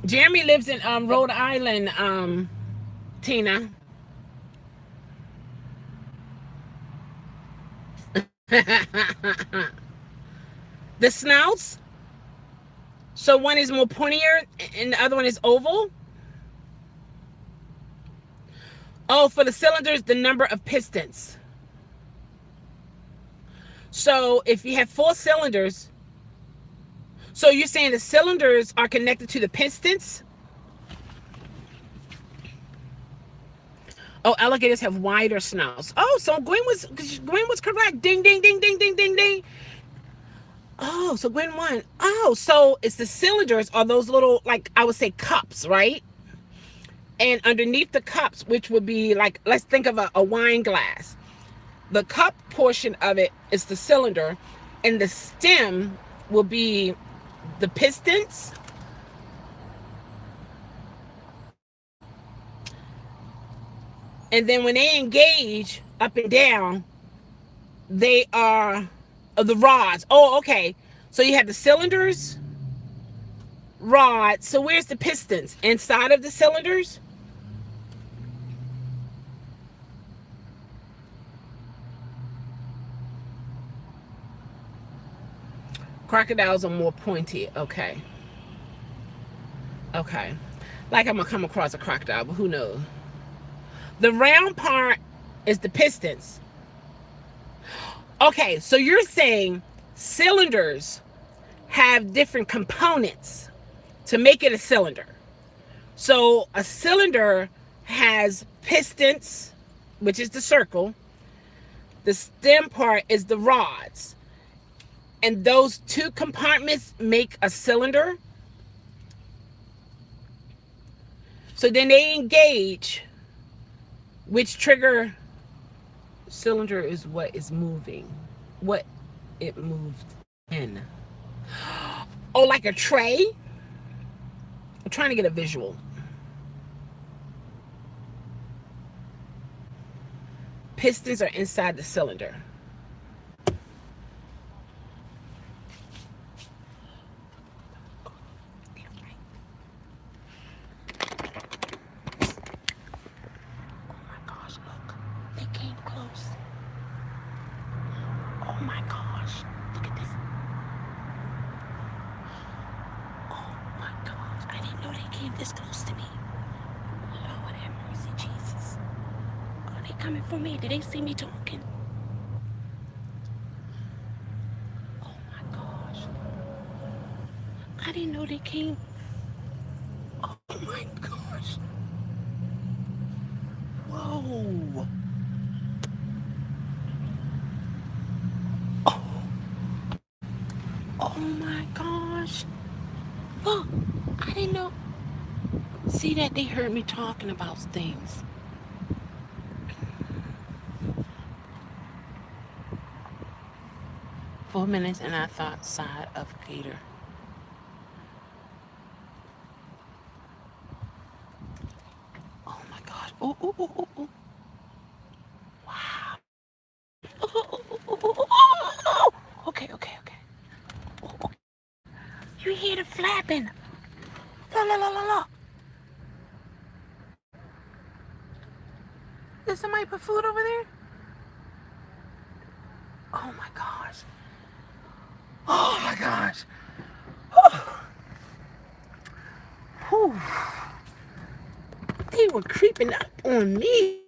Jeremy lives in Rhode Island, Tina. The snouts. So one is more pointier and the other one is oval. Oh, for the cylinders, the number of pistons. So if you have 4 cylinders, so you're saying the cylinders are connected to the pistons? Oh, alligators have wider snouts. Oh, so Gwen was correct. Ding, ding, ding, ding, ding, ding, ding. Oh, so Gwen won. Oh, so it's the cylinders are those little, like I would say, cups, right? And underneath the cups, which would be like, let's think of a wine glass. The cup portion of it is the cylinder, and the stem will be the pistons. And then when they engage up and down, they are the rods. Oh, okay. So you have the cylinders, rods. So where's the pistons? Inside of the cylinders? Crocodiles are more pointy. Okay. Okay. Like I'm going to come across a crocodile, but who knows? The round part is the pistons. Okay, so you're saying cylinders have different components to make it a cylinder. So a cylinder has pistons, which is the circle. The stem part is the rods. And those 2 compartments make a cylinder. So then they engage, which trigger cylinder is what is moving, what it moved in. Oh, like a tray? I'm trying to get a visual. Pistons are inside the cylinder. Oh my gosh, look at this. Oh my gosh, I didn't know they came this close to me. Lord have mercy, Jesus. Are they coming for me? Did they see me talking? Oh my gosh. I didn't know they came. Oh my gosh. Whoa. Oh my gosh. Look, I didn't know. See that they heard me talking about things. Four minutes and I thought side of Peter. Oh my gosh. Oh, oh, oh, oh, oh. Wow. Oh, oh, oh, oh, oh, oh, oh. Okay, okay, okay. Oh, okay. You hear the flapping. La la la la la. Did somebody put food over there? Oh my gosh. Oh my gosh. Oh. Whew. They were creeping up on me.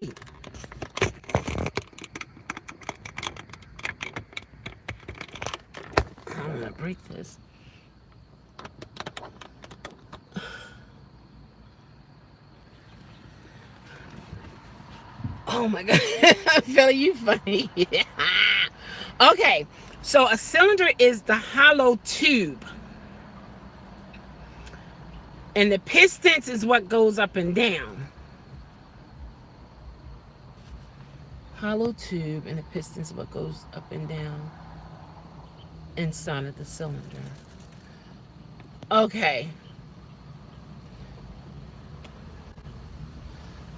I'm gonna break this. Oh my god. I feel you funny. Okay, so a cylinder is the hollow tube. And the pistons is what goes up and down. Hollow tube and the pistons is what goes up and down inside of the cylinder. Okay.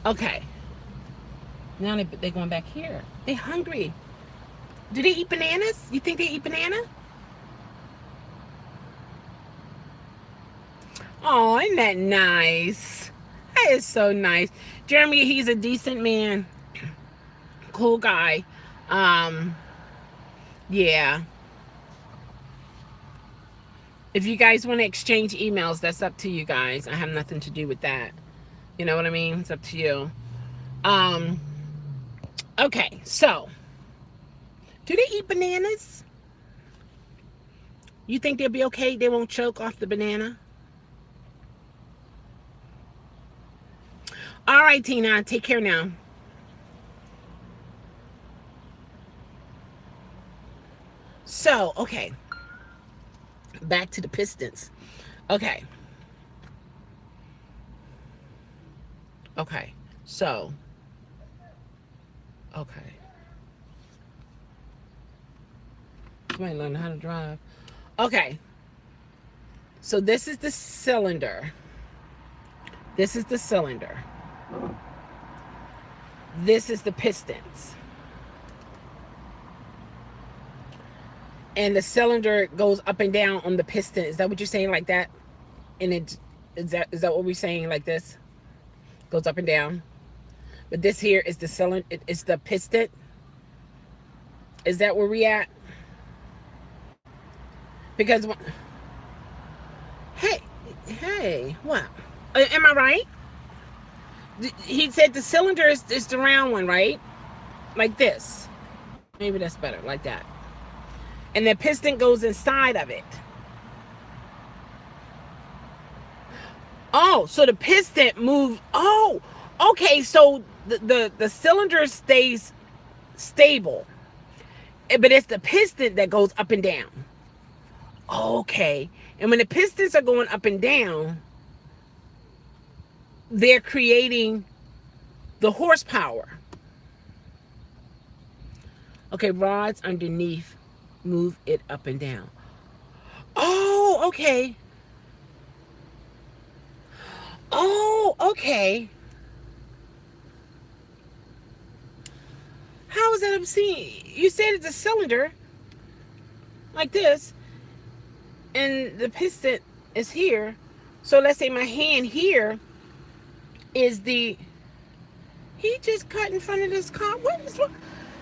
Okay. Now they're going back here. They're hungry. Do they eat bananas? You think they eat banana? Oh, isn't that nice? That is so nice. Jeremy, he's a decent man. Cool guy. Um, yeah. If you guys want to exchange emails, that's up to you guys. I have nothing to do with that. You know what I mean? It's up to you. Um, okay, so do they eat bananas? You think they'll be okay? They won't choke off the banana? All right, Tina, take care now. So, okay, back to the Pistons. Okay. Okay. So, okay. Somebody learn how to drive. Okay. So this is the cylinder. This is the cylinder. This is the pistons. And the cylinder goes up and down on the piston. Is that what you're saying, like that? And it is that what we're saying, like this? Goes up and down. But this here is the cylinder. It's the piston. Is that where we at? Because hey, what? Am I right? He said the cylinder is the round one, right? Like this. Maybe that's better, like that. And the piston goes inside of it. Oh, so the piston moves. Oh, okay. So the cylinder stays stable, but it's the piston that goes up and down. Okay. And when the pistons are going up and down, they're creating the horsepower. Okay, rods underneath move it up and down. Oh, okay. Oh, okay. How is that obscene? You said it's a cylinder like this, and the piston is here. So let's say my hand here is the. He just cut in front of this car. What is wrong?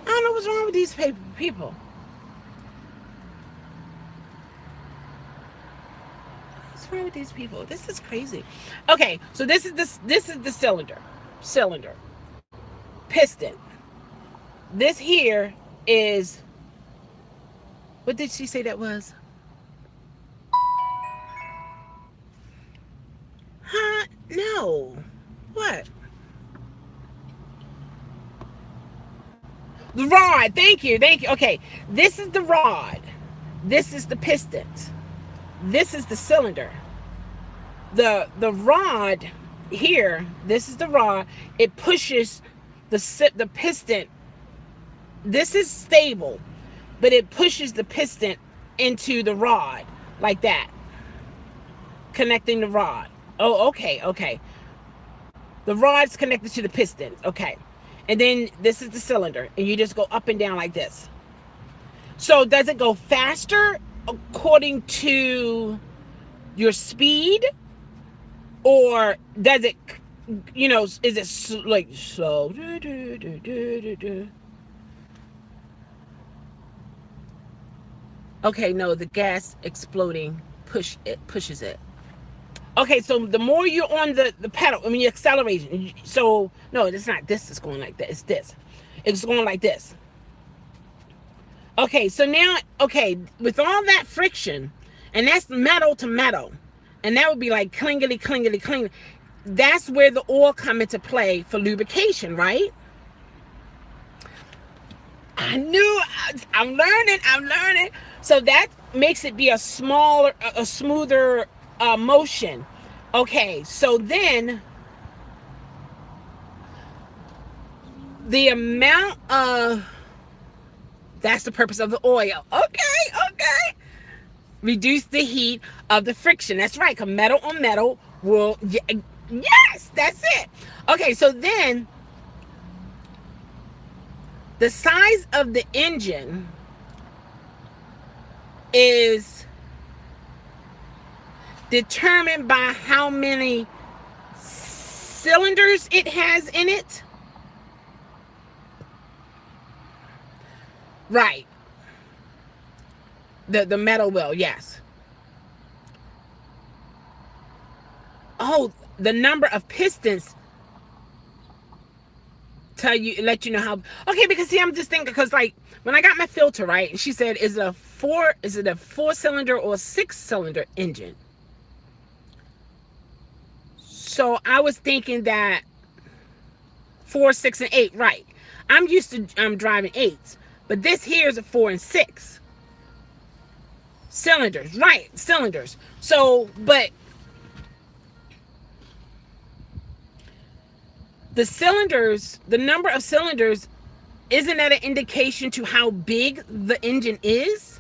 I don't know what's wrong with these people. What's wrong with these people? This is crazy. Okay, so this is the cylinder, piston. This here is. What did she say that was? Huh? No. What? The rod. Thank you. Okay, this is the rod. This is the pistons. This is the cylinder. The rod here. This is the rod. It pushes the piston. This is stable, but it pushes the piston into the rod like that, connecting the rod. Oh, okay. The rod's connected to the piston. Okay. And then this is the cylinder, and you just go up and down like this. So does it go faster according to your speed, or does it, is it like slow? Okay, no, the gas exploding pushes it. Okay, so the more you're on the pedal, I mean, you're accelerating. So, no, it's not this is going like that. It's this. It's going like this. Okay, so now, with all that friction, and that's metal to metal, and that would be like clingity. That's where the oil come into play for lubrication, right? I knew. I'm learning. So that makes it be a smoother motion. Okay, so then the amount of, that's the purpose of the oil. Okay. Reduce the heat of the friction. That's right, because metal on metal will, yes, that's it. Okay, so then the size of the engine determined by how many cylinders it has in it? Right. The metal wheel, yes. Oh, the number of pistons let you know how. Okay, because see, I'm just thinking, because like when I got my filter, right, she said, is it a 4-cylinder or a 6-cylinder engine? So I was thinking that 4, 6, and 8, right. I'm used to driving 8s, but this here is a 4 and 6 cylinders, right? Cylinders. So, but the cylinders, the number of cylinders, isn't that an indication to how big the engine is?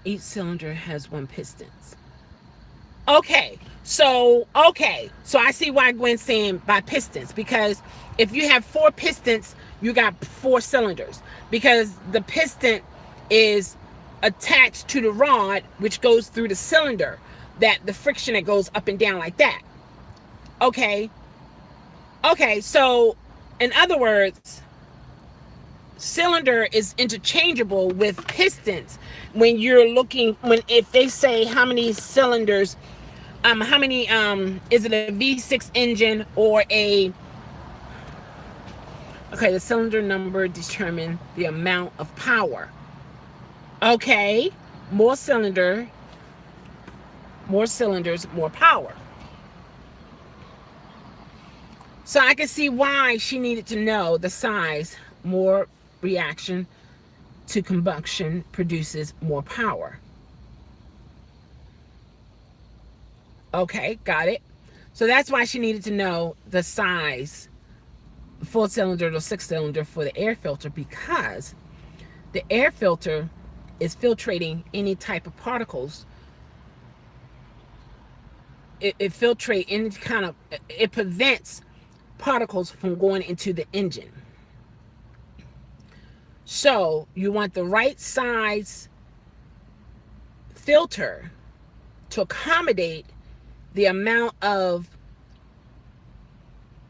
Each cylinder has 1 piston. Okay, so I see why Gwen's saying by pistons, because if you have 4 pistons, you got 4 cylinders, because the piston is attached to the rod, which goes through the cylinder, that the friction that goes up and down like that. Okay, so in other words, cylinder is interchangeable with pistons when you're looking, if they say how many cylinders, how many, is it a V6 engine or a, okay, the cylinder number determine the amount of power. Okay, more cylinders, more power. So I can see why she needed to know the size. More reaction to combustion produces more power. Okay, got it. So that's why she needed to know the size, 4-cylinder or 6-cylinder, for the air filter, because the air filter is filtrating any type of particles. It filtrates any kind of, it prevents particles from going into the engine. So you want the right size filter to accommodate the amount of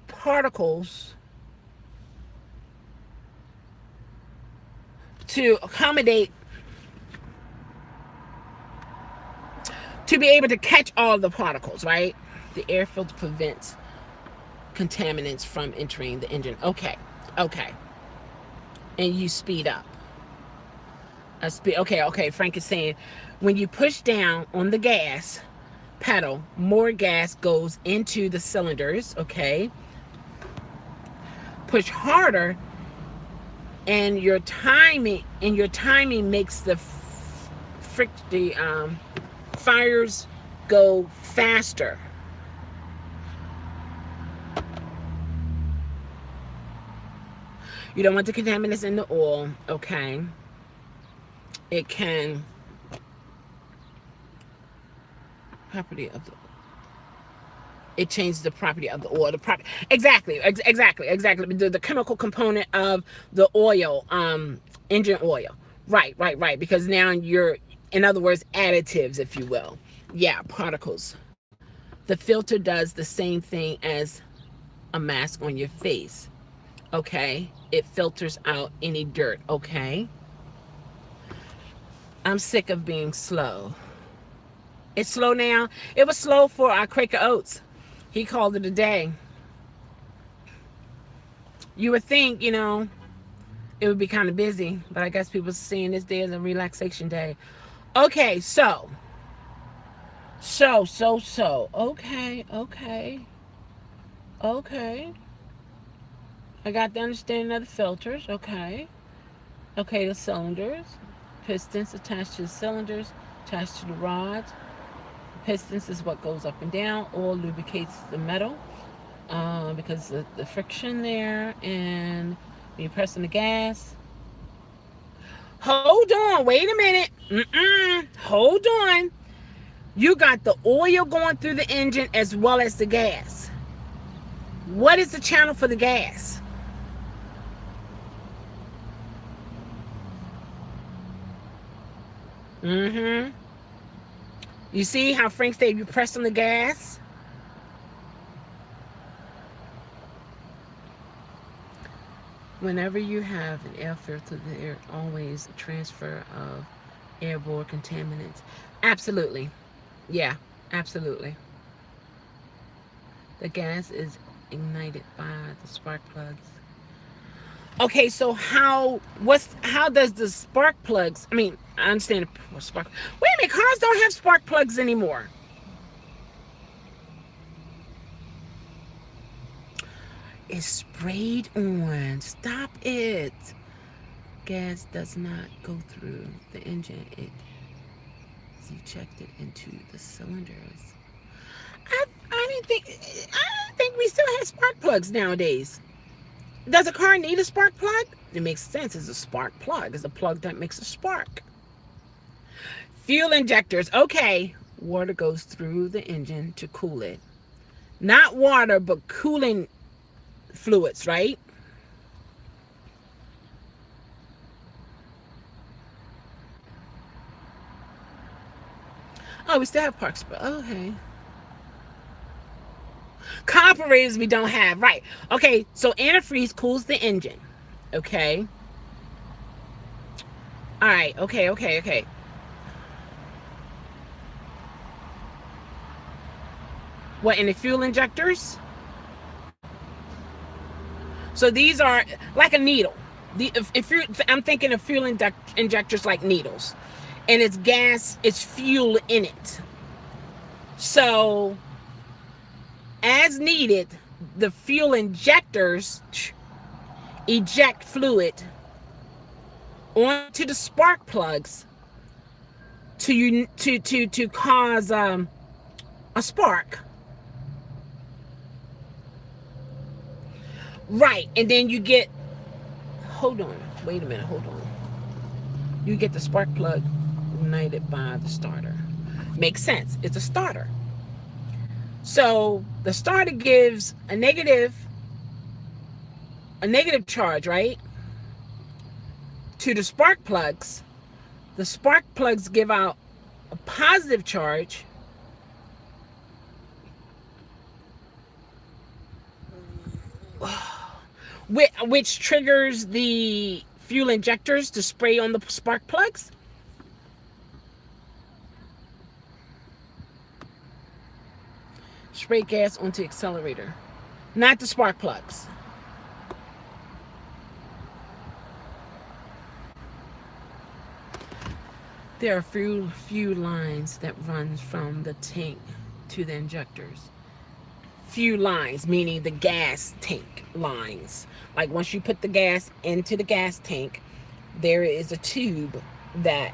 particles, to accommodate, to be able to catch all the particles, right? The air filter prevents contaminants from entering the engine. Okay. And you speed up. Okay. Frank is saying, when you push down on the gas pedal, more gas goes into the cylinders. Okay. Push harder, and your timing makes the fires go faster. You don't want the contaminants in the oil. Okay. It can, property of the, it changes the property of the oil. Exactly. The chemical component of the oil, engine oil. Right. Because now you're, in other words, additives, if you will. Yeah, particles. The filter does the same thing as a mask on your face. Okay. It filters out any dirt. Okay. I'm sick of being slow. It's slow now. It was slow for our Quaker Oats. He called it a day. You would think, it would be kind of busy, but I guess people are seeing this day as a relaxation day. Okay, so. Okay. I got the understanding of the filters. Okay, the cylinders. Pistons attached to the cylinders, attached to the rods. Pistons is what goes up and down. Oil lubricates the metal because the friction there, and when you press on the gas. Hold on, wait a minute. Hold on. You got the oil going through the engine as well as the gas. What is the channel for the gas? You see how Frank said you press on the gas? Whenever you have an air filter, there always a transfer of airborne contaminants. Absolutely. Yeah, absolutely. The gas is ignited by the spark plugs. Okay, so how does the spark plugs, I mean, I understand the spark. Wait a minute, cars don't have spark plugs anymore. It's sprayed on. Stop it. Gas does not go through the engine. It is ejected into the cylinders. I didn't think we still have spark plugs nowadays. Does a car need a spark plug? It makes sense. It's a spark plug. It's a plug that makes a spark. Fuel injectors. Okay. Water goes through the engine to cool it. Not water, but cooling fluids, right? Oh, we still have parks. Okay. Carburetors we don't have. Right. Okay, so antifreeze cools the engine. Okay. All right. Okay. What, in the fuel injectors? So these are like a needle. I'm thinking of fuel injectors like needles. And it's gas, it's fuel in it. So as needed, the fuel injectors eject fluid onto the spark plugs to cause a spark. Right, and then you get, hold on, wait a minute, hold on. You get the spark plug ignited by the starter. Makes sense. It's a starter. So the starter gives a negative charge, right? To the spark plugs. The spark plugs give out a positive charge. Which triggers the fuel injectors to spray on the spark plugs. Spray gas onto accelerator, not the spark plugs. There are few lines that run from the tank to the injectors. Few lines, meaning the gas tank lines. Like once you put the gas into the gas tank, there is a tube that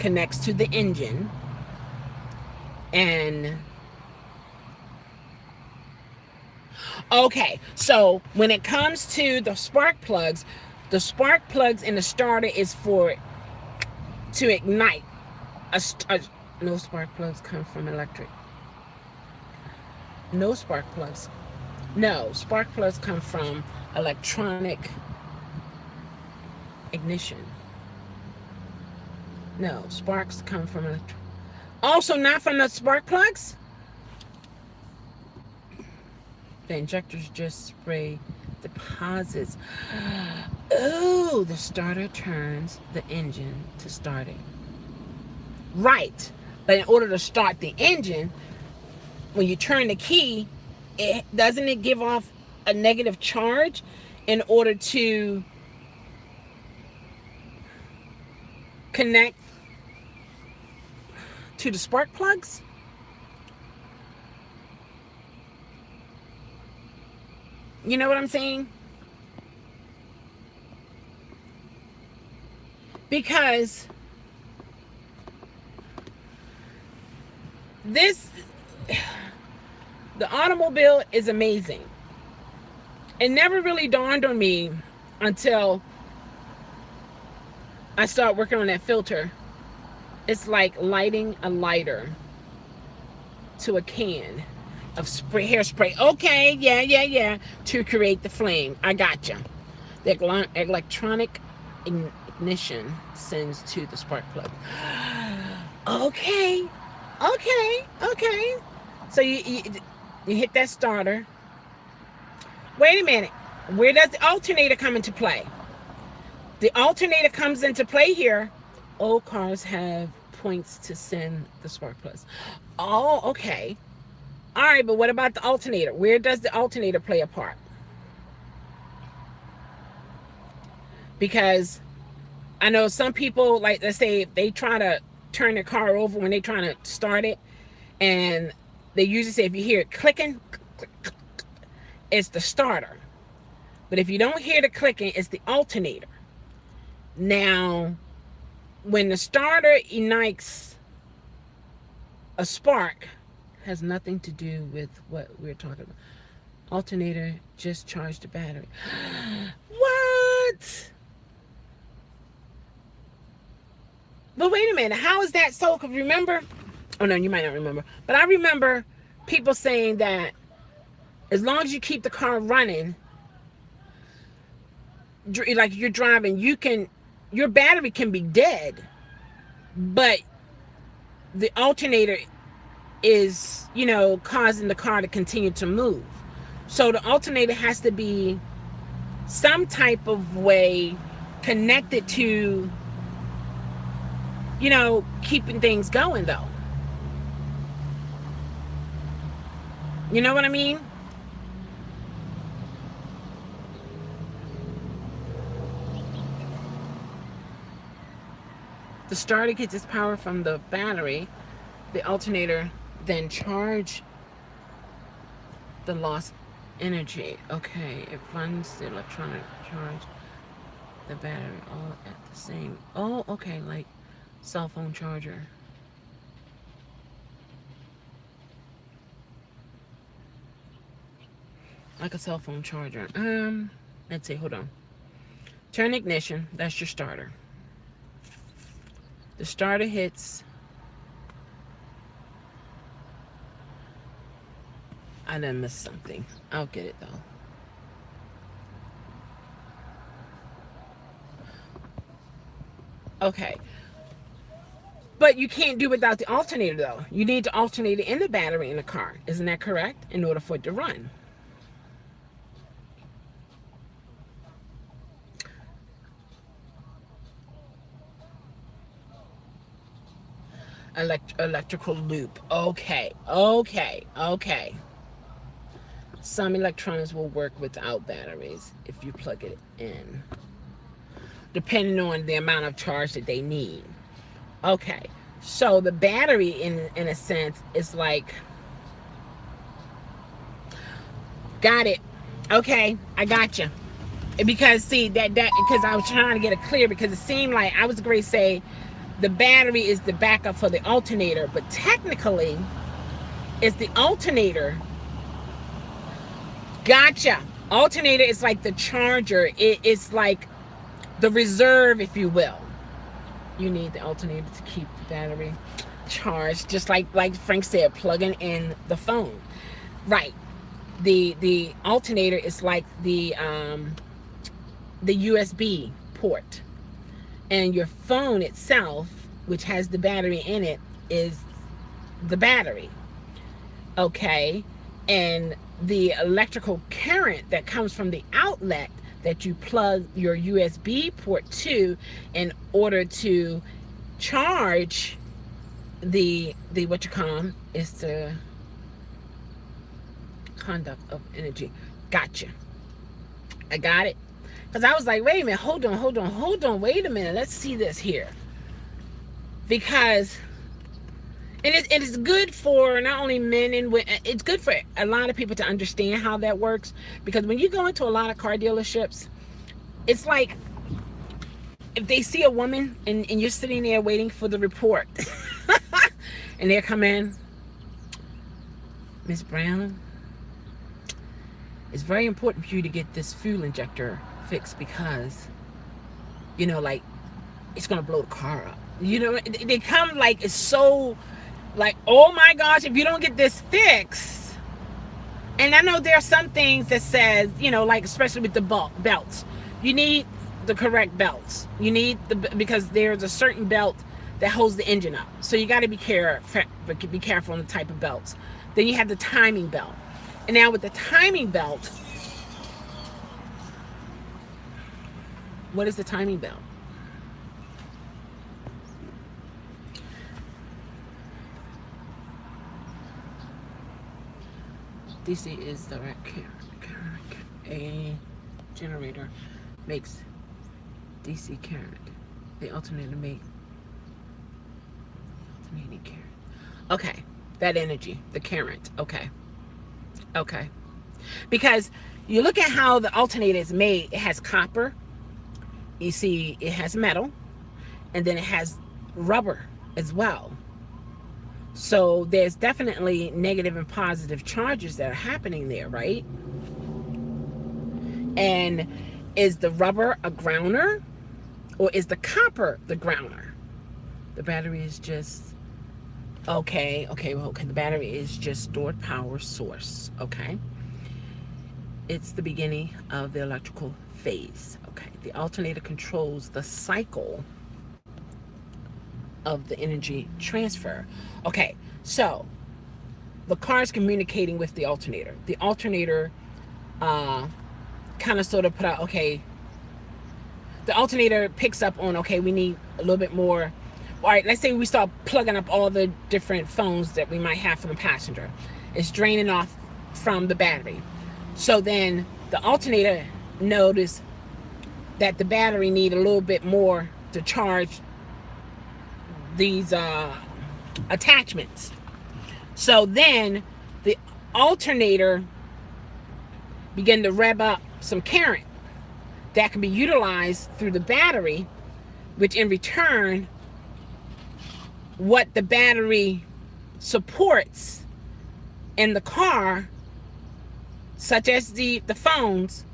connects to the engine, and okay, so when it comes to the spark plugs in the starter is for to ignite. No spark plugs come from electric. No spark plugs. No, spark plugs come from electronic ignition. No, sparks come from also not from the spark plugs. The injectors just spray deposits. Oh, the starter turns the engine to start it. Right. But in order to start the engine, when you turn the key, doesn't it give off a negative charge in order to connect to the spark plugs? You know what I'm saying? Because the automobile is amazing. It never really dawned on me until I started working on that filter. It's like lighting a lighter to a can of hairspray. Okay, yeah. To create the flame. I gotcha. The electronic ignition sends to the spark plug. Okay. Okay, okay. So you hit that starter. Wait a minute. Where does the alternator come into play? The alternator comes into play here. Old cars have points to send the spark plugs. Oh, okay. All right, but what about the alternator? Where does the alternator play a part? Because I know some people, like, let's say if they try to turn their car over when they're trying to start it, and they usually say if you hear it clicking, it's the starter. But if you don't hear the clicking, it's the alternator. Now, when the starter ignites a spark, has nothing to do with what we're talking about. Alternator just charged the battery. What? But wait a minute, how is that so? Because remember, oh no, you might not remember, but I remember people saying that as long as you keep the car running, like you're driving, your battery can be dead, but the alternator is, causing the car to continue to move. So the alternator has to be some type of way connected to, keeping things going, though. You know what I mean? The starter gets its power from the battery. The alternator then charge the lost energy. Okay, it runs the electronic charge the battery all at the same. Oh, okay, like cell phone charger. Like a cell phone charger. Let's see, hold on. Turn ignition, that's your starter. The starter hits. I done missed something. I'll get it though. Okay. But you can't do without the alternator though. You need the alternator in the battery in the car. Isn't that correct? In order for it to run. Electrical loop. Okay. Some electronics will work without batteries if you plug it in, depending on the amount of charge that they need. Okay, so the battery, in a sense, is like, got it. Okay, I got you. Because see that because I was trying to get it clear, because it seemed like I was going to say the battery is the backup for the alternator, but technically it's the alternator. Gotcha. Alternator is like the charger. It's like the reserve, if you will. You need the alternator to keep the battery charged, just like Frank said, plugging in the phone. Right. The alternator is like the USB port, and your phone itself, which has the battery in it, is the battery. Okay, and the electrical current that comes from the outlet that you plug your USB port to in order to charge the what you call is the conduct of energy. Gotcha. I got it. Because I was like, wait a minute, hold on, wait a minute, let's see this here. Because it is good for not only men and women, it's good for a lot of people to understand how that works. Because when you go into a lot of car dealerships, it's like if they see a woman and you're sitting there waiting for the report and they're coming, Miss Brown, it's very important for you to get this fuel injector fixed, because like it's gonna blow the car up. They come like it's so like, oh my gosh, if you don't get this fixed. And I know there are some things that says, like especially with the belts, you need the correct belts. You need because there's a certain belt that holds the engine up. So you got to be careful on the type of belts. Then you have the timing belt. And now with the timing belt, what is the timing belt? DC is direct current. A generator makes DC current. The alternator makes alternating current. Okay, that energy, the current. Okay. Because you look at how the alternator is made. It has copper. You see, it has metal, and then it has rubber as well. So there's definitely negative and positive charges that are happening there, right? And is the rubber a grounder, or is the copper the grounder? The battery is just okay. The battery is just stored power source. Okay, it's the beginning of the electrical phase. Okay, the alternator controls the cycle of the energy transfer. Okay, so the car is communicating with the alternator. The alternator kind of sort of put out, okay, the alternator picks up on, okay, we need a little bit more. All right, let's say we start plugging up all the different phones that we might have for the passenger. It's draining off from the battery. So then the alternator noticed that the battery need a little bit more to charge these attachments. So then the alternator began to rev up some current that can be utilized through the battery, which in return, what the battery supports in the car, such as the phones,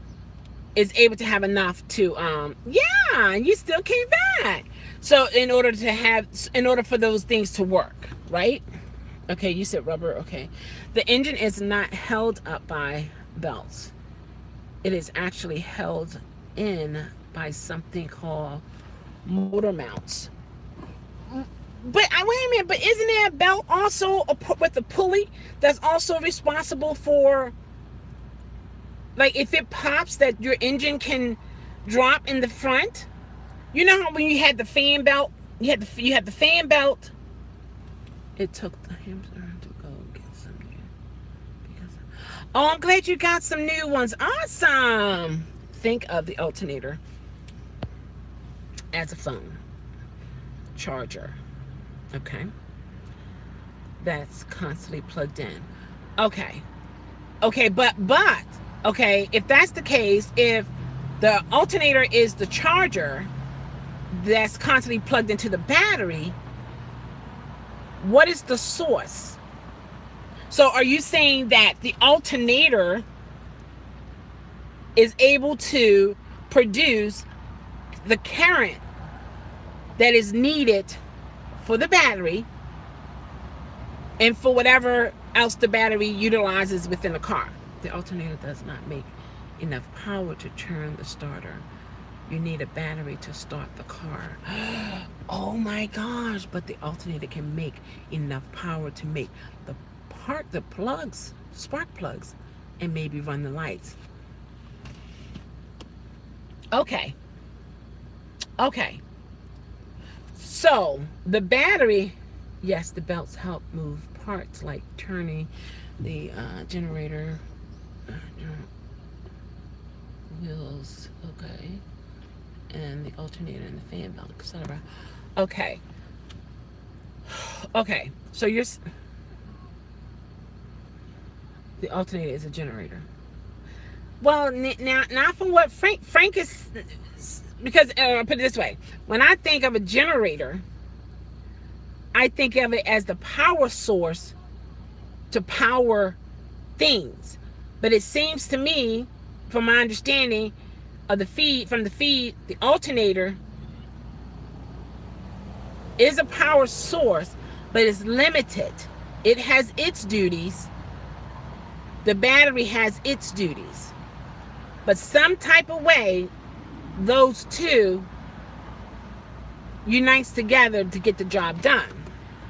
is able to have enough to yeah, you still came back. So in order for those things to work, right? Okay, you said rubber. Okay, the engine is not held up by belts. It is actually held in by something called motor mounts. But wait a minute, but isn't there a belt also with a pulley that's also responsible for, like, if it pops, that your engine can drop in the front? You know how when you had the fan belt, you had the fan belt. It took the hamster to go get some new. Oh, I'm glad you got some new ones. Awesome. Think of the alternator as a phone charger. Okay. That's constantly plugged in. Okay. But okay, if that's the case, if the alternator is the charger that's constantly plugged into the battery, what is the source? So are you saying that the alternator is able to produce the current that is needed for the battery and for whatever else the battery utilizes within the car? The alternator does not make enough power to turn the starter. You need a battery to start the car. Oh my gosh, but the alternator can make enough power to make the plugs, spark plugs, and maybe run the lights. Okay. So the battery, yes, the belts help move parts like turning the generator wheels, okay, and the alternator and the fan belt, etc. Okay, so the alternator is a generator. Well, now from what Frank is, because I'll put it this way: when I think of a generator, I think of it as the power source to power things. But it seems to me, from my understanding of the feed, the alternator is a power source, but it's limited. It has its duties. The battery has its duties. But some type of way, those two, unites together to get the job done.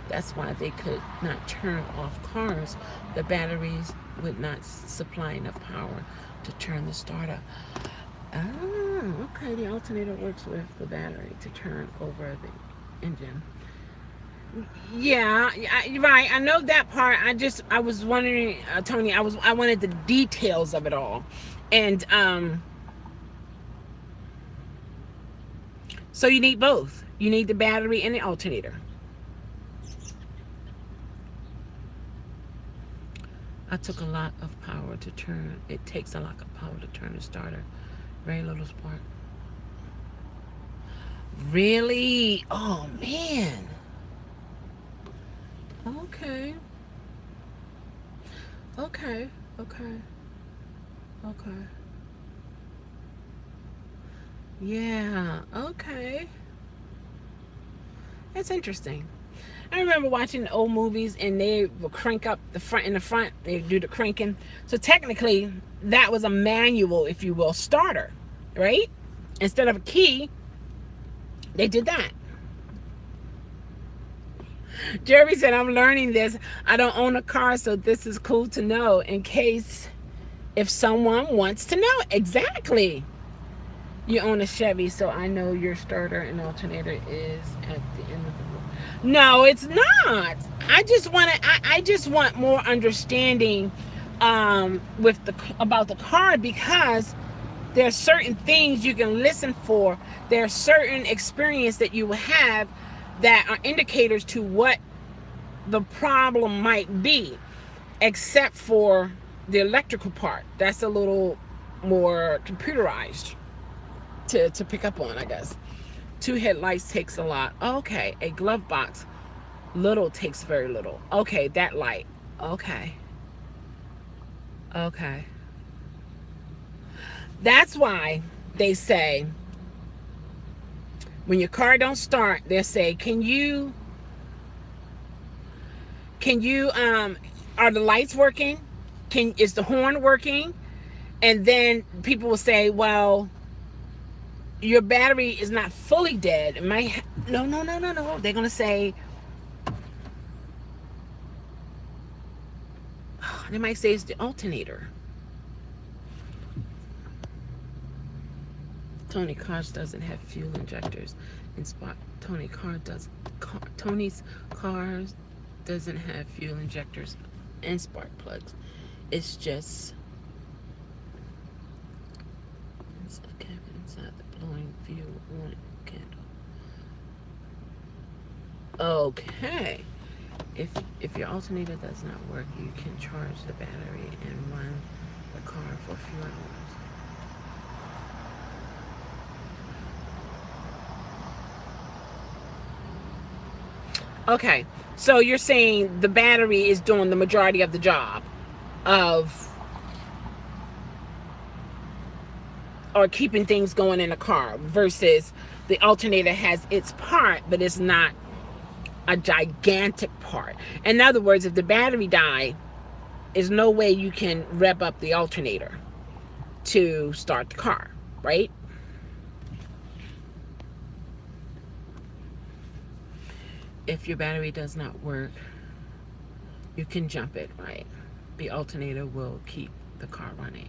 That's why they could not turn off cars. The batteries would not supply enough power to turn the starter. Oh, okay. The alternator works with the battery to turn over the engine. Yeah, right. I know that part. I was wondering, Tony. I wanted the details of it all, and so you need both. You need the battery and the alternator. I took a lot of power to turn. It takes a lot of power to turn the starter. Very little spark. Really? Oh man. Okay. Okay. Okay. Okay. Yeah. Okay. That's interesting. I remember watching old movies and they would crank up the front in the front. They do the cranking. So technically, that was a manual, if you will, starter, right? Instead of a key, they did that. Jerry said, I'm learning this. I don't own a car, so this is cool to know in case if someone wants to know. Exactly. You own a Chevy, so I know your starter and alternator is at the end of the road. No, it's not. I just want more understanding about the car, because there are certain things you can listen for. There are certain experience that you will have that are indicators to what the problem might be, except for the electrical part. That's a little more computerized to pick up on, I guess. 2 headlights takes a lot. Okay, a glove box, little takes very little. Okay, that light. Okay. Okay. That's why they say when your car don't start, they say, can you are the lights working? Is the horn working? And then people will say, well, your battery is not fully dead. It might no. They're gonna say, they might say it's the alternator. Tony Cars doesn't have fuel injectors in spot. Tony's cars doesn't have fuel injectors and spark plugs. It's just inside the blowing fuel on candle. Okay. If your alternator does not work, you can charge the battery and run the car for a few hours. Okay, so you're saying the battery is doing the majority of the job of, or keeping things going in a car, versus the alternator has its part, but it's not a gigantic part. In other words, if the battery died, there's no way you can rev up the alternator to start the car, right? If your battery does not work, you can jump it, right? The alternator will keep the car running.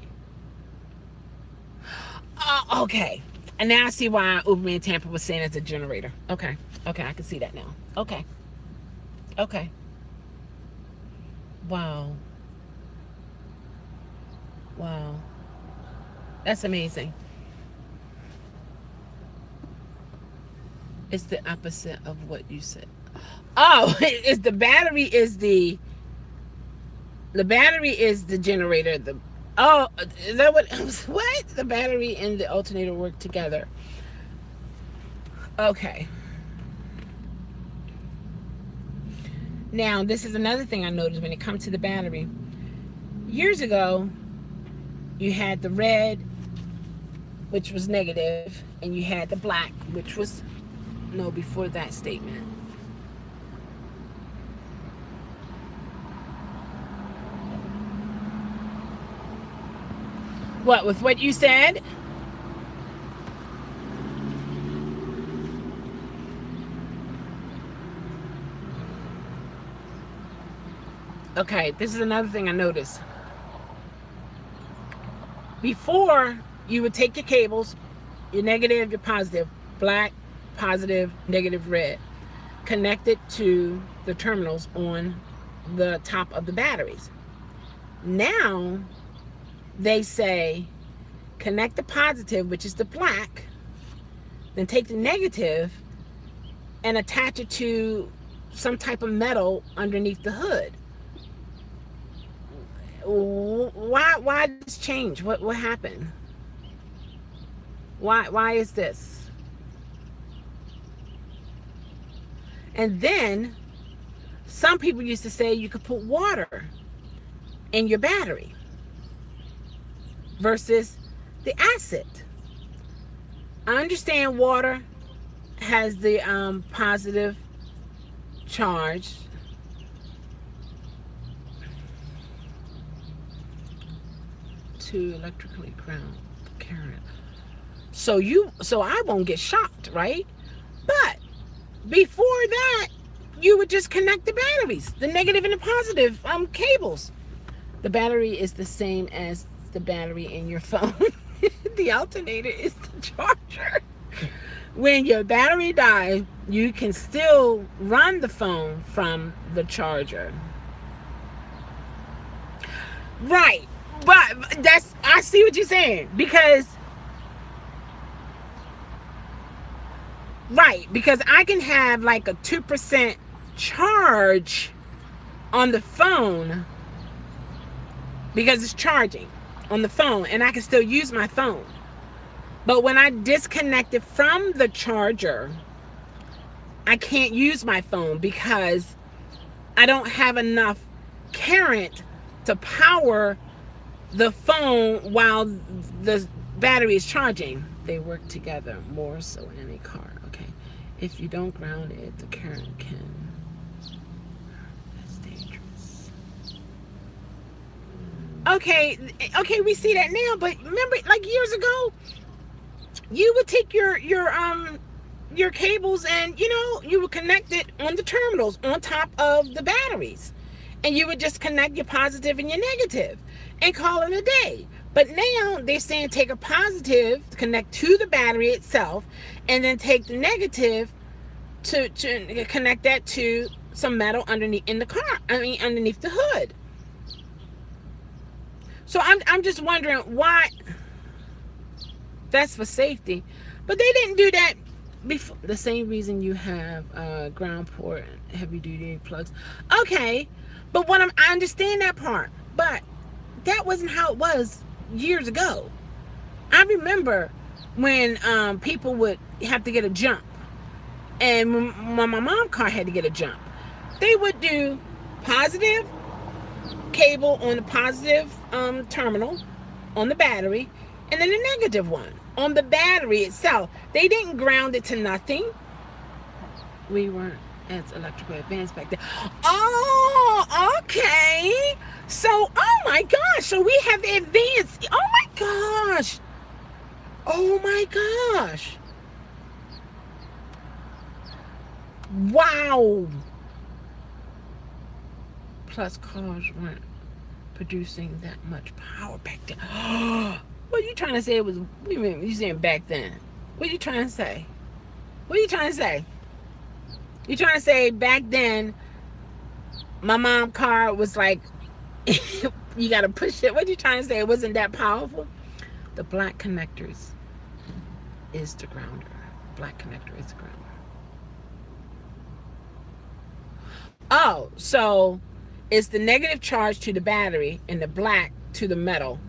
Okay. And now I see why Uber and Tampa was saying it's a generator. Okay. Okay, I can see that now. Okay. Okay. Wow. Wow. That's amazing. It's the opposite of what you said. Oh, it's the battery is the battery is the generator. Is that what? The battery and the alternator work together. Okay. Now, this is another thing I noticed when it comes to the battery. Years ago, you had the red, which was negative, and you had the black, which was no, before that statement. What, with what you said? Okay, this is another thing I noticed. Before, you would take your cables, your negative, your positive, black, positive, negative, red, connect it to the terminals on the top of the batteries. Now, they say connect the positive, which is the black, then take the negative and attach it to some type of metal underneath the hood. Why this change? What happened? Why is this? And then some people used to say you could put water in your battery versus the acid. I understand water has the positive charge. To electrically ground the current. So I won't get shocked, right? But before that, you would just connect the batteries, the negative and the positive cables. The battery is the same as the battery in your phone. The alternator is the charger. When your battery dies, you can still run the phone from the charger. Right. But I see what you're saying. Because I can have like a 2% charge on the phone because it's charging on the phone, and I can still use my phone. But when I disconnect it from the charger, I can't use my phone because I don't have enough current to power the phone while the battery is charging. They work together more so in a car. Okay. If you don't ground it, the current can. That's dangerous. Okay, we see that now, but remember, like years ago, you would take your cables and you would connect it on the terminals on top of the batteries, and you would just connect your positive and your negative and call it a day. But now they're saying take a positive, connect to the battery itself, and then take the negative to connect that to some metal underneath in the car. Underneath the hood. So I'm just wondering why. That's for safety, but they didn't do that before. The same reason you have ground port heavy duty plugs. Okay, but I understand that part, but that wasn't how it was years ago. I remember when people would have to get a jump, and when my mom's car had to get a jump, they would do positive cable on the positive terminal on the battery, and then the negative one on the battery itself. They didn't ground it to nothing. We weren't as electrically advanced back then. Oh, okay. So, oh my gosh. So we have advanced. Oh my gosh. Oh my gosh. Wow. Plus, cars weren't producing that much power back then. What are you trying to say? What do you mean? You saying back then? What are you trying to say? What are you trying to say? You trying to say back then, my mom's car was like, you got to push it. What are you trying to say? It wasn't that powerful? The black connectors is the grounder. Black connector is the grounder. Oh, so it's the negative charge to the battery and the black to the metal,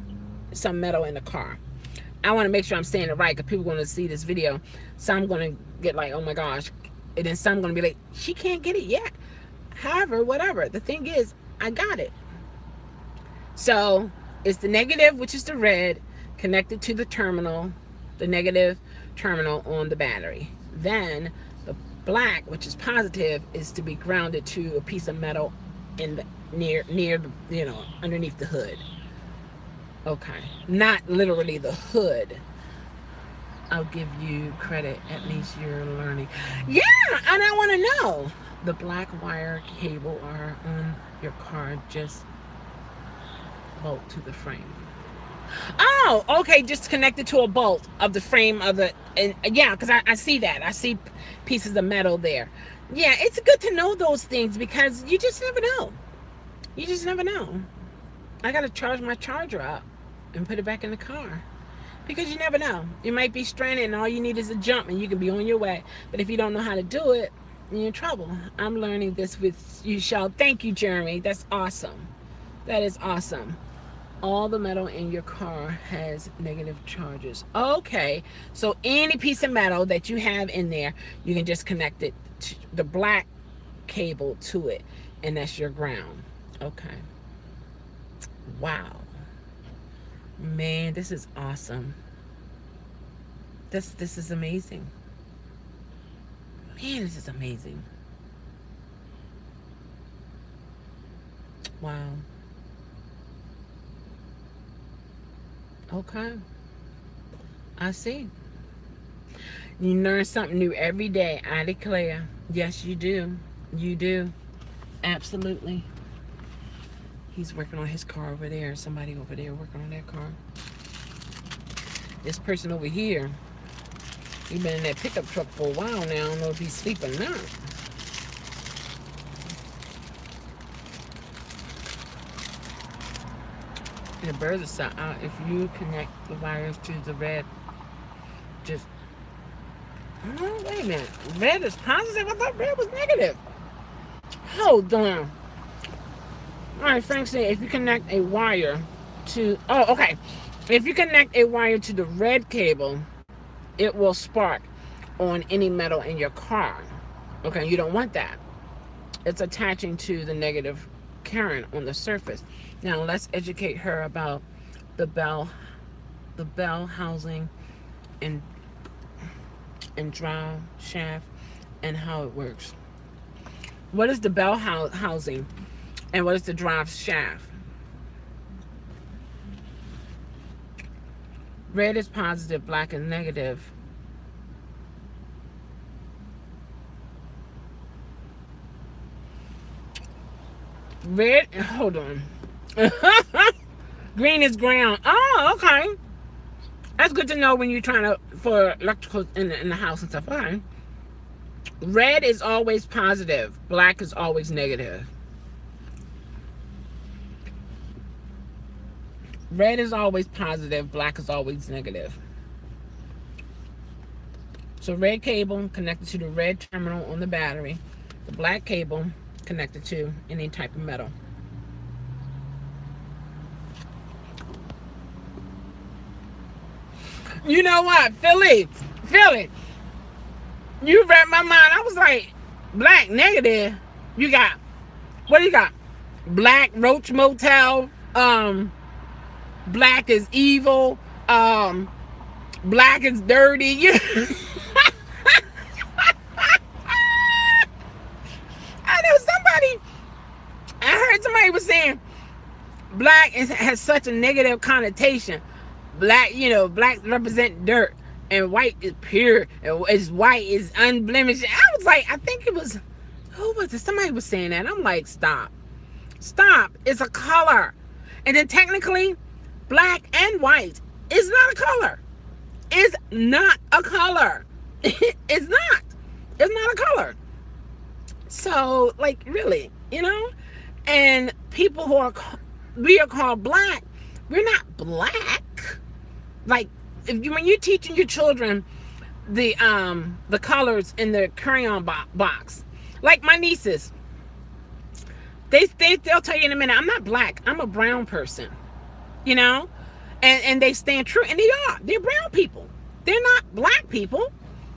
some metal in the car. I want to make sure I'm saying it right because people are going to see this video. Some going to get like, oh my gosh. And then some going to be like, she can't get it yet. However, whatever. The thing is, I got it. So it's the negative, which is the red, connected to the terminal, the negative terminal on the battery. Then the black, which is positive, is to be grounded to a piece of metal in the near the, underneath the hood. Okay, not literally the hood. I'll give you credit. At least you're learning. Yeah, and I want to know. The black wire cable are on your car, just bolt to the frame. Oh, okay, just connected to a bolt of the frame of the, and yeah, because I see that. I see pieces of metal there. Yeah, it's good to know those things because you just never know. You just never know. I got to charge my charger up and put it back in the car. Because you never know. You might be stranded and all you need is a jump and you can be on your way. But if you don't know how to do it, you're in trouble. I'm learning this with you, Shell. Thank you, Jeremy. That's awesome. That is awesome. All the metal in your car has negative charges. Okay. So any piece of metal that you have in there, you can just connect it to the black cable to it. And that's your ground. Okay. Wow. Man, this is awesome. This is amazing. Man, this is amazing. Wow. Okay. I see. You learn something new every day, I declare. Yes, you do. You do. Absolutely. He's working on his car over there. Somebody over there working on that car. This person over here, he's been in that pickup truck for a while now. I don't know if he's sleeping or not. The birds are out. If you connect the wires to the red, just... Oh, wait a minute. Red is positive? I thought red was negative. Hold on. All right, Frank said if you connect a wire to... Oh, okay. If you connect a wire to the red cable, it will spark on any metal in your car. Okay, you don't want that. It's attaching to the negative current on the surface. Now, let's educate her about the bell housing and drive shaft and how it works. What is the bell housing and what is the drive shaft? Red is positive, black is negative. Red, hold on. Green is ground. Oh, okay. That's good to know when you're trying to, for electrical in the house and stuff. Okay. Red is always positive. Black is always negative. Red is always positive. Black is always negative. So red cable connected to the red terminal on the battery. The black cable connected to any type of metal. You know what, Philly, you read my mind. I was like, black negative. You got, what do you got? Black Roach Motel. Black is evil. Black is dirty. I know I heard somebody was saying black has such a negative connotation. Black, black represent dirt, and white is pure, and white is unblemished. I was like, I think it was, who was it? Somebody was saying that. I'm like, stop. It's a color. And then technically, black and white is not a color. It's not a color. It's not a color. So, like, really, and people we are called black. We're not black. Like, when you're teaching your children the colors in the crayon box, like my nieces, they'll tell you in a minute, I'm not black, I'm a brown person, and they stand true, and they're brown people. They're not black people,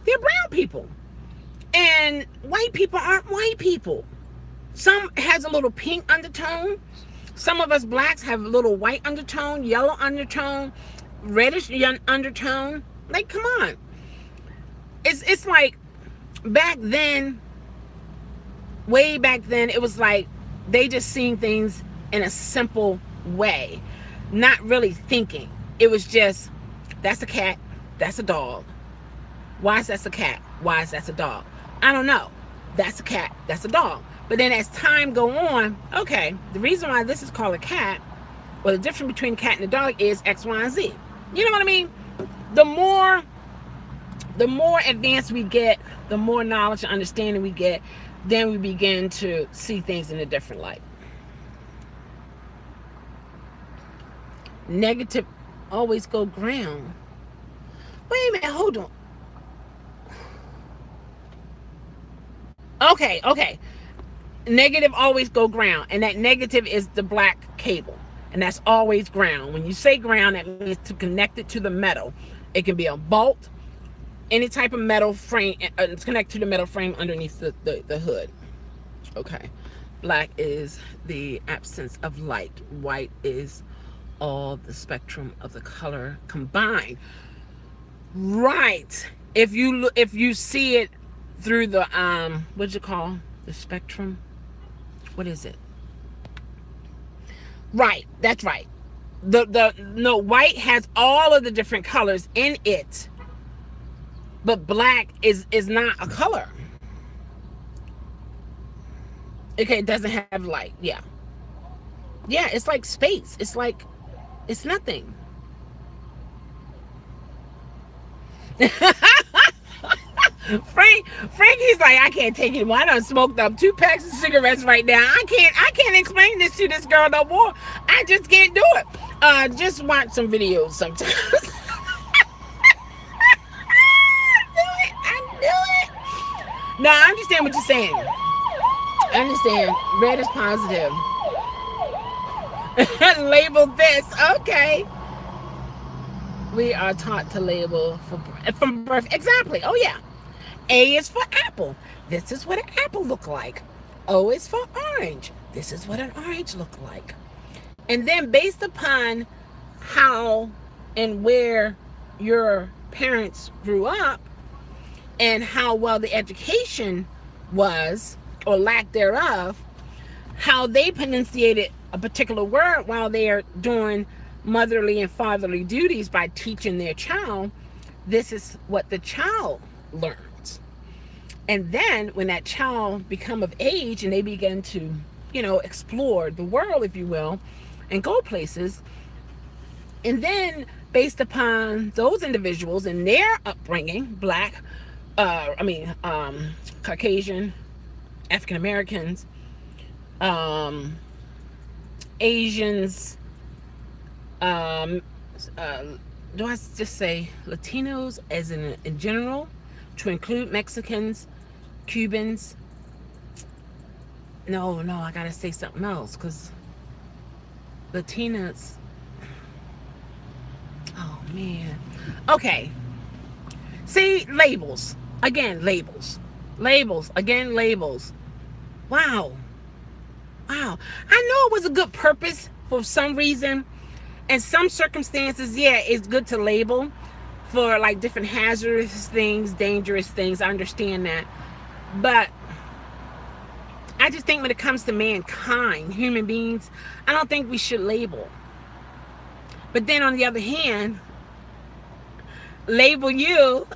they're brown people. And white people aren't white people. Some has a little pink undertone. Some of us blacks have a little white undertone, yellow undertone, reddish undertone. Like, come on. It's like back then, way back then, it was like they just seen things in a simple way, not really thinking. It was just, that's a cat, that's a dog. Why is that a cat? Why is that a dog? I don't know. That's a cat, that's a dog. But then as time go on, okay, the reason why this is called a cat, well, the difference between a cat and a dog is X, Y, and Z. You know what I mean? The more advanced we get, the more knowledge and understanding we get, then we begin to see things in a different light. Negative always go ground. Wait a minute, hold on. Okay. Negative always go ground, and that negative is the black cable, and that's always ground. When you say ground, that means to connect it to the metal. It can be a bolt, any type of metal frame. It's connected to the metal frame underneath the hood. Okay. Black is the absence of light. White is all the spectrum of the color combined. Right. If you see it through the what'd you call the spectrum? What is it? Right. That's right. No, white has all of the different colors in it, but black is not a color. Okay, it doesn't have light. Yeah, it's like space. It's nothing. Frankie's like, I can't take it anymore. I done smoked up 2 packs of cigarettes right now. I can't explain this to this girl no more. I just can't do it. Just watch some videos sometimes. I knew it. No, I understand what you're saying. I understand. Red is positive. Label this. Okay. We are taught to label from birth. Exactly. Oh, yeah. A is for apple. This is what an apple look like. O is for orange. This is what an orange look like. And then based upon how and where your parents grew up and how well the education was or lack thereof, how they pronunciated a particular word while they are doing motherly and fatherly duties by teaching their child, this is what the child learns. And then when that child become of age and they begin to, explore the world, if you will, and go places, and then based upon those individuals and their upbringing, black, Caucasian, African Americans, Asians, do I just say Latinos as in general, to include Mexicans, Cubans? No, I gotta say something else, because Latinas, oh man. Okay, see, labels again, labels again, labels. Wow, I know it was a good purpose for some reason. In some circumstances, yeah, it's good to label for like different hazardous things, dangerous things. I understand that. But I just think when it comes to mankind, human beings, I don't think we should label. But then on the other hand, label you,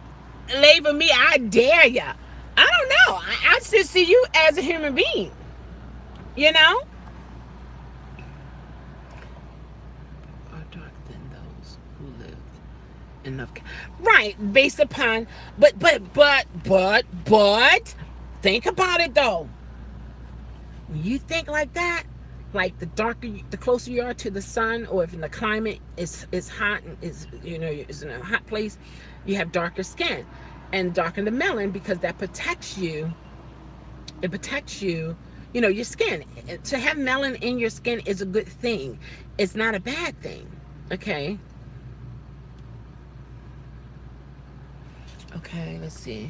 label me, I dare ya. I don't know. I still see you as a human being. Enough, right? Based upon, but think about it though. When you think like that, like the closer you are to the sun, or if in the climate is hot and is in a hot place, you have darker skin and darken the melanin, because that protects you. It protects you. Your skin. To have melanin in your skin is a good thing. It's not a bad thing. Okay. Okay, let's see.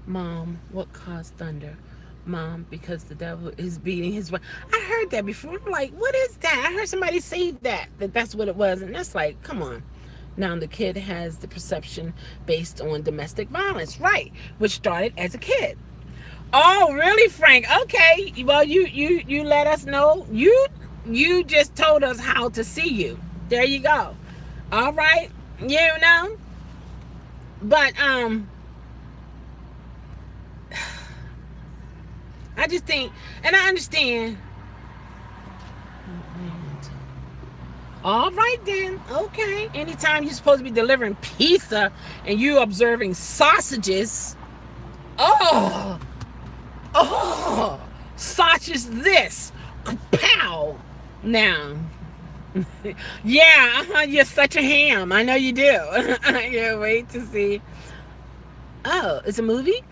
Mom, what caused thunder? Mom, because the devil is beating his wife. I heard that before. I'm like, what is that? I heard somebody say that's what it was. And that's like, come on. Now the kid has the perception based on domestic violence, right? Which started as a kid. Oh, really, Frank? Okay. Well, you let us know. You just told us how to see you. There you go. All right. But I just think, and I understand. All right then. Okay. Anytime you're supposed to be delivering pizza and you observing sausages. Oh. Oh. Such as this. Pow. Now. Yeah, you're such a ham. I know you do. I can't wait to see. Oh, it's a movie?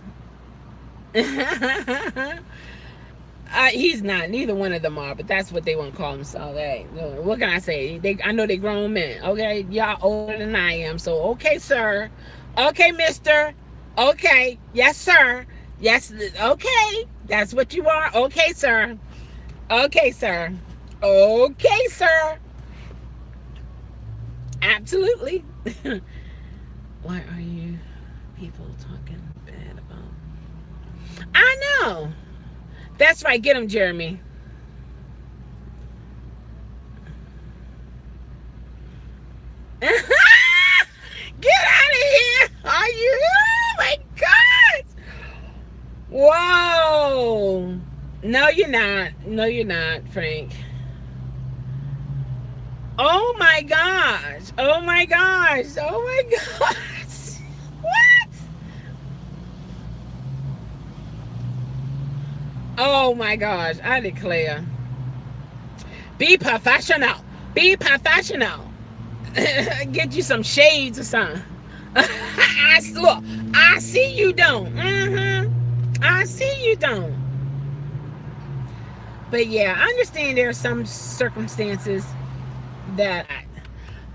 He's not. Neither one of them are, but that's what they want to call themselves. Hey, what can I say? I know they grown men. Okay, y'all older than I am. So, okay, sir. Okay, mister. Okay. Yes, sir. Yes. Okay. That's what you are. Okay, sir. Okay, sir. Okay, sir. Absolutely. Why are you people talking bad about? I know. That's right. Get him, Jeremy. Get out of here. Are you? Oh, my God. Whoa. No, you're not. No, you're not, Frank. Oh, my gosh. Oh, my gosh. Oh, my gosh. What? Oh, my gosh. I declare. Be professional. Be professional. Get you some shades or something. Look, I see you don't. I see you don't. But yeah, I understand there are some circumstances that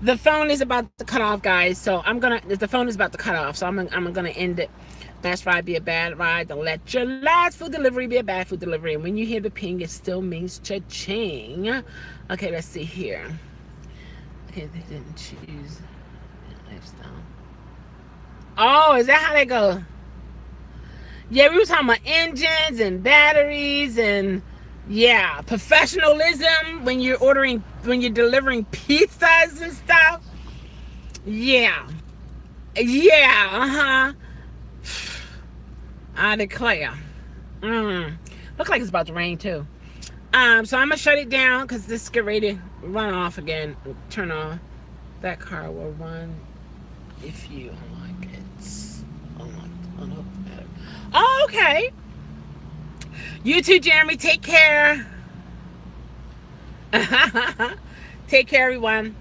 the phone is about to cut off, guys. So the phone is about to cut off. So I'm gonna end it. Last ride be a bad ride. Don't let your last food delivery be a bad food delivery. And when you hear the ping, it still means cha-ching. Okay, let's see here. Okay, they didn't choose lifestyle. Oh, is that how they go? Yeah, we were talking about engines and batteries and yeah, professionalism when you're delivering pizzas and stuff. Yeah. Yeah, I declare. Look like it's about to rain too. So I'm gonna shut it down because this is getting ready to run off again. Turn off. That car will run if you unlock it. Unlock the battery. Oh, okay. You too, Jeremy. Take care. Take care, everyone.